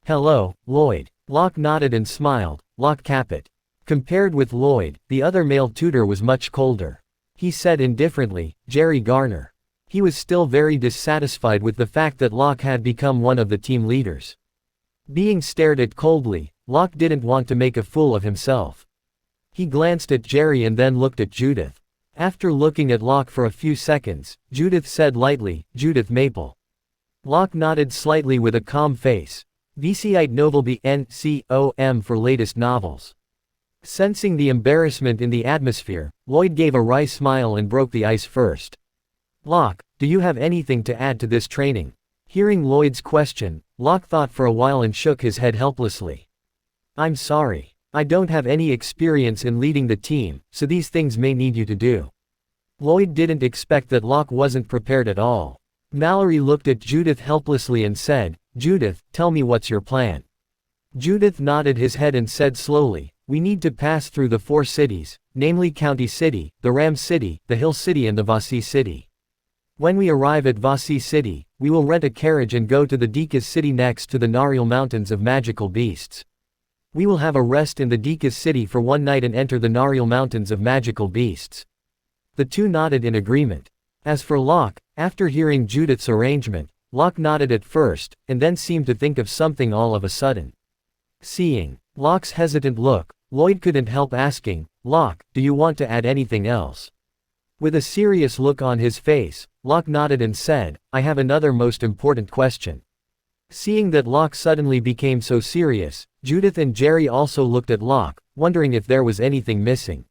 "Hello, Lloyd." Locke nodded and smiled, Locke Caput. Compared with Lloyd, the other male tutor was much colder. He said indifferently, "Jerry Garner." He was still very dissatisfied with the fact that Locke had become one of the team leaders. Being stared at coldly, Locke didn't want to make a fool of himself. He glanced at Jerry and then looked at Judith. After looking at Locke for a few seconds, Judith said lightly, "Judith Maple." Locke nodded slightly with a calm face. "VCite Novelby NCOM for latest novels." Sensing the embarrassment in the atmosphere, Lloyd gave a wry smile and broke the ice first. "Locke, do you have anything to add to this training?" Hearing Lloyd's question, Locke thought for a while and shook his head helplessly. "I'm sorry. I don't have any experience in leading the team, so these things may need you to do." Lloyd didn't expect that Locke wasn't prepared at all. Mallory looked at Judith helplessly and said, "Judith, tell me what's your plan." Judith nodded his head and said slowly, "We need to pass through the 4 cities, namely County City, the Ram City, the Hill City and the Vasi City. When we arrive at Vasi City, we will rent a carriage and go to the Dikas City next to the Nariel Mountains of Magical Beasts. We will have a rest in the Dikas City for 1 night and enter the Nariel Mountains of Magical Beasts." The 2 nodded in agreement. As for Locke, after hearing Judith's arrangement, Locke nodded at first, and then seemed to think of something all of a sudden. Seeing Locke's hesitant look, Lloyd couldn't help asking, "Locke, do you want to add anything else?" With a serious look on his face, Locke nodded and said, "I have another most important question." Seeing that Locke suddenly became so serious, Judith and Jerry also looked at Locke, wondering if there was anything missing.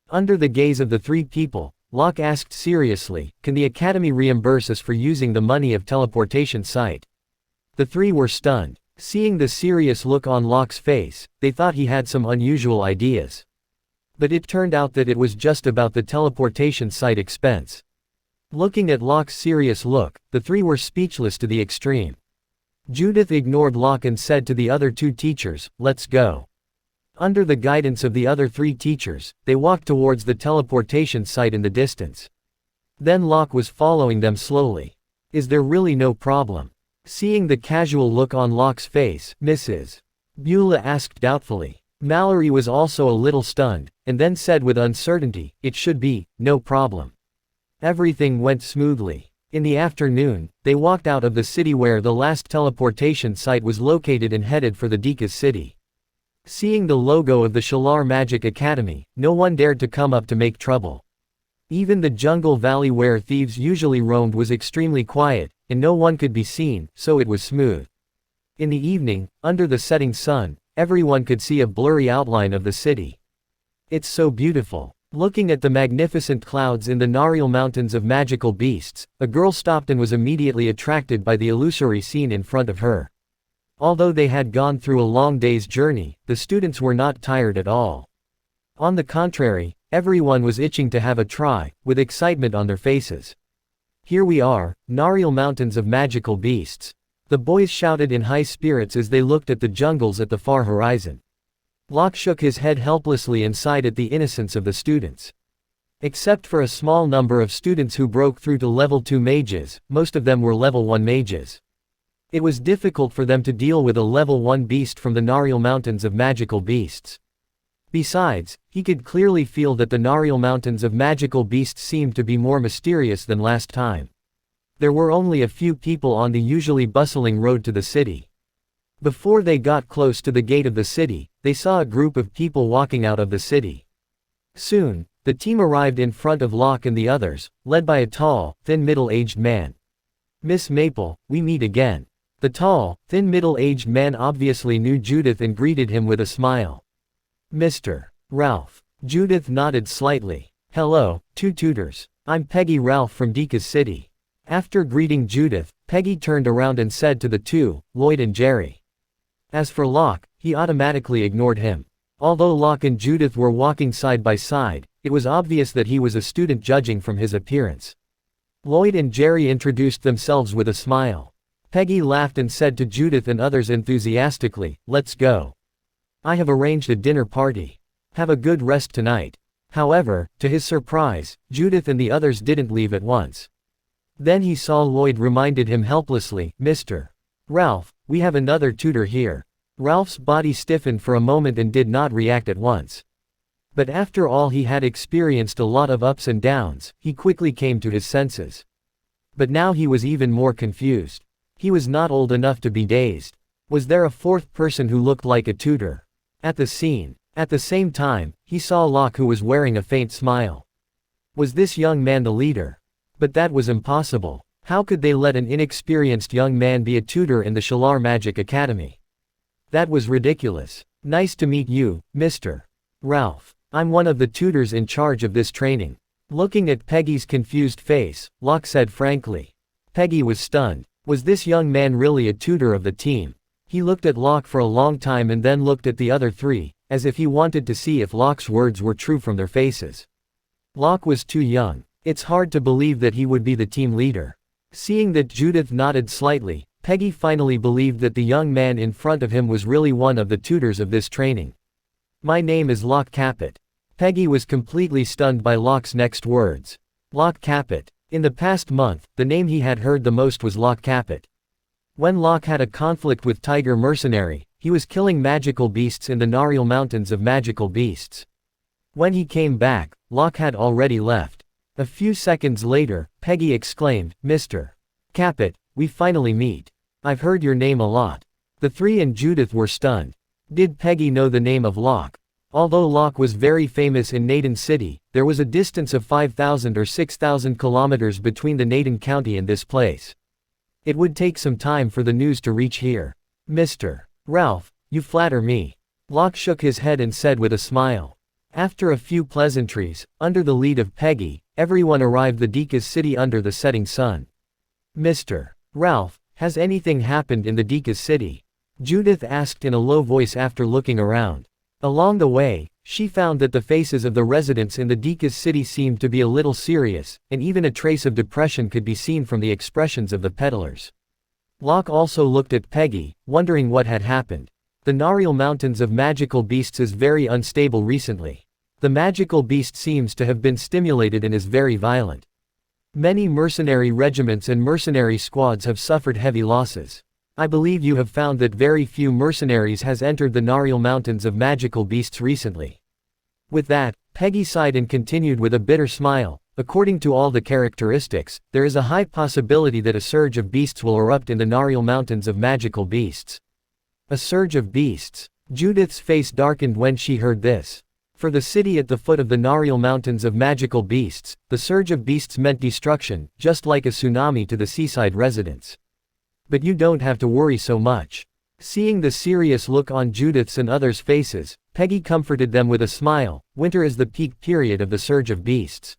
Under the gaze of the 3 people, Locke asked seriously, "Can the Academy reimburse us for using the money of teleportation site?" The 3 were stunned. Seeing the serious look on Locke's face, they thought he had some unusual ideas. But it turned out that it was just about the teleportation site expense. Looking at Locke's serious look, the 3 were speechless to the extreme. Judith ignored Locke and said to the other 2 teachers, "Let's go." Under the guidance of the other 3 teachers, they walked towards the teleportation site in the distance. Then Locke was following them slowly. "Is there really no problem?" Seeing the casual look on Locke's face, Mrs. Beulah asked doubtfully. Mallory was also a little stunned, and then said with uncertainty, "It should be, no problem." Everything went smoothly. In the afternoon, they walked out of the city where the last teleportation site was located and headed for the Dikas City. Seeing the logo of the Shalar Magic Academy, no one dared to come up to make trouble. Even the jungle valley where thieves usually roamed was extremely quiet, and no one could be seen, so it was smooth. In the evening, under the setting sun, everyone could see a blurry outline of the city. It's so beautiful. Looking at the magnificent clouds in the Narial Mountains of Magical Beasts, a girl stopped and was immediately attracted by the illusory scene in front of her. Although they had gone through a long day's journey, the students were not tired at all. On the contrary, everyone was itching to have a try, with excitement on their faces. Here we are, Narial Mountains of Magical Beasts. The boys shouted in high spirits as they looked at the jungles at the far horizon. Locke shook his head helplessly and sighed at the innocence of the students. Except for a small number of students who broke through to level 2 mages, most of them were level 1 mages. It was difficult for them to deal with a level 1 beast from the Narial Mountains of Magical Beasts. Besides, he could clearly feel that the Narial Mountains of Magical Beasts seemed to be more mysterious than last time. There were only a few people on the usually bustling road to the city. Before they got close to the gate of the city, they saw a group of people walking out of the city. Soon, the team arrived in front of Locke and the others, led by a tall, thin middle-aged man. "Miss Maple, we meet again." The tall, thin middle-aged man obviously knew Judith and greeted him with a smile. "Mr. Ralph." Judith nodded slightly. "Hello, two tutors. I'm Peggy Ralph from Dika's City." After greeting Judith, Peggy turned around and said to the two, Lloyd and Jerry. As for Locke, he automatically ignored him. Although Locke and Judith were walking side by side, it was obvious that he was a student judging from his appearance. Lloyd and Jerry introduced themselves with a smile. Peggy laughed and said to Judith and others enthusiastically, "Let's go. I have arranged a dinner party. Have a good rest tonight." However, to his surprise, Judith and the others didn't leave at once. Then he saw Lloyd reminded him helplessly, "Mr. Ralph, we have another tutor here." Ralph's body stiffened for a moment and did not react at once. But after all he had experienced a lot of ups and downs, he quickly came to his senses. But now he was even more confused. He was not old enough to be dazed. Was there a fourth person who looked like a tutor? At the same time, he saw Locke who was wearing a faint smile. Was this young man the leader? But that was impossible. How could they let an inexperienced young man be a tutor in the Shalar Magic Academy? That was ridiculous. "Nice to meet you, Mr. Ralph. I'm one of the tutors in charge of this training." Looking at Peggy's confused face, Locke said frankly. Peggy was stunned. Was this young man really a tutor of the team? He looked at Locke for a long time and then looked at the other three, as if he wanted to see if Locke's words were true from their faces. Locke was too young. It's hard to believe that he would be the team leader. Seeing that Judith nodded slightly, Peggy finally believed that the young man in front of him was really one of the tutors of this training. "My name is Locke Capet." Peggy was completely stunned by Locke's next words. Locke Capet. In the past month, the name he had heard the most was Locke Capet. When Locke had a conflict with Tiger Mercenary, he was killing magical beasts in the Narial Mountains of Magical Beasts. When he came back, Locke had already left. A few seconds later, Peggy exclaimed, "Mr. Capet, we finally meet. I've heard your name a lot." The three and Judith were stunned. Did Peggy know the name of Locke? Although Locke was very famous in Naden City, there was a distance of 5,000 or 6,000 kilometers between the Naden County and this place. It would take some time for the news to reach here. "Mr. Ralph, you flatter me." Locke shook his head and said with a smile. After a few pleasantries, under the lead of Peggy, everyone arrived at Dika's City under the setting sun. "Mr. Ralph, has anything happened in the Dika's City?" Judith asked in a low voice after looking around. Along the way, she found that the faces of the residents in the Dika's City seemed to be a little serious, and even a trace of depression could be seen from the expressions of the peddlers. Locke also looked at Peggy, wondering what had happened. The Narial Mountains of Magical Beasts is very unstable recently. The magical beast seems to have been stimulated and is very violent. Many mercenary regiments and mercenary squads have suffered heavy losses. I believe you have found that very few mercenaries has entered the Narial Mountains of Magical Beasts recently. With that, Peggy sighed and continued with a bitter smile. According to all the characteristics, there is a high possibility that a surge of beasts will erupt in the Narial Mountains of Magical Beasts. A surge of beasts. Judith's face darkened when she heard this. For the city at the foot of the Narial Mountains of Magical Beasts, the surge of beasts meant destruction, just like a tsunami to the seaside residents. But you don't have to worry so much. Seeing the serious look on Judith's and others' faces, Peggy comforted them with a smile. Winter is the peak period of the surge of beasts.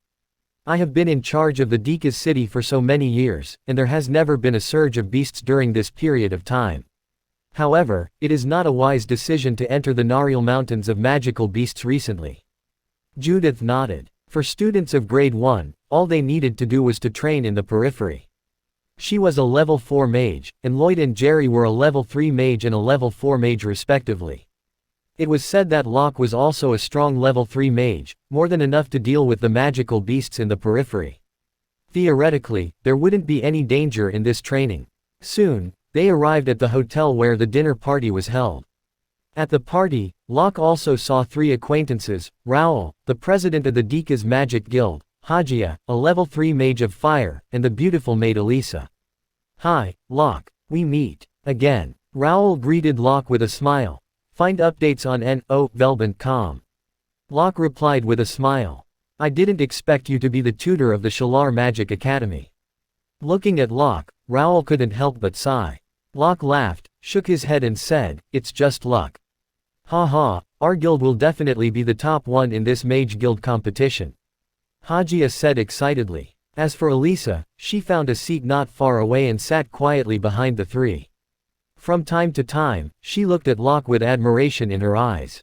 I have been in charge of the Deca's city for so many years, and there has never been a surge of beasts during this period of time. However, it is not a wise decision to enter the Nariel Mountains of magical beasts recently. Judith nodded. For students of grade 1, all they needed to do was to train in the periphery. She was a level 4 mage, and Lloyd and Jerry were a level 3 mage and a level 4 mage respectively. It was said that Locke was also a strong level 3 mage, more than enough to deal with the magical beasts in the periphery. Theoretically, there wouldn't be any danger in this training. Soon, they arrived at the hotel where the dinner party was held. At the party, Locke also saw 3 acquaintances: Raoul, the president of the Deca's Magic Guild; Hajia, a level 3 mage of fire, and the beautiful maid Elisa. "Hi, Locke. We meet again." Raoul greeted Locke with a smile. "Find updates on Velbent.com." Locke replied with a smile. "I didn't expect you to be the tutor of the Shalar Magic Academy." Looking at Locke, Raoul couldn't help but sigh. Locke laughed, shook his head and said, "It's just luck. Ha ha, our guild will definitely be the top one in this mage guild competition," Hajia said excitedly. As for Elisa, she found a seat not far away and sat quietly behind the 3. From time to time, she looked at Locke with admiration in her eyes.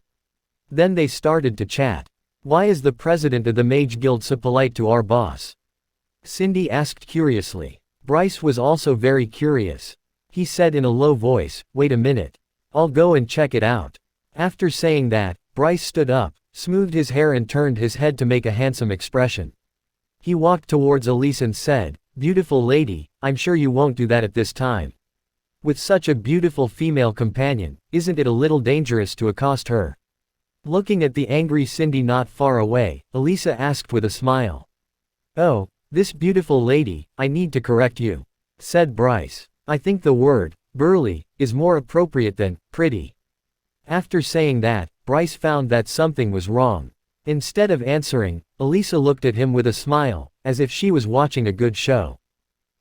Then they started to chat. "Why is the president of the Mage Guild so polite to our boss?" Cindy asked curiously. Bryce was also very curious. He said in a low voice, "Wait a minute. I'll go and check it out." After saying that, Bryce stood up, smoothed his hair and turned his head to make a handsome expression. He walked towards Elise and said, "Beautiful lady, I'm sure you won't do that at this time. With such a beautiful female companion, isn't it a little dangerous to accost her?" Looking at the angry Cindy not far away, Elisa asked with a smile. "Oh, this beautiful lady, I need to correct you," said Bryce. "I think the word, burly, is more appropriate than pretty." After saying that, Bryce found that something was wrong. Instead of answering, Elisa looked at him with a smile, as if she was watching a good show.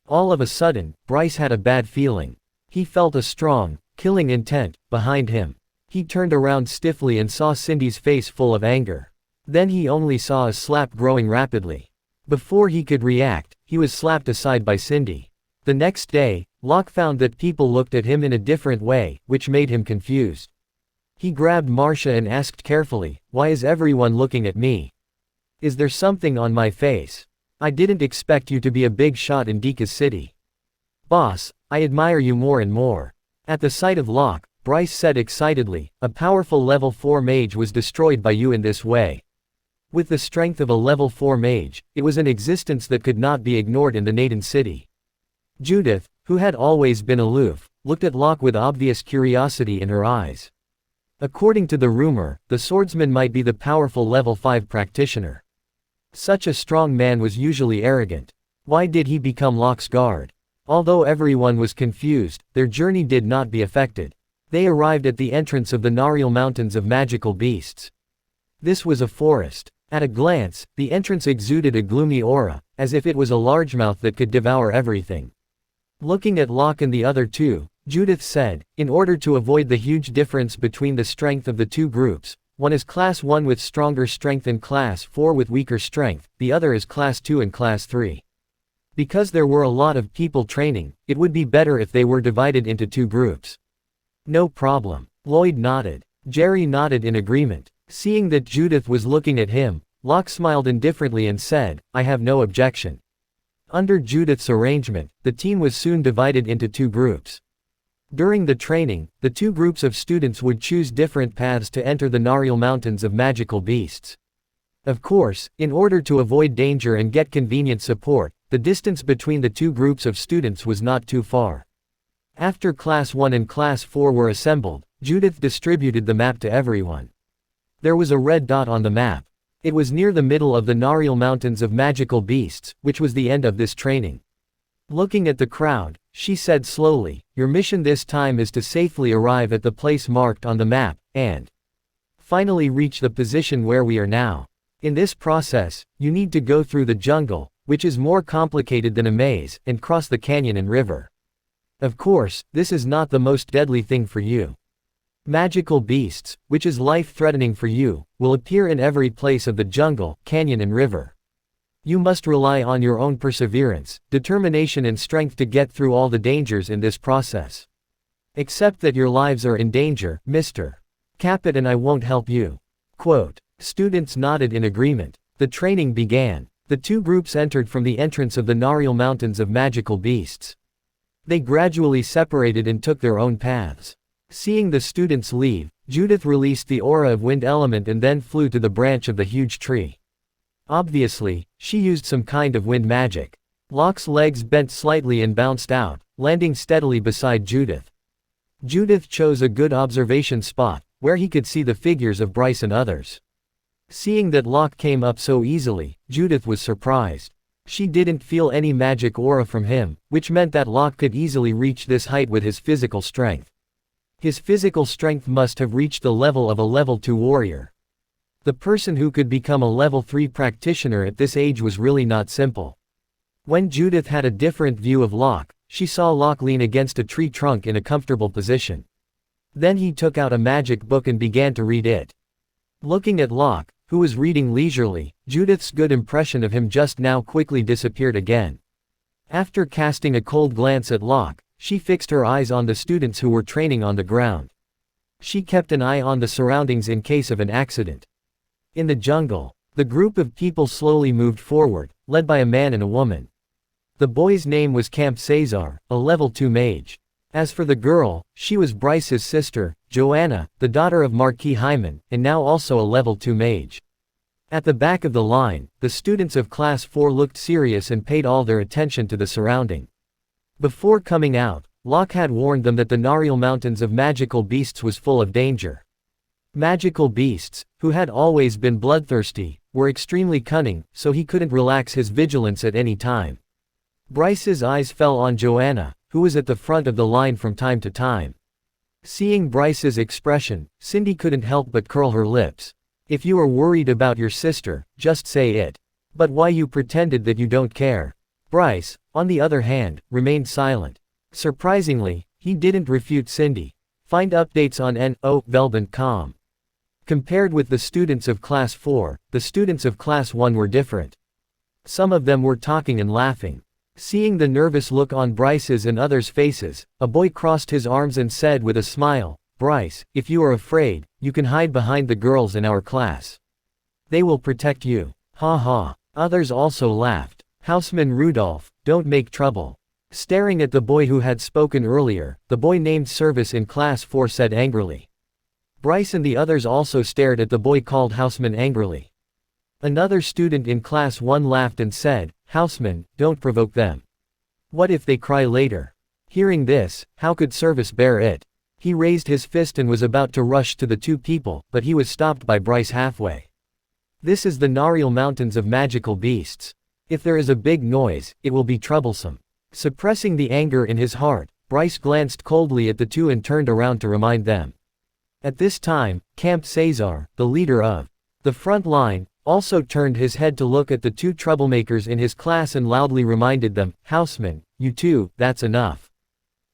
All of a sudden, Bryce had a bad feeling. He felt a strong, killing intent behind him. He turned around stiffly and saw Cindy's face full of anger. Then he only saw a slap growing rapidly. Before he could react, he was slapped aside by Cindy. The next day, Locke found that people looked at him in a different way, which made him confused. He grabbed Marcia and asked carefully, "Why is everyone looking at me? Is there something on my face? I didn't expect you to be a big shot in Deca's city. Boss, I admire you more and more." At the sight of Locke, Bryce said excitedly, "A powerful level 4 mage was destroyed by you in this way. With the strength of a level 4 mage, it was an existence that could not be ignored in the Naden city." Judith, who had always been aloof, looked at Locke with obvious curiosity in her eyes. According to the rumor, the swordsman might be the powerful level 5 practitioner. Such a strong man was usually arrogant. Why did he become Locke's guard? Although everyone was confused, their journey did not be affected. They arrived at the entrance of the Nariel Mountains of Magical Beasts. This was a forest. At a glance, the entrance exuded a gloomy aura, as if it was a largemouth that could devour everything. Looking at Locke and the other 2, Judith said, "In order to avoid the huge difference between the strength of the 2 groups, one is Class 1 with stronger strength and Class 4 with weaker strength, the other is Class 2 and Class 3. Because there were a lot of people training, it would be better if they were divided into 2 groups." "No problem." Lloyd nodded. Jerry nodded in agreement. Seeing that Judith was looking at him, Locke smiled indifferently and said, "I have no objection." Under Judith's arrangement, the team was soon divided into 2 groups. During the training, the 2 groups of students would choose different paths to enter the Nariel Mountains of Magical Beasts. Of course, in order to avoid danger and get convenient support, the distance between the 2 groups of students was not too far. After Class 1 and Class 4 were assembled, Judith distributed the map to everyone. There was a red dot on the map. It was near the middle of the Nariel Mountains of Magical Beasts, which was the end of this training. Looking at the crowd, she said slowly, "Your mission this time is to safely arrive at the place marked on the map, and finally reach the position where we are now. In this process, you need to go through the jungle, which is more complicated than a maze, and cross the canyon and river. Of course, this is not the most deadly thing for you. Magical beasts, which is life-threatening for you, will appear in every place of the jungle, canyon and river. You must rely on your own perseverance, determination and strength to get through all the dangers in this process. Accept that your lives are in danger, Mr. Capet, and I won't help you. Quote. Students nodded in agreement. The training began. The two groups entered from the entrance of the Narial Mountains of Magical Beasts. They gradually separated and took their own paths. Seeing the students leave, Judith released the aura of wind element and then flew to the branch of the huge tree. Obviously, she used some kind of wind magic. Locke's legs bent slightly and bounced out, landing steadily beside Judith. Judith chose a good observation spot, where he could see the figures of Bryce and others. Seeing that Locke came up so easily, Judith was surprised. She didn't feel any magic aura from him, which meant that Locke could easily reach this height with his physical strength. His physical strength must have reached the level of a level 2 warrior. The person who could become a level 3 practitioner at this age was really not simple. When Judith had a different view of Locke, she saw Locke lean against a tree trunk in a comfortable position. Then he took out a magic book and began to read it. Looking at Locke, who was reading leisurely, Judith's good impression of him just now quickly disappeared again. After casting a cold glance at Locke, she fixed her eyes on the students who were training on the ground. She kept an eye on the surroundings in case of an accident. In the jungle, the group of people slowly moved forward, led by a man and a woman. The boy's name was Camp Cesar, a level 2 mage. As for the girl, she was Bryce's sister, Joanna, the daughter of Marquis Hyman, and now also a level 2 mage. At the back of the line, the students of Class 4 looked serious and paid all their attention to the surrounding. Before coming out, Locke had warned them that the Narial Mountains of Magical Beasts was full of danger. Magical beasts, who had always been bloodthirsty, were extremely cunning, so he couldn't relax his vigilance at any time. Bryce's eyes fell on Joanna, who was at the front of the line from time to time. Seeing Bryce's expression, Cindy couldn't help but curl her lips. If you are worried about your sister, just say it. But why you pretended that you don't care? Bryce, on the other hand, remained silent. Surprisingly, he didn't refute Cindy. Find updates on no.com. Compared with the students of Class 4, the students of Class 1 were different. Some of them were talking and laughing. Seeing the nervous look on Bryce's and others' faces, a boy crossed his arms and said with a smile, Bryce, if you are afraid, you can hide behind the girls in our class. They will protect you. Ha ha. Others also laughed. Houseman Rudolph, don't make trouble. Staring at the boy who had spoken earlier, the boy named Service in Class 4 said angrily. Bryce and the others also stared at the boy called Houseman angrily. Another student in Class 1 laughed and said, Houseman, don't provoke them. What if they cry later? Hearing this, how could Service bear it? He raised his fist and was about to rush to the two people, but he was stopped by Bryce halfway. This is the Narial Mountains of Magical Beasts. If there is a big noise, it will be troublesome. Suppressing the anger in his heart, Bryce glanced coldly at the two and turned around to remind them. At this time, Camp Cesar, the leader of the front line, also turned his head to look at the two troublemakers in his class and loudly reminded them, Houseman, you two, that's enough.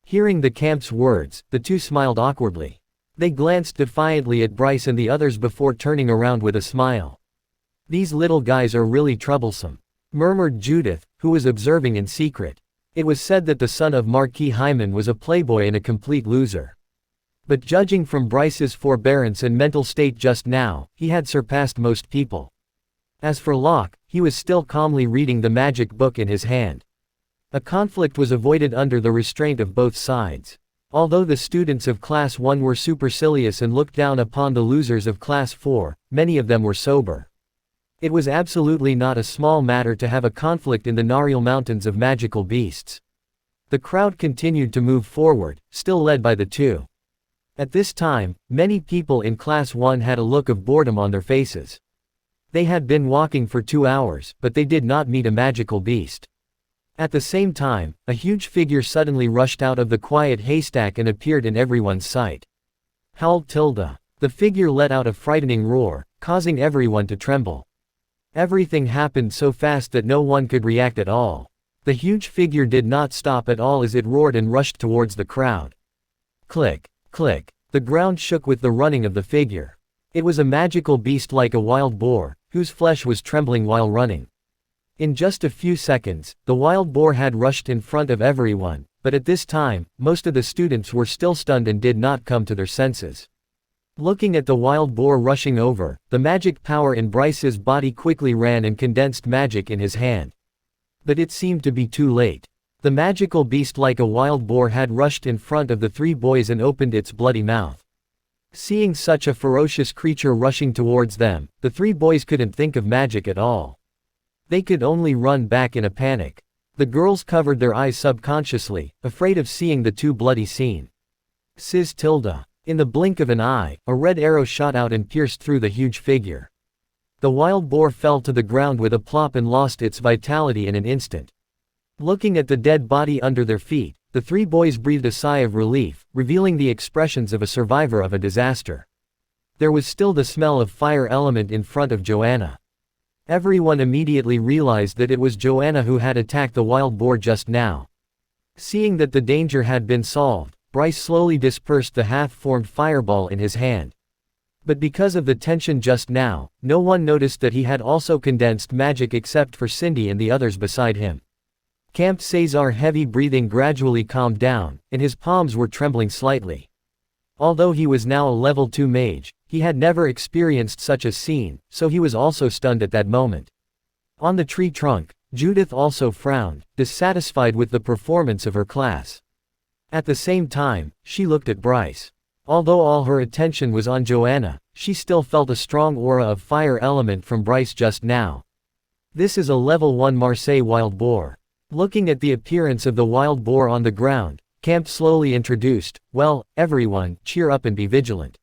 Hearing the camp's words, the two smiled awkwardly. They glanced defiantly at Bryce and the others before turning around with a smile. These little guys are really troublesome, murmured Judith, who was observing in secret. It was said that the son of Marquis Hyman was a playboy and a complete loser. But judging from Bryce's forbearance and mental state just now, he had surpassed most people. As for Locke, he was still calmly reading the magic book in his hand. A conflict was avoided under the restraint of both sides. Although the students of Class 1 were supercilious and looked down upon the losers of Class 4, many of them were sober. It was absolutely not a small matter to have a conflict in the Narial Mountains of Magical Beasts. The crowd continued to move forward, still led by the two. At this time, many people in Class 1 had a look of boredom on their faces. They had been walking for 2 hours, but they did not meet a magical beast. At the same time, a huge figure suddenly rushed out of the quiet haystack and appeared in everyone's sight. Howled Tilda. The figure let out a frightening roar, causing everyone to tremble. Everything happened so fast that no one could react at all. The huge figure did not stop at all as it roared and rushed towards the crowd. Click, click. The ground shook with the running of the figure. It was a magical beast like a wild boar, whose flesh was trembling while running. In just a few seconds, the wild boar had rushed in front of everyone, but at this time, most of the students were still stunned and did not come to their senses. Looking at the wild boar rushing over, the magic power in Bryce's body quickly ran and condensed magic in his hand. But it seemed to be too late. The magical beast like a wild boar had rushed in front of the three boys and opened its bloody mouth. Seeing such a ferocious creature rushing towards them, the three boys couldn't think of magic at all. They could only run back in a panic. The girls covered their eyes subconsciously, afraid of seeing the too bloody scene. Sis tilde. In the blink of an eye, a red arrow shot out and pierced through the huge figure. The wild boar fell to the ground with a plop and lost its vitality in an instant. Looking at the dead body under their feet, the three boys breathed a sigh of relief, revealing the expressions of a survivor of a disaster. There was still the smell of fire element in front of Joanna. Everyone immediately realized that it was Joanna who had attacked the wild boar just now. Seeing that the danger had been solved, Bryce slowly dispersed the half-formed fireball in his hand. But because of the tension just now, no one noticed that he had also condensed magic except for Cindy and the others beside him. Camp Cesar's heavy breathing gradually calmed down, and his palms were trembling slightly. Although he was now a level 2 mage, he had never experienced such a scene, so he was also stunned at that moment. On the tree trunk, Judith also frowned, dissatisfied with the performance of her class. At the same time, she looked at Bryce. Although all her attention was on Joanna, she still felt a strong aura of fire element from Bryce just now. This is a level 1 Marseille wild boar. Looking at the appearance of the wild boar on the ground, Camp slowly introduced, "Well, everyone, cheer up and be vigilant."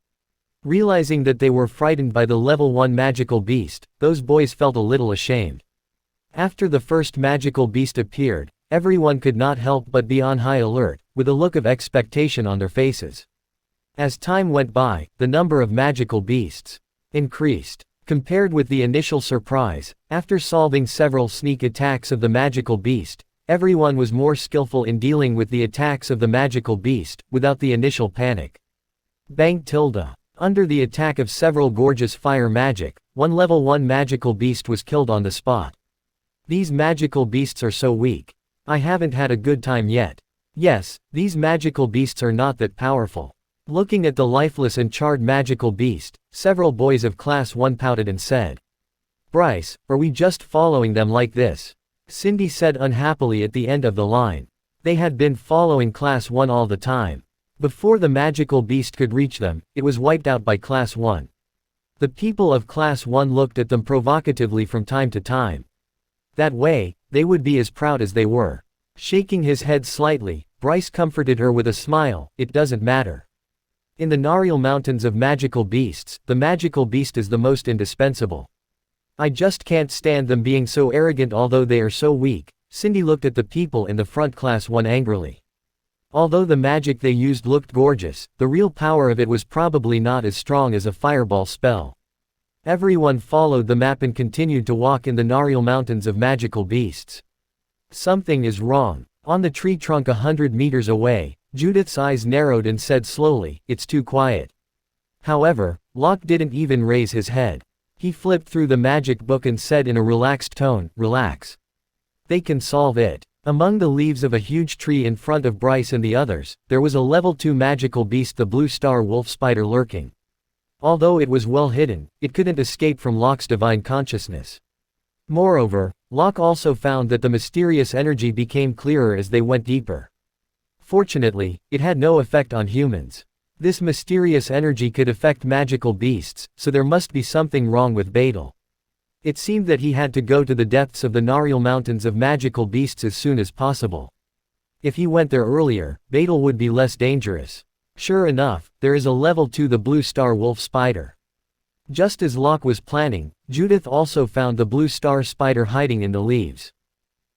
Realizing that they were frightened by the level 1 magical beast, those boys felt a little ashamed. After the first magical beast appeared, everyone could not help but be on high alert, with a look of expectation on their faces. As time went by, the number of magical beasts increased. Compared with the initial surprise, after solving several sneak attacks of the magical beast, everyone was more skillful in dealing with the attacks of the magical beast, without the initial panic. Bang tilde. Under the attack of several gorgeous fire magic, one level 1 magical beast was killed on the spot. These magical beasts are so weak. I haven't had a good time yet. Yes, these magical beasts are not that powerful. Looking at the lifeless and charred magical beast, several boys of Class 1 pouted and said, "Bryce, are we just following them like this?" Cindy said unhappily at the end of the line. They had been following Class 1 all the time. Before the magical beast could reach them, it was wiped out by Class 1. The people of Class 1 looked at them provocatively from time to time. That way, they would be as proud as they were. Shaking his head slightly, Bryce comforted her with a smile, "It doesn't matter. In the Nariel Mountains of magical beasts, the magical beast is the most indispensable. I just can't stand them being so arrogant although they are so weak." Cindy looked at the people in the front Class 1 angrily. Although the magic they used looked gorgeous, the real power of it was probably not as strong as a fireball spell. Everyone followed the map and continued to walk in the Nariel Mountains of magical beasts. Something is wrong. On the tree trunk 100 meters away, Judith's eyes narrowed and said slowly, "It's too quiet." However, Locke didn't even raise his head. He flipped through the magic book and said in a relaxed tone, "Relax. They can solve it." Among the leaves of a huge tree in front of Bryce and the others, there was a level 2 magical beast, the blue star wolf spider, lurking. Although it was well hidden, it couldn't escape from Locke's divine consciousness. Moreover, Locke also found that the mysterious energy became clearer as they went deeper. Fortunately, it had no effect on humans. This mysterious energy could affect magical beasts, so there must be something wrong with Badal. It seemed that he had to go to the depths of the Nariel Mountains of magical beasts as soon as possible. If he went there earlier, Badal would be less dangerous. Sure enough, there is a level 2 the blue star wolf spider. Just as Locke was planning, Judith also found the blue star spider hiding in the leaves.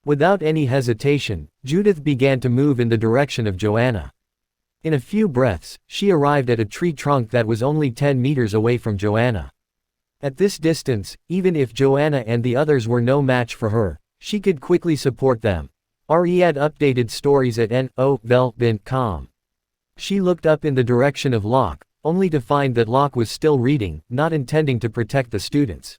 Without any hesitation, Judith began to move in the direction of Joanna. In a few breaths, she arrived at a tree trunk that was only 10 meters away from Joanna. At this distance, even if Joanna and the others were no match for her, she could quickly support them. Read updated stories at novel.com. She looked up in the direction of Locke, only to find that Locke was still reading, not intending to protect the students.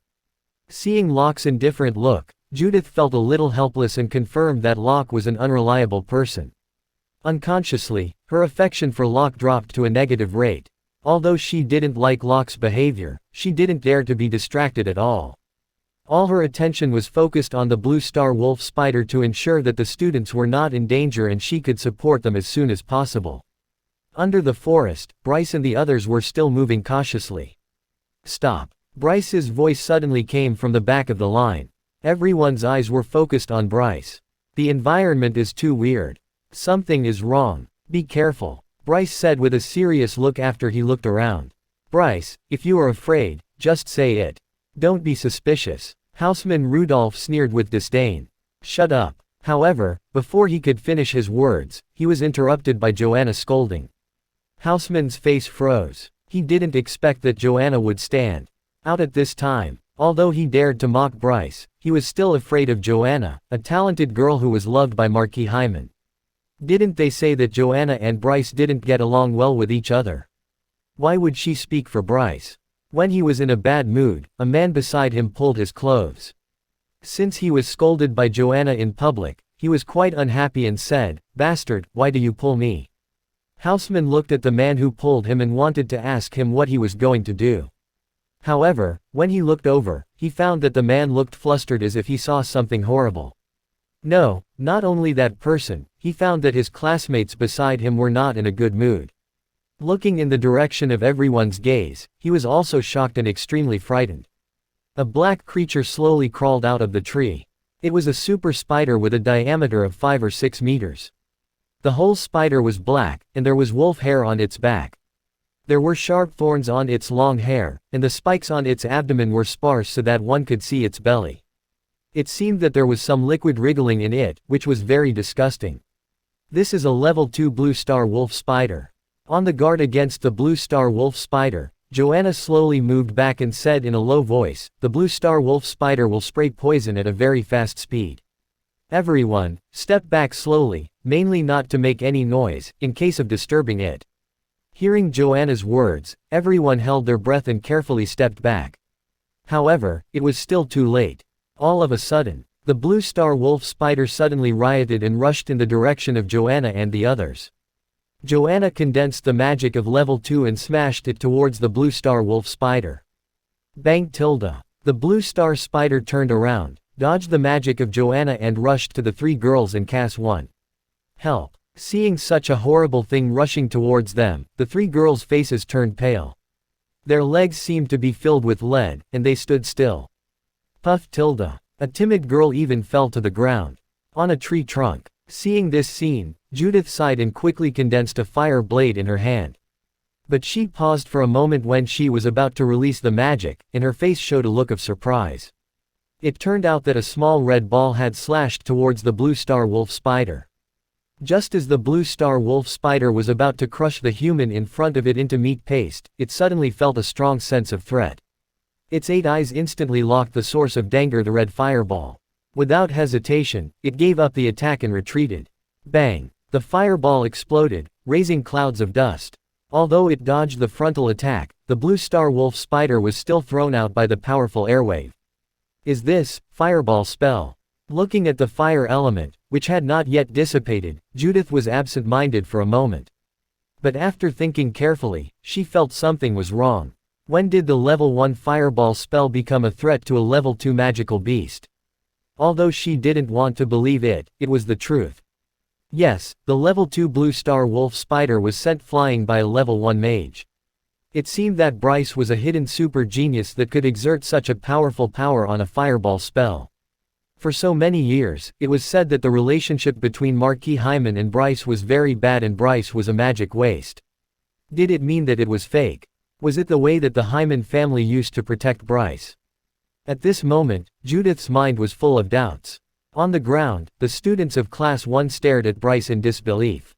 Seeing Locke's indifferent look, Judith felt a little helpless and confirmed that Locke was an unreliable person. Unconsciously, her affection for Locke dropped to a negative rate. Although she didn't like Locke's behavior, she didn't dare to be distracted at all. All her attention was focused on the blue star wolf spider to ensure that the students were not in danger and she could support them as soon as possible. Under the forest, Bryce and the others were still moving cautiously. "Stop." Bryce's voice suddenly came from the back of the line. Everyone's eyes were focused on Bryce. "The environment is too weird. Something is wrong. Be careful," Bryce said with a serious look after he looked around. "Bryce, if you are afraid, just say it. Don't be suspicious." Houseman Rudolph sneered with disdain. "Shut up." However, before he could finish his words, he was interrupted by Joanna scolding. Houseman's face froze. He didn't expect that Joanna would stand out at this time. Although he dared to mock Bryce, he was still afraid of Joanna, a talented girl who was loved by Marquis Hyman. Didn't they say that Joanna and Bryce didn't get along well with each other? Why would she speak for Bryce? When he was in a bad mood, a man beside him pulled his clothes. Since he was scolded by Joanna in public, he was quite unhappy and said, "Bastard, why do you pull me?" Houseman looked at the man who pulled him and wanted to ask him what he was going to do. However, when he looked over, he found that the man looked flustered as if he saw something horrible. No, not only that person, he found that his classmates beside him were not in a good mood. Looking in the direction of everyone's gaze, he was also shocked and extremely frightened. A black creature slowly crawled out of the tree. It was a super spider with a diameter of 5 or 6 meters. The whole spider was black, and there was wolf hair on its back. There were sharp thorns on its long hair, and the spikes on its abdomen were sparse so that one could see its belly. It seemed that there was some liquid wriggling in it, which was very disgusting. This is a level 2 blue star wolf spider. On the guard against the blue star wolf spider, Joanna slowly moved back and said in a low voice, "The blue star wolf spider will spray poison at a very fast speed. Everyone, step back slowly, mainly not to make any noise, in case of disturbing it." Hearing Joanna's words, everyone held their breath and carefully stepped back. However, it was still too late. All of a sudden, the blue star wolf spider suddenly rioted and rushed in the direction of Joanna and the others. Joanna condensed the magic of level 2 and smashed it towards the blue star wolf spider. Bang tilde. The blue star spider turned around, dodged the magic of Joanna and rushed to the 3 girls and cast 1. Help. Seeing such a horrible thing rushing towards them, the 3 girls' faces turned pale. Their legs seemed to be filled with lead, and they stood still. Puff tilde. A timid girl even fell to the ground. On a tree trunk. Seeing this scene, Judith sighed and quickly condensed a fire blade in her hand. But she paused for a moment when she was about to release the magic, and her face showed a look of surprise. It turned out that a small red ball had slashed towards the blue star wolf spider. Just as the blue star wolf spider was about to crush the human in front of it into meat paste, it suddenly felt a strong sense of threat. Its 8 eyes instantly locked the source of danger, the red fireball. Without hesitation, it gave up the attack and retreated. Bang! The fireball exploded, raising clouds of dust. Although it dodged the frontal attack, the blue star wolf spider was still thrown out by the powerful airwave. Is this fireball spell? Looking at the fire element, which had not yet dissipated, Judith was absent-minded for a moment. But after thinking carefully, she felt something was wrong. When did the level 1 fireball spell become a threat to a level 2 magical beast? Although she didn't want to believe it, it was the truth. Yes, the level 2 blue star wolf spider was sent flying by a level 1 mage. It seemed that Bryce was a hidden super genius that could exert such a powerful power on a fireball spell. For so many years, it was said that the relationship between Marquis Hyman and Bryce was very bad and Bryce was a magic waste. Did it mean that it was fake? Was it the way that the Hyman family used to protect Bryce? At this moment, Judith's mind was full of doubts. On the ground, the students of Class 1 stared at Bryce in disbelief.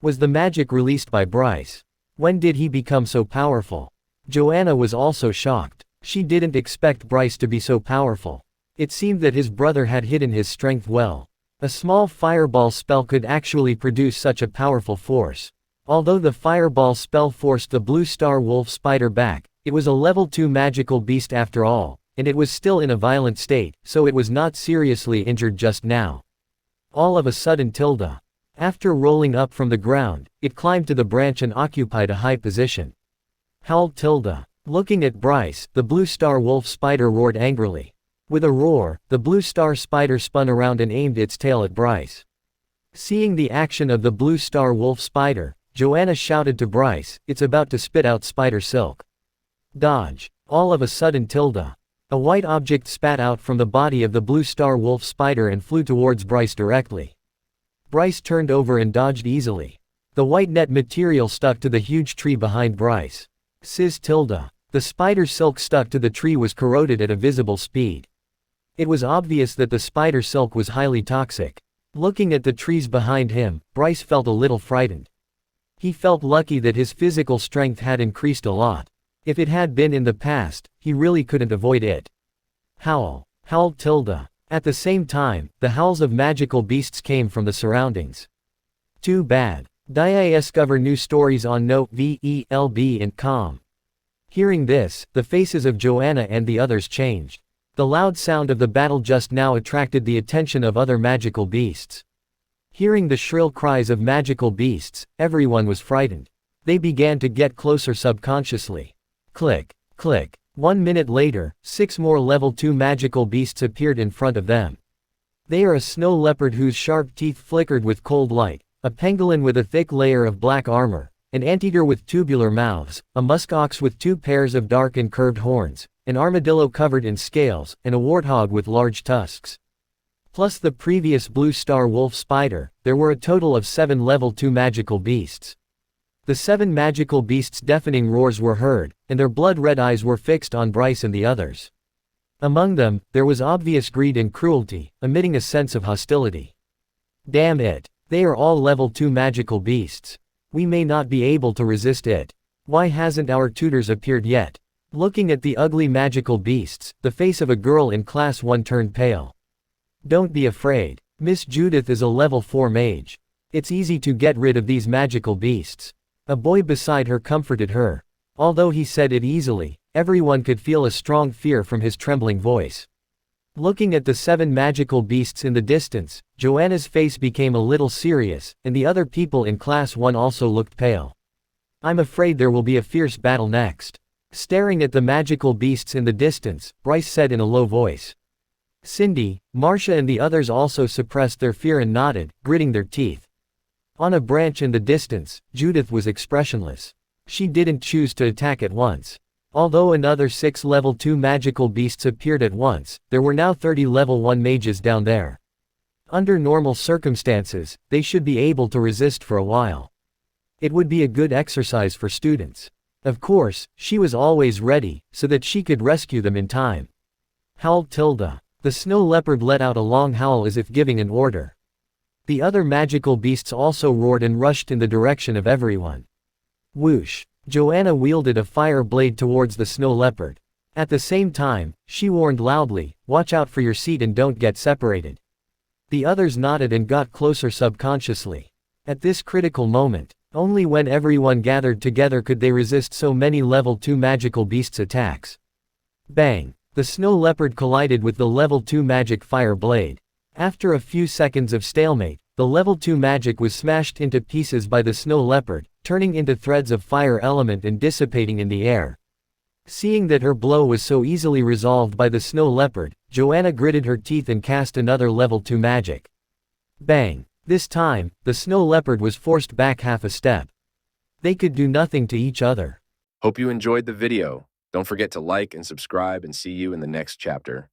Was the magic released by Bryce? When did he become so powerful? Joanna was also shocked. She didn't expect Bryce to be so powerful. It seemed that his brother had hidden his strength well. A small fireball spell could actually produce such a powerful force. Although the fireball spell forced the blue star wolf spider back, it was a level 2 magical beast after all, and it was still in a violent state, so it was not seriously injured just now. All of a sudden after rolling up from the ground, it climbed to the branch and occupied a high position. Howled. Looking at Bryce, the blue star wolf spider roared angrily. With a roar, the blue star spider spun around and aimed its tail at Bryce. Seeing the action of the blue star wolf spider, Joanna shouted to Bryce, "It's about to spit out spider silk. Dodge." All of a sudden a white object spat out from the body of the blue star wolf spider and flew towards Bryce directly. Bryce turned over and dodged easily. The white net material stuck to the huge tree behind Bryce. The spider silk stuck to the tree was corroded at a visible speed. It was obvious that the spider silk was highly toxic. Looking at the trees behind him, Bryce felt a little frightened. He felt lucky that his physical strength had increased a lot. If it had been in the past, he really couldn't avoid it. Howled. At the same time, the howls of magical beasts came from the surroundings. Too bad. Discover new stories on NoteVelb and com. Hearing this, the faces of Joanna and the others changed. The loud sound of the battle just now attracted the attention of other magical beasts. Hearing the shrill cries of magical beasts, everyone was frightened. They began to get closer subconsciously. Click, click. 1 minute later, 6 more level 2 magical beasts appeared in front of them. They are a snow leopard whose sharp teeth flickered with cold light, a pangolin with a thick layer of black armor, an anteater with tubular mouths, a muskox with 2 pairs of dark and curved horns, an armadillo covered in scales, and a warthog with large tusks. Plus the previous blue star wolf spider, there were a total of 7 level 2 magical beasts. The 7 magical beasts' deafening roars were heard, and their blood-red eyes were fixed on Bryce and the others. Among them, there was obvious greed and cruelty, emitting a sense of hostility. Damn it! They are all level 2 magical beasts. We may not be able to resist it. Why hasn't our tutors appeared yet? Looking at the ugly magical beasts, the face of a girl in class 1 turned pale. Don't be afraid. Miss Judith is a level 4 mage. It's easy to get rid of these magical beasts. A boy beside her comforted her. Although he said it easily, everyone could feel a strong fear from his trembling voice. Looking at the 7 magical beasts in the distance, Joanna's face became a little serious, and the other people in class 1 also looked pale. I'm afraid there will be a fierce battle next. Staring at the magical beasts in the distance, Bryce said in a low voice. Cindy, Marcia and the others also suppressed their fear and nodded, gritting their teeth. On a branch in the distance, Judith was expressionless. She didn't choose to attack at once. Although another 6 level 2 magical beasts appeared at once, there were now 30 level 1 mages down there. Under normal circumstances, they should be able to resist for a while. It would be a good exercise for students. Of course, she was always ready, so that she could rescue them in time. Howled. The snow leopard let out a long howl as if giving an order. The other magical beasts also roared and rushed in the direction of everyone. Whoosh! Joanna wielded a fire blade towards the snow leopard. At the same time, she warned loudly, "Watch out for your seat and don't get separated." The others nodded and got closer subconsciously. At this critical moment, only when everyone gathered together could they resist so many level 2 magical beasts' attacks. Bang! The snow leopard collided with the level 2 magic fire blade. After a few seconds of stalemate, the level 2 magic was smashed into pieces by the snow leopard, turning into threads of fire element and dissipating in the air. Seeing that her blow was so easily resolved by the snow leopard, Joanna gritted her teeth and cast another level 2 magic. Bang! This time, the snow leopard was forced back half a step. They could do nothing to each other. Hope you enjoyed the video. Don't forget to like and subscribe and see you in the next chapter.